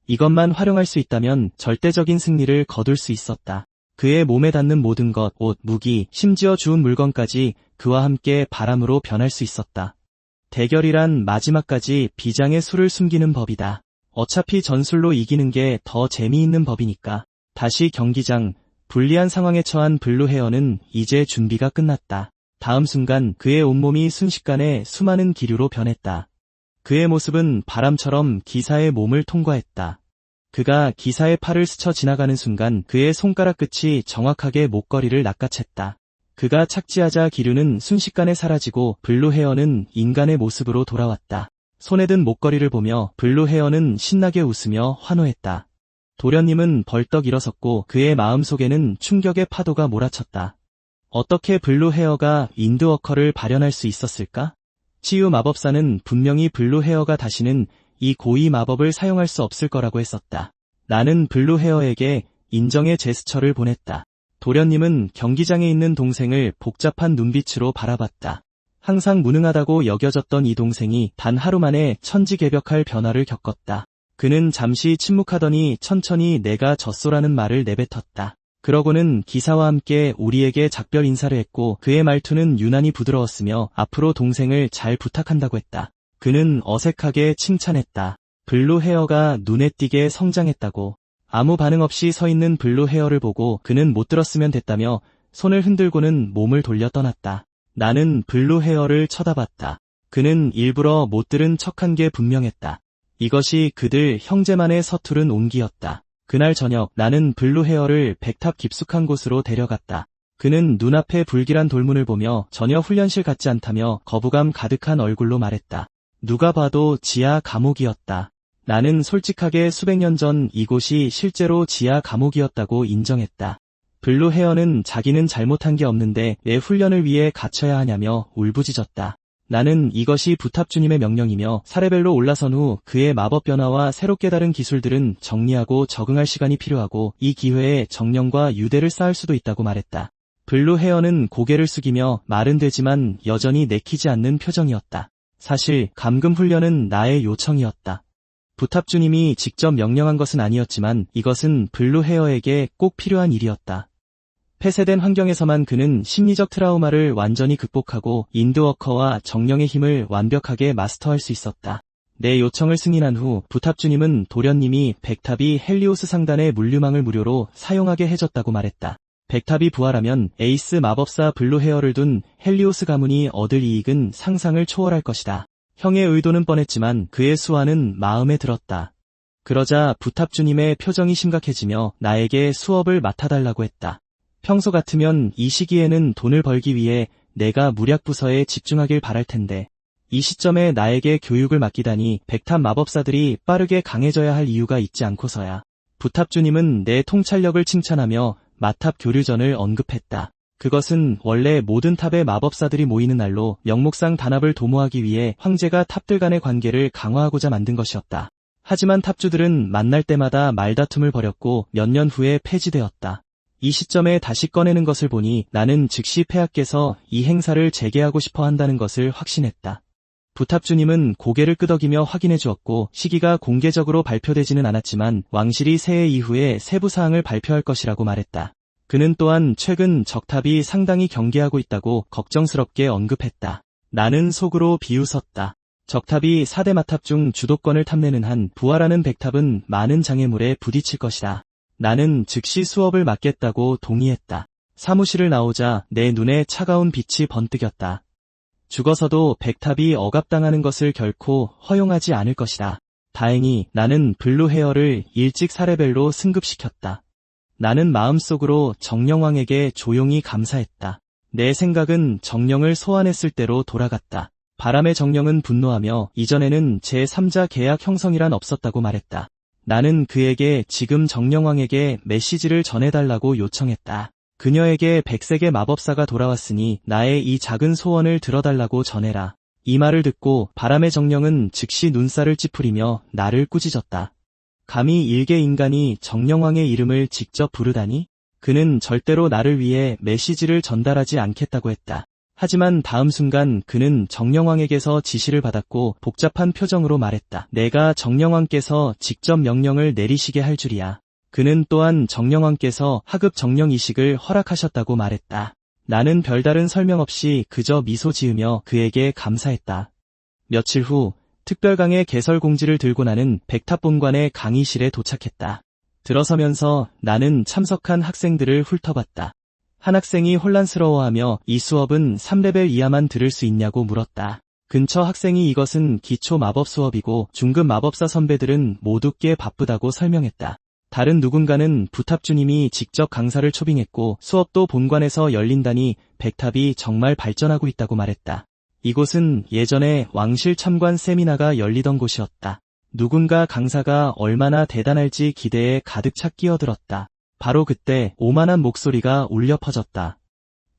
이것만 활용할 수 있다면 절대적인 승리를 거둘 수 있었다. 그의 몸에 닿는 모든 것, 옷, 무기, 심지어 주운 물건까지 그와 함께 바람으로 변할 수 있었다. 대결이란 마지막까지 비장의 수를 숨기는 법이다. 어차피 전술로 이기는 게 더 재미있는 법이니까. 다시 경기장, 불리한 상황에 처한 블루헤어는 이제 준비가 끝났다. 다음 순간 그의 온몸이 순식간에 수많은 기류로 변했다. 그의 모습은 바람처럼 기사의 몸을 통과했다. 그가 기사의 팔을 스쳐 지나가는 순간 그의 손가락 끝이 정확하게 목걸이를 낚아챘다. 그가 착지하자 기류는 순식간에 사라지고 블루헤어는 인간의 모습으로 돌아왔다. 손에 든 목걸이를 보며 블루헤어는 신나게 웃으며 환호했다. 도련님은 벌떡 일어섰고 그의 마음속에는 충격의 파도가 몰아쳤다. 어떻게 블루헤어가 인드워커를 발현할 수 있었을까? 치유 마법사는 분명히 블루헤어가 다시는 이 고위 마법을 사용할 수 없을 거라고 했었다. 나는 블루헤어에게 인정의 제스처를 보냈다. 도련님은 경기장에 있는 동생을 복잡한 눈빛으로 바라봤다. 항상 무능하다고 여겨졌던 이 동생이 단 하루 만에 천지개벽할 변화를 겪었다. 그는 잠시 침묵하더니 천천히 내가 졌소라는 말을 내뱉었다. 그러고는 기사와 함께 우리에게 작별 인사를 했고 그의 말투는 유난히 부드러웠으며 앞으로 동생을 잘 부탁한다고 했다. 그는 어색하게 칭찬했다. 블루헤어가 눈에 띄게 성장했다고. 아무 반응 없이 서 있는 블루헤어를 보고 그는 못 들었으면 됐다며 손을 흔들고는 몸을 돌려 떠났다. 나는 블루헤어를 쳐다봤다. 그는 일부러 못 들은 척한 게 분명했다. 이것이 그들 형제만의 서투른 온기였다. 그날 저녁 나는 블루헤어를 백탑 깊숙한 곳으로 데려갔다. 그는 눈앞에 불길한 돌문을 보며 전혀 훈련실 같지 않다며 거부감 가득한 얼굴로 말했다. 누가 봐도 지하 감옥이었다. 나는 솔직하게 수백 년 전 이곳이 실제로 지하 감옥이었다고 인정했다. 블루헤어는 자기는 잘못한 게 없는데 왜 훈련을 위해 갇혀야 하냐며 울부짖었다. 나는 이것이 부탑주님의 명령이며 사레벨로 올라선 후 그의 마법 변화와 새롭게 다른 기술들은 정리하고 적응할 시간이 필요하고 이 기회에 정령과 유대를 쌓을 수도 있다고 말했다. 블루헤어는 고개를 숙이며 말은 되지만 여전히 내키지 않는 표정이었다. 사실 감금 훈련은 나의 요청이었다. 부탑주님이 직접 명령한 것은 아니었지만 이것은 블루헤어에게 꼭 필요한 일이었다. 폐쇄된 환경에서만 그는 심리적 트라우마를 완전히 극복하고 인드워커와 정령의 힘을 완벽하게 마스터할 수 있었다. 내 요청을 승인한 후 부탑주님은 도련님이 백탑이 헬리오스 상단의 물류망을 무료로 사용하게 해줬다고 말했다. 백탑이 부활하면 에이스 마법사 블루헤어를 둔 헬리오스 가문이 얻을 이익은 상상을 초월할 것이다. 형의 의도는 뻔했지만 그의 수완은 마음에 들었다. 그러자 부탑주님의 표정이 심각해지며 나에게 수업을 맡아달라고 했다. 평소 같으면 이 시기에는 돈을 벌기 위해 내가 무략부서에 집중하길 바랄 텐데 이 시점에 나에게 교육을 맡기다니 백탑 마법사들이 빠르게 강해져야 할 이유가 있지 않고서야. 부탑주님은 내 통찰력을 칭찬하며 마탑 교류전을 언급했다. 그것은 원래 모든 탑의 마법사들이 모이는 날로 명목상 단합을 도모하기 위해 황제가 탑들 간의 관계를 강화하고자 만든 것이었다. 하지만 탑주들은 만날 때마다 말다툼을 벌였고 몇 년 후에 폐지되었다. 이 시점에 다시 꺼내는 것을 보니 나는 즉시 폐하께서 이 행사를 재개하고 싶어 한다는 것을 확신했다. 부탑주님은 고개를 끄덕이며 확인해 주었고 시기가 공개적으로 발표되지는 않았지만 왕실이 새해 이후에 세부 사항을 발표할 것이라고 말했다. 그는 또한 최근 적탑이 상당히 경계하고 있다고 걱정스럽게 언급했다. 나는 속으로 비웃었다. 적탑이 4대 마탑 중 주도권을 탐내는 한 부활하는 백탑은 많은 장애물에 부딪힐 것이다. 나는 즉시 수업을 맡겠다고 동의했다. 사무실을 나오자 내 눈에 차가운 빛이 번뜩였다. 죽어서도 백탑이 억압당하는 것을 결코 허용하지 않을 것이다. 다행히 나는 블루 헤어를 일찍 4레벨로 승급시켰다. 나는 마음속으로 정령왕에게 조용히 감사했다. 내 생각은 정령을 소환했을 때로 돌아갔다. 바람의 정령은 분노하며 이전에는 제3자 계약 형성이란 없었다고 말했다. 나는 그에게 지금 정령왕에게 메시지를 전해달라고 요청했다. 그녀에게 백색의 마법사가 돌아왔으니 나의 이 작은 소원을 들어달라고 전해라. 이 말을 듣고 바람의 정령은 즉시 눈살을 찌푸리며 나를 꾸짖었다. 감히 일개 인간이 정령왕의 이름을 직접 부르다니? 그는 절대로 나를 위해 메시지를 전달하지 않겠다고 했다. 하지만 다음 순간 그는 정령왕에게서 지시를 받았고 복잡한 표정으로 말했다. 내가 정령왕께서 직접 명령을 내리시게 할 줄이야. 그는 또한 정령왕께서 하급 정령 이식을 허락하셨다고 말했다. 나는 별다른 설명 없이 그저 미소 지으며 그에게 감사했다. 며칠 후 특별강의 개설 공지를 들고 나는 백탑 본관의 강의실에 도착했다. 들어서면서 나는 참석한 학생들을 훑어봤다. 한 학생이 혼란스러워하며 이 수업은 3레벨 이하만 들을 수 있냐고 물었다. 근처 학생이 이것은 기초 마법 수업이고 중급 마법사 선배들은 모두 꽤 바쁘다고 설명했다. 다른 누군가는 부탑주님이 직접 강사를 초빙했고 수업도 본관에서 열린다니 백탑이 정말 발전하고 있다고 말했다. 이곳은 예전에 왕실 참관 세미나가 열리던 곳이었다. 누군가 강사가 얼마나 대단할지 기대에 가득 차 끼어들었다. 바로 그때 오만한 목소리가 울려 퍼졌다.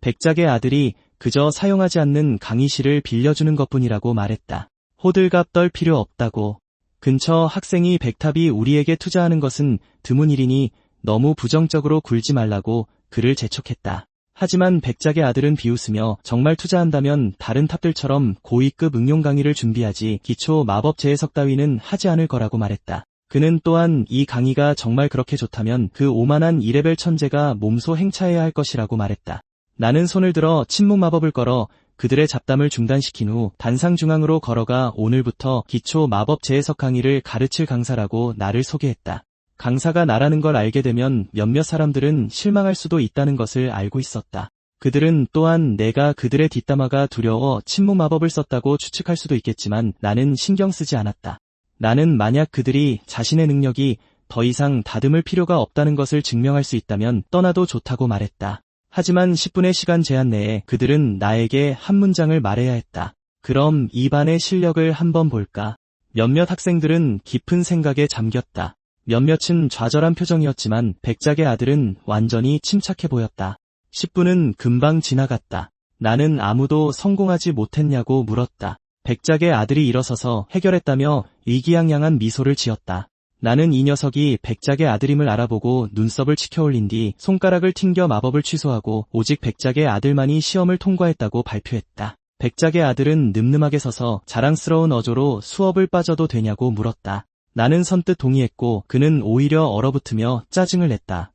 백작의 아들이 그저 사용하지 않는 강의실을 빌려주는 것뿐이라고 말했다. 호들갑 떨 필요 없다고. 근처 학생이 백탑이 우리에게 투자하는 것은 드문 일이니 너무 부정적으로 굴지 말라고 그를 재촉했다. 하지만 백작의 아들은 비웃으며 정말 투자한다면 다른 탑들처럼 고위급 응용 강의를 준비하지 기초 마법 재해석 따위는 하지 않을 거라고 말했다. 그는 또한 이 강의가 정말 그렇게 좋다면 그 오만한 2레벨 천재가 몸소 행차해야 할 것이라고 말했다. 나는 손을 들어 침묵 마법을 걸어 그들의 잡담을 중단시킨 후 단상 중앙으로 걸어가 오늘부터 기초 마법 재해석 강의를 가르칠 강사라고 나를 소개했다. 강사가 나라는 걸 알게 되면 몇몇 사람들은 실망할 수도 있다는 것을 알고 있었다. 그들은 또한 내가 그들의 뒷담화가 두려워 침묵 마법을 썼다고 추측할 수도 있겠지만 나는 신경 쓰지 않았다. 나는 만약 그들이 자신의 능력이 더 이상 다듬을 필요가 없다는 것을 증명할 수 있다면 떠나도 좋다고 말했다. 하지만 10분의 시간 제한 내에 그들은 나에게 한 문장을 말해야 했다. 그럼 이 반의 실력을 한번 볼까? 몇몇 학생들은 깊은 생각에 잠겼다. 몇몇은 좌절한 표정이었지만 백작의 아들은 완전히 침착해 보였다. 10분은 금방 지나갔다. 나는 아무도 성공하지 못했냐고 물었다. 백작의 아들이 일어서서 해결했다며 의기양양한 미소를 지었다. 나는 이 녀석이 백작의 아들임을 알아보고 눈썹을 치켜올린 뒤 손가락을 튕겨 마법을 취소하고 오직 백작의 아들만이 시험을 통과했다고 발표했다. 백작의 아들은 늠름하게 서서 자랑스러운 어조로 수업을 빠져도 되냐고 물었다. 나는 선뜻 동의했고 그는 오히려 얼어붙으며 짜증을 냈다.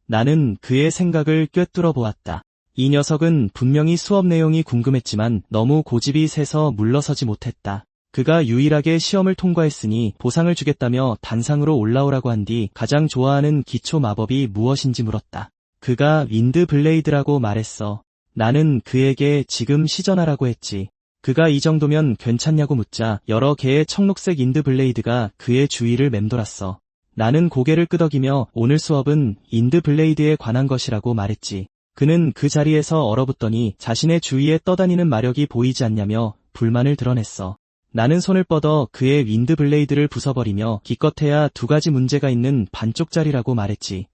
나는 그의 생각을 꿰뚫어 보았다. 이 녀석은 분명히 수업 내용이 궁금했지만 너무 고집이 세서 물러서지 못했다. 그가 유일하게 시험을 통과했으니 보상을 주겠다며 단상으로 올라오라고 한 뒤 가장 좋아하는 기초 마법이 무엇인지 물었다. 그가 윈드 블레이드라고 말했어. 나는 그에게 지금 시전하라고 했지. 그가 이 정도면 괜찮냐고 묻자 여러 개의 청록색 인드 블레이드가 그의 주위를 맴돌았어. 나는 고개를 끄덕이며 오늘 수업은 인드 블레이드에 관한 것이라고 말했지. 그는 그 자리에서 얼어붙더니 자신의 주위에 떠다니는 마력이 보이지 않냐며 불만을 드러냈어. 나는 손을 뻗어 그의 윈드 블레이드를 부숴버리며 기껏해야 2가지 문제가 있는 반쪽짜리라고 말했지.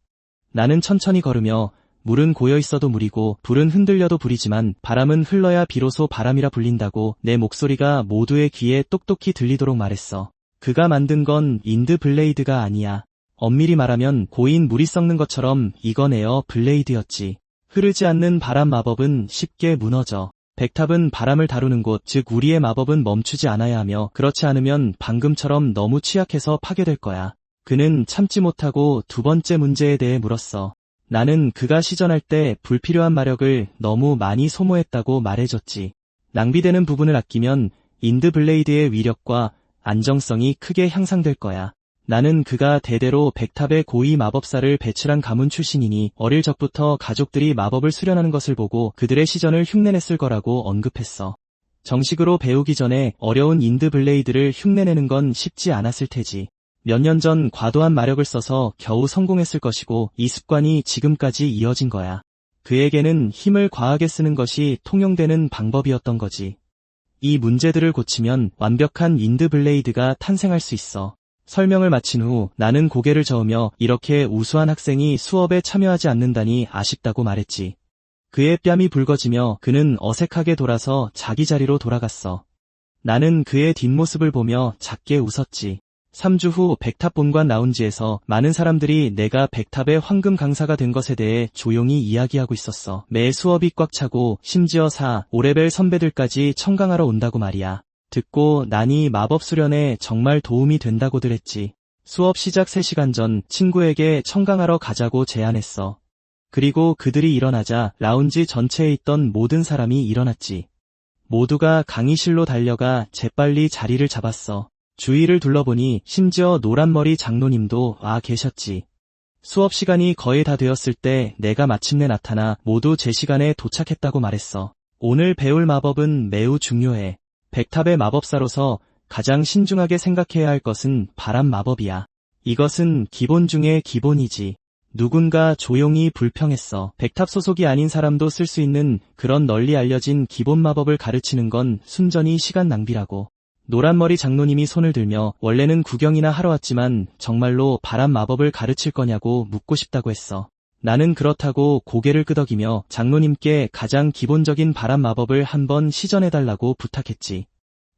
나는 천천히 걸으며 물은 고여 있어도 물이고 불은 흔들려도 불이지만 바람은 흘러야 비로소 바람이라 불린다고 내 목소리가 모두의 귀에 똑똑히 들리도록 말했어. 그가 만든 건 인드 블레이드가 아니야. 엄밀히 말하면 고인 물이 썩는 것처럼 이건 에어 블레이드였지. 흐르지 않는 바람 마법은 쉽게 무너져. 백탑은 바람을 다루는 곳, 즉 우리의 마법은 멈추지 않아야 하며 그렇지 않으면 방금처럼 너무 취약해서 파괴될 거야. 그는 참지 못하고 두 번째 문제에 대해 물었어. 나는 그가 시전할 때 불필요한 마력을 너무 많이 소모했다고 말해줬지. 낭비되는 부분을 아끼면 인드 블레이드의 위력과 안정성이 크게 향상될 거야. 나는 그가 대대로 백탑의 고위 마법사를 배출한 가문 출신이니 어릴 적부터 가족들이 마법을 수련하는 것을 보고 그들의 시전을 흉내냈을 거라고 언급했어. 정식으로 배우기 전에 어려운 인드 블레이드를 흉내내는 건 쉽지 않았을 테지. 몇 년 전 과도한 마력을 써서 겨우 성공했을 것이고 이 습관이 지금까지 이어진 거야. 그에게는 힘을 과하게 쓰는 것이 통용되는 방법이었던 거지. 이 문제들을 고치면 완벽한 인드 블레이드가 탄생할 수 있어. 설명을 마친 후 나는 고개를 저으며 이렇게 우수한 학생이 수업에 참여하지 않는다니 아쉽다고 말했지. 그의 뺨이 붉어지며 그는 어색하게 돌아서 자기 자리로 돌아갔어. 나는 그의 뒷모습을 보며 작게 웃었지. 3주 후 백탑 본관 라운지에서 많은 사람들이 내가 백탑의 황금 강사가 된 것에 대해 조용히 이야기하고 있었어. 매 수업이 꽉 차고 심지어 4, 5레벨 선배들까지 청강하러 온다고 말이야. 듣고 나니 마법 수련에 정말 도움이 된다고들 했지. 수업 시작 3시간 전 친구에게 청강하러 가자고 제안했어. 그리고 그들이 일어나자 라운지 전체에 있던 모든 사람이 일어났지. 모두가 강의실로 달려가 재빨리 자리를 잡았어. 주위를 둘러보니 심지어 노란머리 장로님도 와 계셨지. 수업 시간이 거의 다 되었을 때 내가 마침내 나타나 모두 제 시간에 도착했다고 말했어. 오늘 배울 마법은 매우 중요해. 백탑의 마법사로서 가장 신중하게 생각해야 할 것은 바람 마법이야. 이것은 기본 중의 기본이지. 누군가 조용히 불평했어. 백탑 소속이 아닌 사람도 쓸 수 있는 그런 널리 알려진 기본 마법을 가르치는 건 순전히 시간 낭비라고. 노란머리 장로님이 손을 들며 원래는 구경이나 하러 왔지만 정말로 바람 마법을 가르칠 거냐고 묻고 싶다고 했어. 나는 그렇다고 고개를 끄덕이며 장로님께 가장 기본적인 바람 마법을 한번 시전해달라고 부탁했지.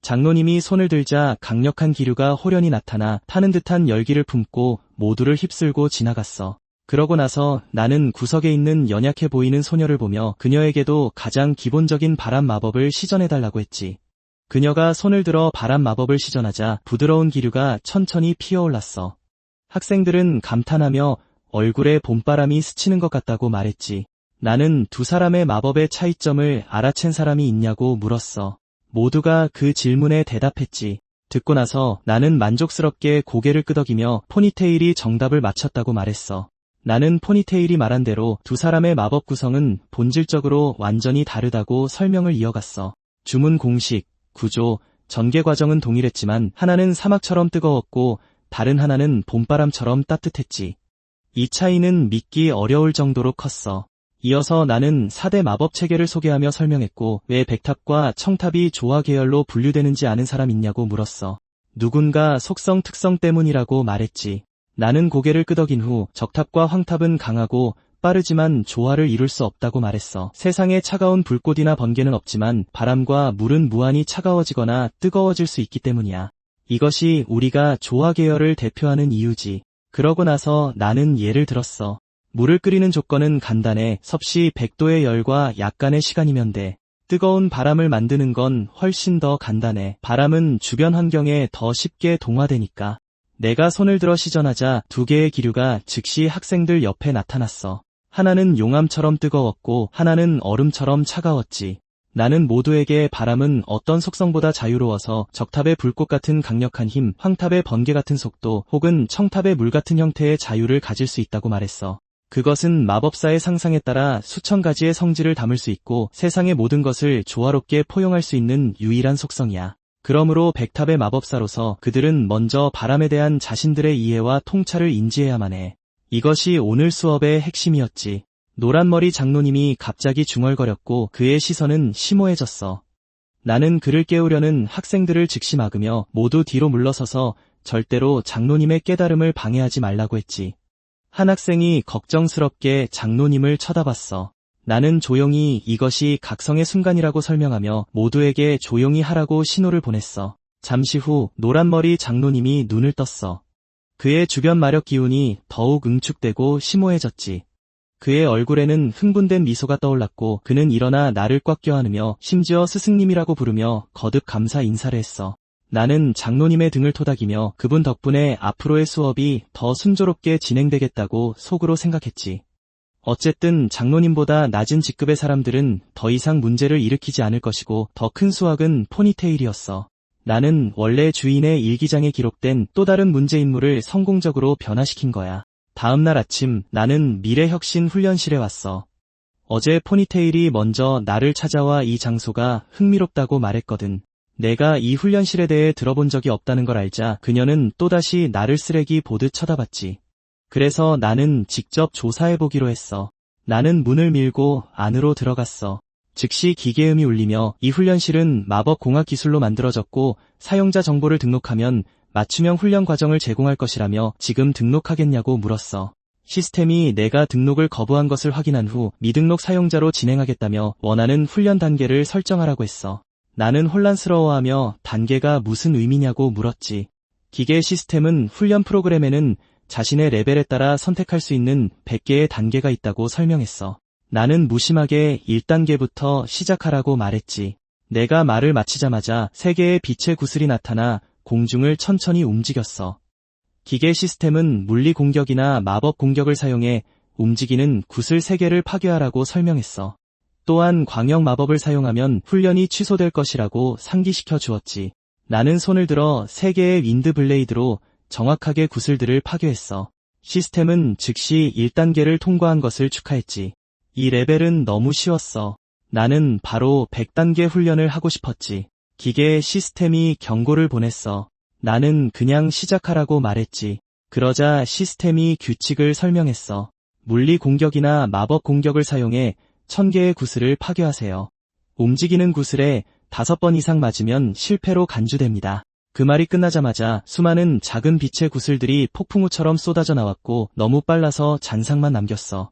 장로님이 손을 들자 강력한 기류가 호련히 나타나 타는 듯한 열기를 품고 모두를 휩쓸고 지나갔어. 그러고 나서 나는 구석에 있는 연약해 보이는 소녀를 보며 그녀에게도 가장 기본적인 바람 마법을 시전해달라고 했지. 그녀가 손을 들어 바람 마법을 시전하자 부드러운 기류가 천천히 피어올랐어. 학생들은 감탄하며 얼굴에 봄바람이 스치는 것 같다고 말했지. 나는 두 사람의 마법의 차이점을 알아챈 사람이 있냐고 물었어. 모두가 그 질문에 대답했지. 듣고 나서 나는 만족스럽게 고개를 끄덕이며 포니테일이 정답을 맞췄다고 말했어. 나는 포니테일이 말한 대로 두 사람의 마법 구성은 본질적으로 완전히 다르다고 설명을 이어갔어. 주문 공식, 구조, 전개 과정은 동일했지만 하나는 사막처럼 뜨거웠고 다른 하나는 봄바람처럼 따뜻했지. 이 차이는 믿기 어려울 정도로 컸어. 이어서 나는 4대 마법 체계를 소개하며 설명했고 왜 백탑과 청탑이 조화 계열로 분류되는지 아는 사람 있냐고 물었어. 누군가 속성 특성 때문이라고 말했지. 나는 고개를 끄덕인 후 적탑과 황탑은 강하고 빠르지만 조화를 이룰 수 없다고 말했어. 세상에 차가운 불꽃이나 번개는 없지만 바람과 물은 무한히 차가워지거나 뜨거워질 수 있기 때문이야. 이것이 우리가 조화 계열을 대표하는 이유지. 그러고 나서 나는 예를 들었어. 물을 끓이는 조건은 간단해. 섭씨 100도의 열과 약간의 시간이면 돼. 뜨거운 바람을 만드는 건 훨씬 더 간단해. 바람은 주변 환경에 더 쉽게 동화되니까. 내가 손을 들어 시전하자 두 개의 기류가 즉시 학생들 옆에 나타났어. 하나는 용암처럼 뜨거웠고 하나는 얼음처럼 차가웠지. 나는 모두에게 바람은 어떤 속성보다 자유로워서 적탑의 불꽃 같은 강력한 힘, 황탑의 번개 같은 속도, 혹은 청탑의 물 같은 형태의 자유를 가질 수 있다고 말했어. 그것은 마법사의 상상에 따라 수천 가지의 성질을 담을 수 있고 세상의 모든 것을 조화롭게 포용할 수 있는 유일한 속성이야. 그러므로 백탑의 마법사로서 그들은 먼저 바람에 대한 자신들의 이해와 통찰을 인지해야만 해. 이것이 오늘 수업의 핵심이었지. 노란머리 장로님이 갑자기 중얼거렸고 그의 시선은 심오해졌어. 나는 그를 깨우려는 학생들을 즉시 막으며 모두 뒤로 물러서서 절대로 장로님의 깨달음을 방해하지 말라고 했지. 한 학생이 걱정스럽게 장로님을 쳐다봤어. 나는 조용히 이것이 각성의 순간이라고 설명하며 모두에게 조용히 하라고 신호를 보냈어. 잠시 후 노란머리 장로님이 눈을 떴어. 그의 주변 마력 기운이 더욱 응축되고 심오해졌지. 그의 얼굴에는 흥분된 미소가 떠올랐고 그는 일어나 나를 꽉 껴안으며 심지어 스승님이라고 부르며 거듭 감사 인사를 했어. 나는 장로님의 등을 토닥이며 그분 덕분에 앞으로의 수업이 더 순조롭게 진행되겠다고 속으로 생각했지. 어쨌든 장로님보다 낮은 직급의 사람들은 더 이상 문제를 일으키지 않을 것이고 더 큰 수확은 포니테일이었어. 나는 원래 주인의 일기장에 기록된 또 다른 문제 인물을 성공적으로 변화시킨 거야. 다음 날 아침 나는 미래혁신 훈련실에 왔어. 어제 포니테일이 먼저 나를 찾아와 이 장소가 흥미롭다고 말했거든. 내가 이 훈련실에 대해 들어본 적이 없다는 걸 알자 그녀는 또다시 나를 쓰레기 보듯 쳐다봤지. 그래서 나는 직접 조사해보기로 했어. 나는 문을 밀고 안으로 들어갔어. 즉시 기계음이 울리며 이 훈련실은 마법공학 기술로 만들어졌고 사용자 정보를 등록하면 맞춤형 훈련 과정을 제공할 것이라며 지금 등록하겠냐고 물었어. 시스템이 내가 등록을 거부한 것을 확인한 후 미등록 사용자로 진행하겠다며 원하는 훈련 단계를 설정하라고 했어. 나는 혼란스러워하며 단계가 무슨 의미냐고 물었지. 기계 시스템은 훈련 프로그램에는 자신의 레벨에 따라 선택할 수 있는 100개의 단계가 있다고 설명했어. 나는 무심하게 1단계부터 시작하라고 말했지. 내가 말을 마치자마자 3개의 빛의 구슬이 나타나 공중을 천천히 움직였어. 기계 시스템은 물리 공격이나 마법 공격을 사용해 움직이는 구슬 3개를 파괴하라고 설명했어. 또한 광역 마법을 사용하면 훈련이 취소될 것이라고 상기시켜 주었지. 나는 손을 들어 3개의 윈드 블레이드로 정확하게 구슬들을 파괴했어. 시스템은 즉시 1단계를 통과한 것을 축하했지. 이 레벨은 너무 쉬웠어. 나는 바로 100단계 훈련을 하고 싶었지. 기계 시스템이 경고를 보냈어. 나는 그냥 시작하라고 말했지. 그러자 시스템이 규칙을 설명했어. 물리 공격이나 마법 공격을 사용해 1000개의 구슬을 파괴하세요. 움직이는 구슬에 5번 이상 맞으면 실패로 간주됩니다. 그 말이 끝나자마자 수많은 작은 빛의 구슬들이 폭풍우처럼 쏟아져 나왔고 너무 빨라서 잔상만 남겼어.